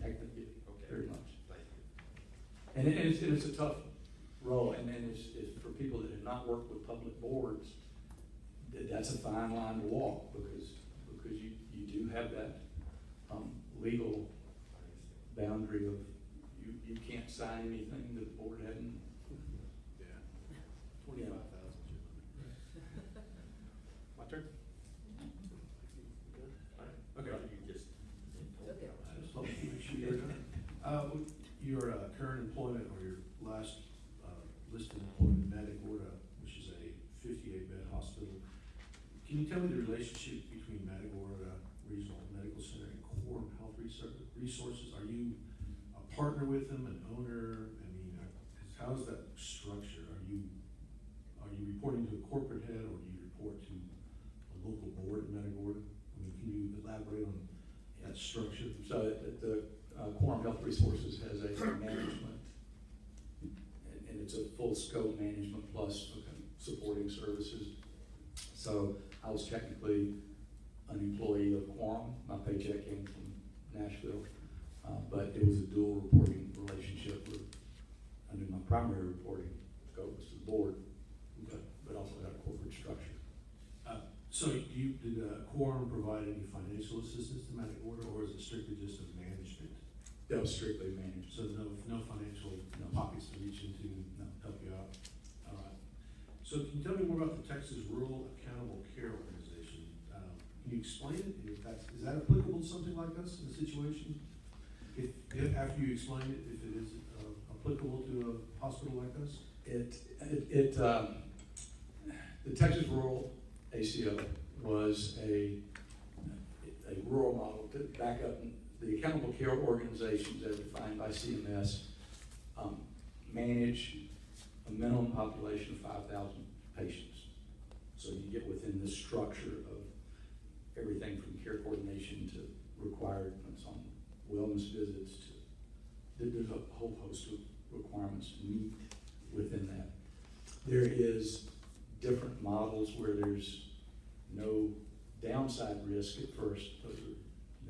can get it Okay. very much. Thank you. And it's a tough role, and it's for people that have not worked with public boards, that's a fine line to walk, because you do have that legal boundary of you can't sign anything that the board hadn't. Yeah. 25,000. My turn? Okay. You just. I just hope to make sure you're done. Your current employment or your last listed employment in Matagorda, which is a 58-bed hospital. Can you tell me the relationship between Matagorda Regional Medical Center and Quorum Health Resources? Are you a partner with them, an owner? I mean, how is that structured? Are you reporting to a corporate head, or do you report to a local board in Matagorda? I mean, can you elaborate on that structure? So the Quorum Health Resources has a management, and it's a full scope management plus supporting services. So I was technically an employee of Quorum. My paycheck came from Nashville, but it was a dual reporting relationship with, under my primary reporting scope was to the board, but also had a corporate structure. So did Quorum provide any financial assistance to Magic Order, or is it strictly just a management? That was strictly managed. So no financial pockets to reach into to help you out? All right. So can you tell me more about the Texas Rural Accountable Care Organization? Can you explain it? Is that applicable to something like us in a situation? If after you explain it, if it is applicable to a hospital like us? The Texas Rural ACO was a rural model to back up the accountable care organizations that are defined by CMS manage a minimum population of 5,000 patients. So you get within this structure of everything from care coordination to requirements on wellness visits to, there's a whole host of requirements to meet within that. There is different models where there's no downside risk at first. Those are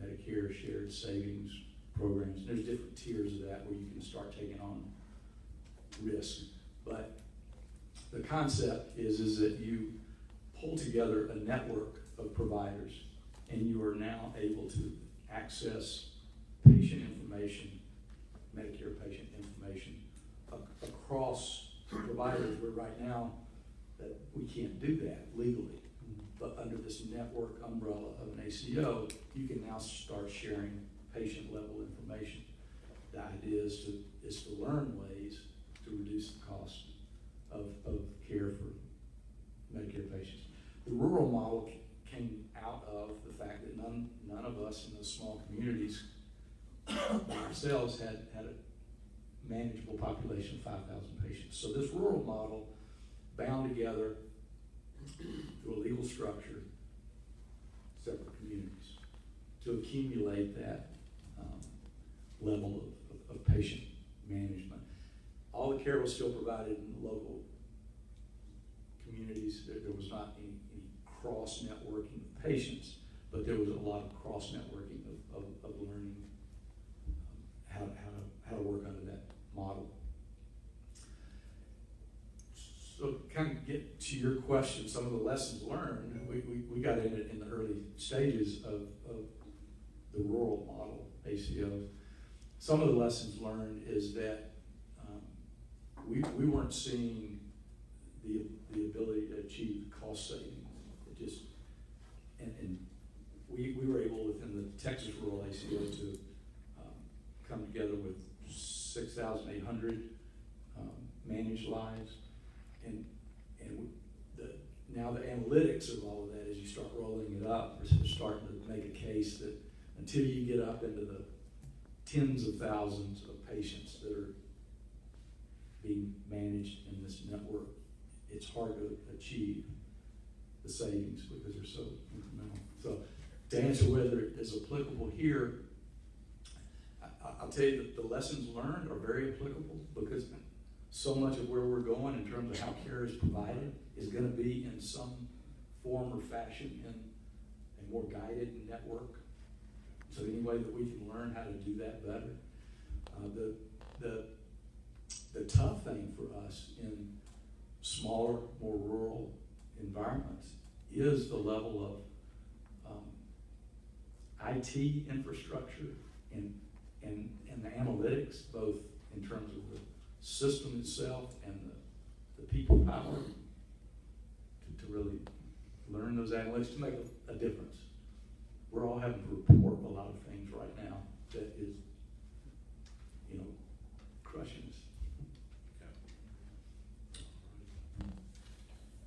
Medicare shared savings programs. There's different tiers of that where you can start taking on risk. But the concept is that you pull together a network of providers and you are now able to access patient information, Medicare patient information across providers, where right now that we can't do that legally. But under this network umbrella of an ACO, you can now start sharing patient level information. The idea is to learn ways to reduce the cost of care for Medicare patients. The rural model came out of the fact that none of us in those small communities ourselves had a manageable population of 5,000 patients. So this rural model bound together through a legal structure separate communities to accumulate that level of patient management. All the care was still provided in the local communities. There was not any cross-networking of patients, but there was a lot of cross-networking of learning how to work under that model. So kind of get to your question, some of the lessons learned, we got in it in the early stages of the rural model, ACOs. Some of the lessons learned is that we weren't seeing the ability to achieve cost savings. It just, and we were able within the Texas Rural ACO to come together with 6,800 managed lives. And now the analytics of all of that, as you start rolling it up, we're starting to make a case that until you get up into the tens of thousands of patients that are being managed in this network, it's hard to achieve the savings because they're so incremental. So to answer whether it is applicable here, I'll tell you that the lessons learned are very applicable because so much of where we're going in terms of how care is provided is going to be in some form or fashion in a more guided network. So any way that we can learn how to do that better. The tough thing for us in smaller, more rural environments is the level of IT infrastructure and the analytics, both in terms of the system itself and the people power to really learn those analytics to make a difference. We're all having to report a lot of things right now that is, crushing us.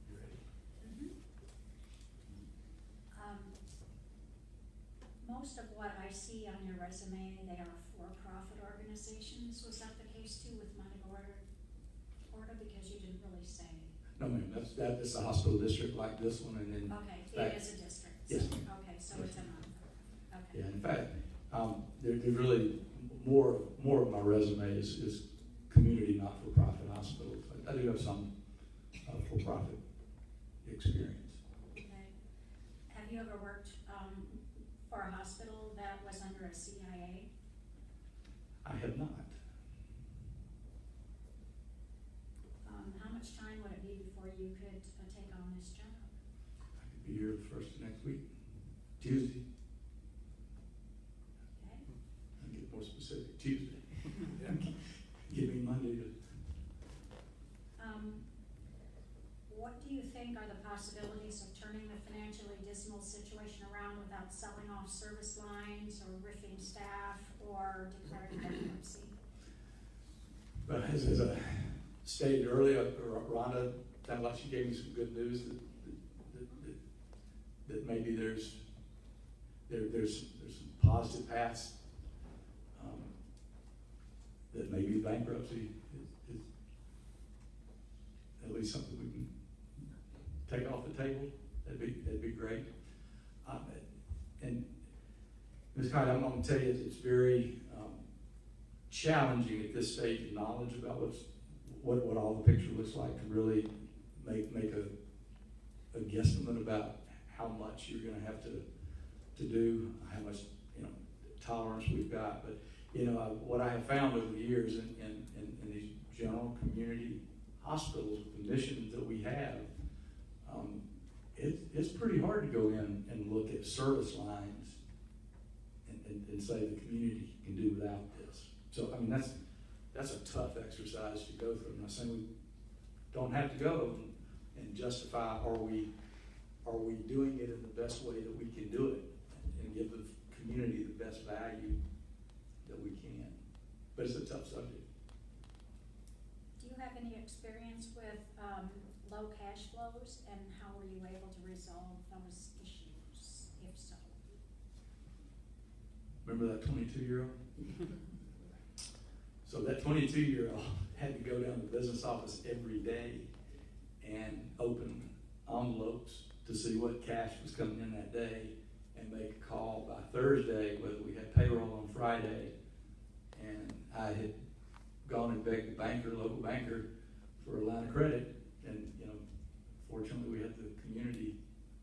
You ready? Most of what I see on your resume, they are for-profit organizations. Was that the case too with Nacogdoches? Because you didn't really say. No, ma'am, that's a hospital district like this one, and then. Okay, it is a district. Yes. Okay, so it's a nonprofit. Okay. Yeah, in fact, there's really more of my resume is community not-for-profit hospitals. I do have some for-profit experience. Okay. Have you ever worked for a hospital that was under a CIA? I have not. How much time would it be before you could take on this job? I could be here the first of next week, Tuesday. Okay. I'll get more specific, Tuesday. Give me Monday to. What do you think are the possibilities of turning the financially dismal situation around without selling off service lines or riffing staff or declaring bankruptcy? But as I stated earlier, Rhonda sounded like she gave me some good news that maybe there's some positive paths. That maybe bankruptcy is at least something we can take off the table. That'd be great. And Ms. Kite, I'm going to tell you, it's very challenging at this stage of knowledge about what all the picture looks like to really make a guesstimate about how much you're going to have to do, how much tolerance we've got. But what I have found over the years in these general community hospitals, the missions that we have, it's pretty hard to go in and look at service lines and say the community can do without this. So I mean that's a tough exercise to go through. I'm not saying we don't have to go and justify are we doing it in the best way that we can do it and give the community the best value that we can. But it's a tough subject. Do you have any experience with low cash flows, and how were you able to resolve those issues, if so? Remember that 22-year-old? So that 22-year-old had to go down to the business office every day and open envelopes to see what cash was coming in that day and make a call by Thursday whether we had payroll on Friday. And I had gone and begged the local banker, for a line of credit, and fortunately we had the community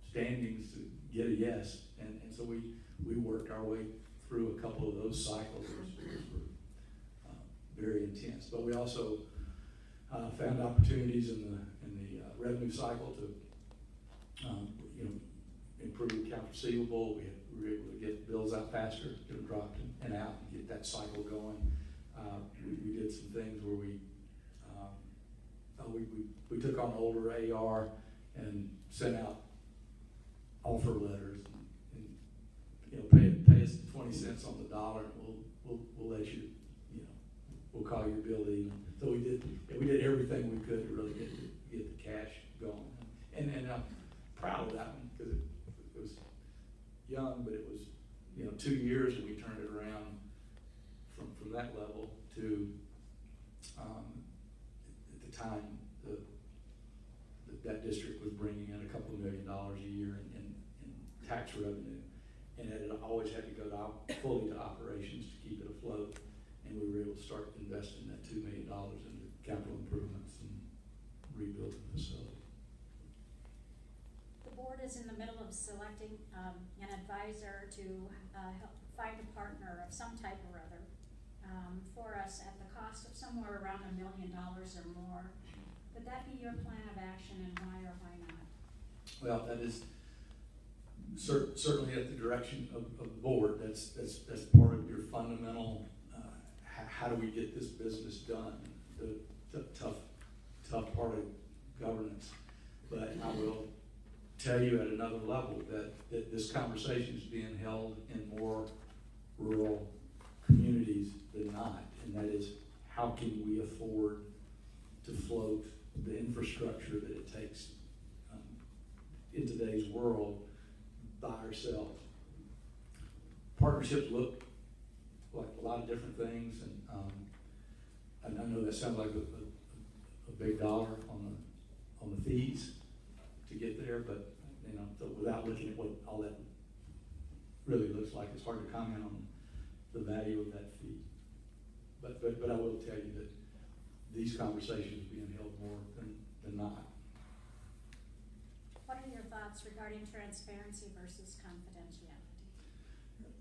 standings to get a yes, and so we worked our way through a couple of those cycles, which were very intense. But we also found opportunities in the revenue cycle to improve accounts receivable. We were able to get bills out faster, get them dropped and out, and get that cycle going. We did some things where we took on older AR and sent out offer letters and pay us 20 cents on the dollar, and we'll let you we'll call your bill even. So we did everything we could to really get the cash going, and I'm proud of that one because it was young, but it was 2 years, and we turned it around from that level to at the time that district was bringing in a couple of $1 million a year in tax revenue, and it had always had to go fully to operations to keep it afloat, and we were able to start investing that $2 million into capital improvements and rebuilding the facility. The board is in the middle of selecting an advisor to help find a partner of some type or other for us at the cost of somewhere around $1 million or more. Would that be your plan of action, and why or why not? Well, that is certainly at the direction of the board. That's part of your fundamental. How do we get this business done? The tough part of governance. But I will tell you at another level that this conversation is being held in more rural communities than not, and that is, how can we afford to float the infrastructure that it takes in today's world by ourselves. Partnerships look like a lot of different things, and I know that sounds like a big dollar on the fees to get there, but so without looking at what all that really looks like, it's hard to comment on the value of that fee. But I will tell you that these conversations are being held more than not. What are your thoughts regarding transparency versus confidentiality?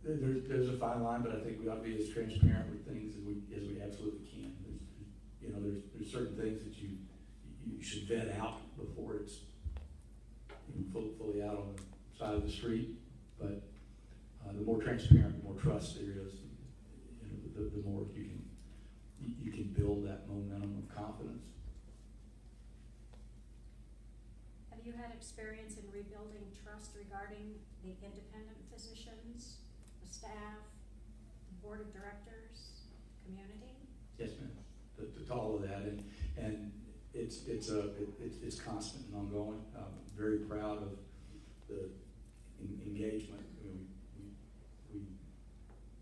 There's a fine line, but I think we ought to be as transparent with things as we absolutely can. There's certain things that you should vet out before it's fully out on the side of the street. But the more transparent, the more trust there is, the more you can build that momentum of confidence. Have you had experience in rebuilding trust regarding the independent physicians, the staff, the board of directors, community? Yes, ma'am. To all of that, and it's constant and ongoing. I'm very proud of the engagement.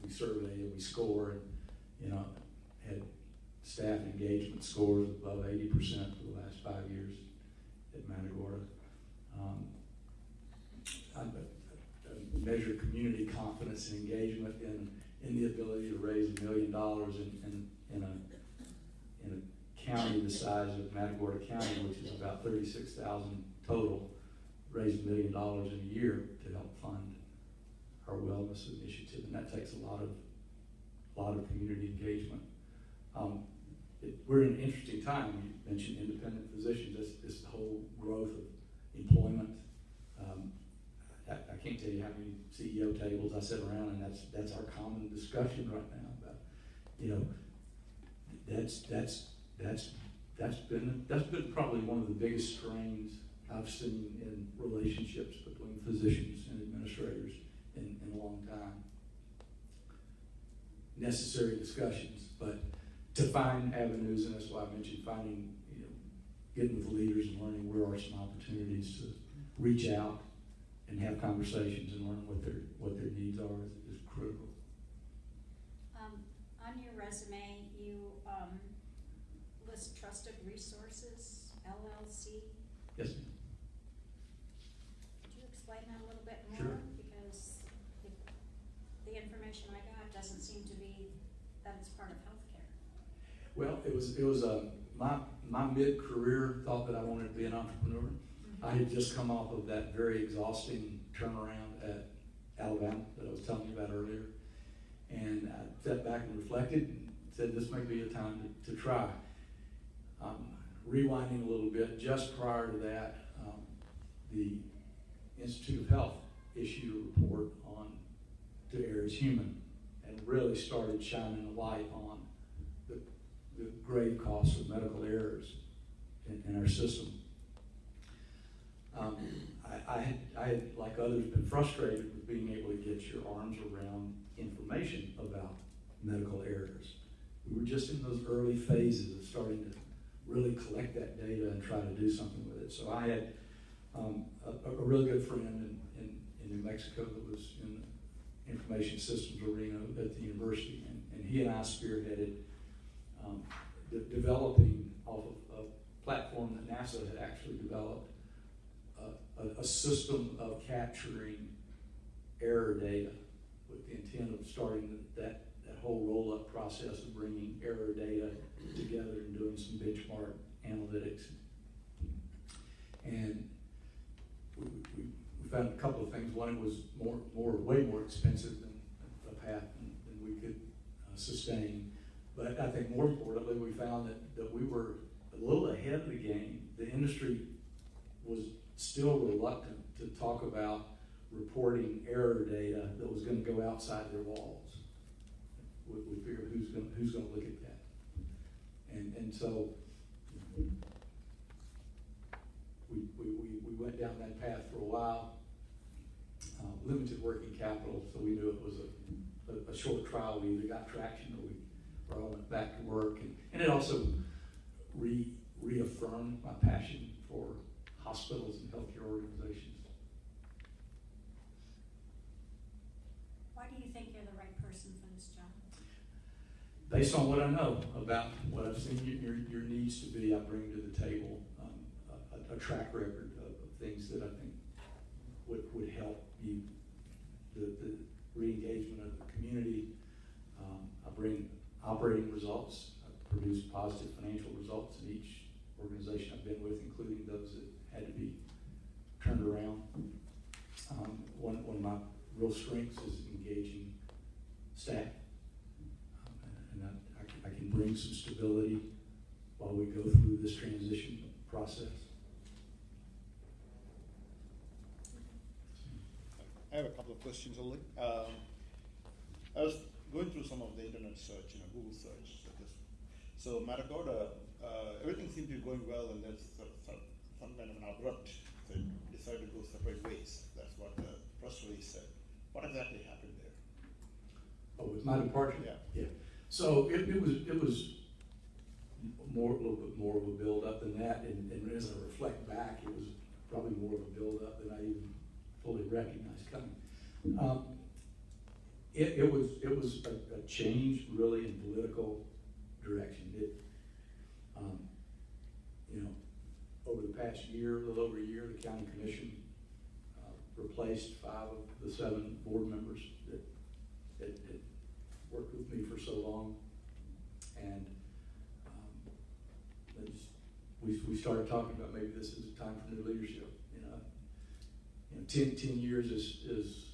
We survey and we score, and had staff engagement scores above 80% for the last 5 years at Matagorda. I measure community confidence and engagement in the ability to raise $1 million in a county the size of Matagorda County, which is about 36,000 total, raise $1 million in a year to help fund our wellness initiative, and that takes a lot of community engagement. We're in an interesting time. You mentioned independent physicians. This whole growth of employment. I can't tell you how many CEO tables I sit around, and that's our common discussion right now about, that's been probably one of the biggest strains I've seen in relationships between physicians and administrators in a long time. Necessary discussions, but to find avenues, and that's why I mentioned finding, getting with leaders and learning where are some opportunities to reach out and have conversations and learn what their needs are is critical. On your resume, you list Trusted Resources, LLC. Yes, ma'am. Could you explain that a little bit more? Sure. Because the information I got doesn't seem to be that it's part of healthcare. Well, it was my mid-career thought that I wanted to be an entrepreneur. I had just come off of that very exhausting turnaround at Alabama that I was telling you about earlier. And I sat back and reflected and said, this may be a time to try. Rewinding a little bit, just prior to that, the Institute of Health issued a report on To Err is Human, and really started shining a light on the grave costs of medical errors in our system. I had, like others, been frustrated with being able to get your arms around information about medical errors. We were just in those early phases of starting to really collect that data and try to do something with it. So I had a really good friend in New Mexico that was in the information systems arena at the university, and he and I spearheaded developing off of a platform that NASA had actually developed, a system of capturing error data with the intent of starting that whole roll-up process of bringing error data together and doing some benchmark analytics. And we found a couple of things. One, it was way more expensive than a path than we could sustain. But I think more importantly, we found that we were a little ahead of the game. The industry was still reluctant to talk about reporting error data that was going to go outside their walls. We figured who's going to look at that, and so we went down that path for a while. Limited working capital, so we knew it was a short trial. We either got traction or I went back to work, and it also reaffirmed my passion for hospitals and healthcare organizations. Why do you think you're the right person for this job? Based on what I know about what I've seen your needs to be, I bring to the table a track record of things that I think would help you, the re-engagement of the community. operating results. I've produced positive financial results in each organization I've been with, including those that had to be turned around. One of my real strengths is engaging staff, and I can bring some stability while we go through this transition process. I have a couple of questions only. I was going through some of the internet search, Google search. So Matagorda, everything seemed to be going well, and there's some kind of an abrupt that decided to go separate ways. That's what the press release said. What exactly happened there? Oh, with my departure? Yeah. So it was a little bit more of a build-up than that, and as I reflect back, it was probably more of a build-up than I even fully recognized coming. It was a change really in political direction. Over the past year, a little over a year, the county commission replaced 5 of the 7 board members that worked with me for so long, and we started talking about maybe this is a time for new leadership. 10 years is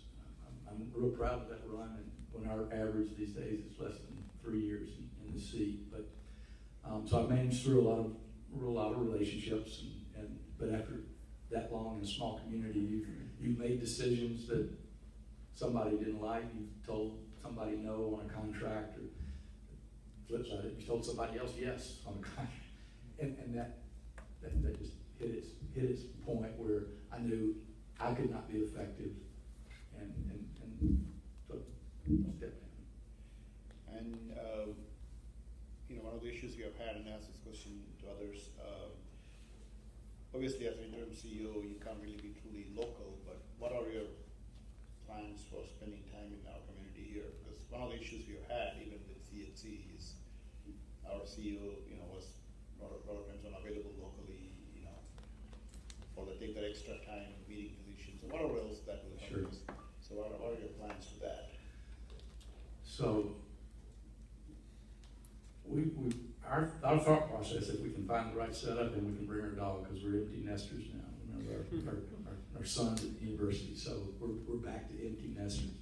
I'm real proud of that run, and when our average these days is less than 3 years in the seat. But so I managed through a lot of relationships, but after that long in a small community, you've made decisions that somebody didn't like. You told somebody no on a contract, or flip side, you told somebody else yes on a contract, and that just hit its point where I knew I could not be effective, and so I stepped in. And one of the issues we have had, and I asked this question to others, obviously as an interim CEO, you can't really be truly local, but what are your plans for spending time in our community here? Because one of the issues we have had, even with CHC, is our CEO, was a lot of times unavailable locally, or they take that extra time meeting positions, or whatever else that will help us. So what are your plans for that? So our thought process, if we can find the right setup and we can bring our dog, because we're empty nesters now. Our son's at the university, so we're back to empty nesters.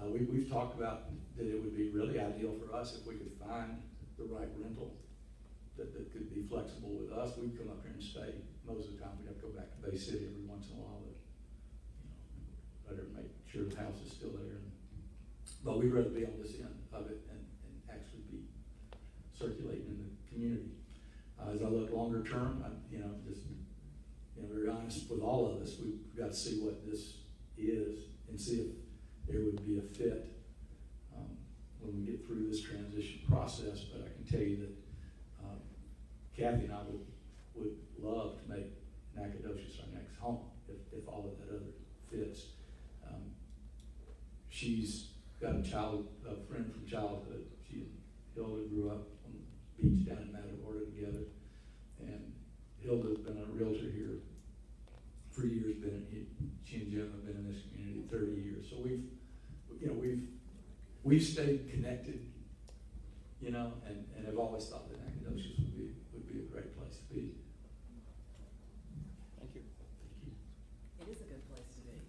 We've talked about that it would be really ideal for us if we could find the right rental that could be flexible with us. We'd come up here and stay. Most of the time we'd have to go back to Bay City every once in a while, but better make sure the house is still there. But we'd rather be on this end of it and actually be circulating in the community. As I look longer term, very honest with all of us, we've got to see what this is and see if there would be a fit when we get through this transition process. But I can tell you that Kathy and I would love to make Nacogdoches our next home if all of that other fits. She's got a friend from childhood. She and Hilda grew up on the beach down in Matagorda together, and Hilda's been a realtor here for years. She and Jim have been in this community 30 years. So we've stayed connected, and have always thought that Nacogdoches would be a great place to be. Thank you. It is a good place to be.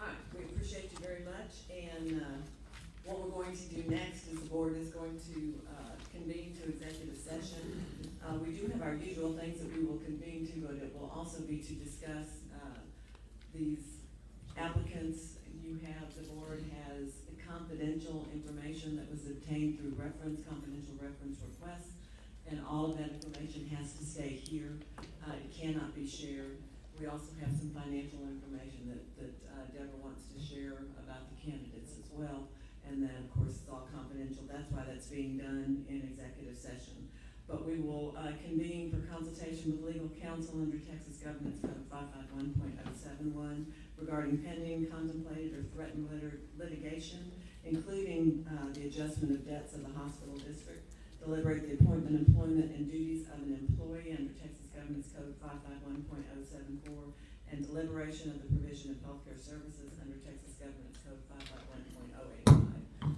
All right, we appreciate you very much, and what we're going to do next is the board is going to convene to executive session. We do have our usual things that we will convene to, but it will also be to discuss these applicants. The board has confidential information that was obtained through confidential reference requests, and all of that information has to stay here. It cannot be shared. We also have some financial information that Deborah wants to share about the candidates as well, and then of course it's all confidential. That's why that's being done in executive session. But we will convene for consultation with legal counsel under Texas Governance Code 551.071 regarding pending, contemplated, or threatened litigation, including the adjustment of debts of the hospital district, deliberate the appointment, employment, and duties of an employee under Texas Governance Code 551.074, and deliberation of the provision of healthcare services under Texas Governance Code 551.085. All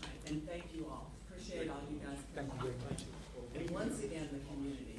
right, and thank you all. Appreciate all you guys Thank coming. you very much. And once again, the community.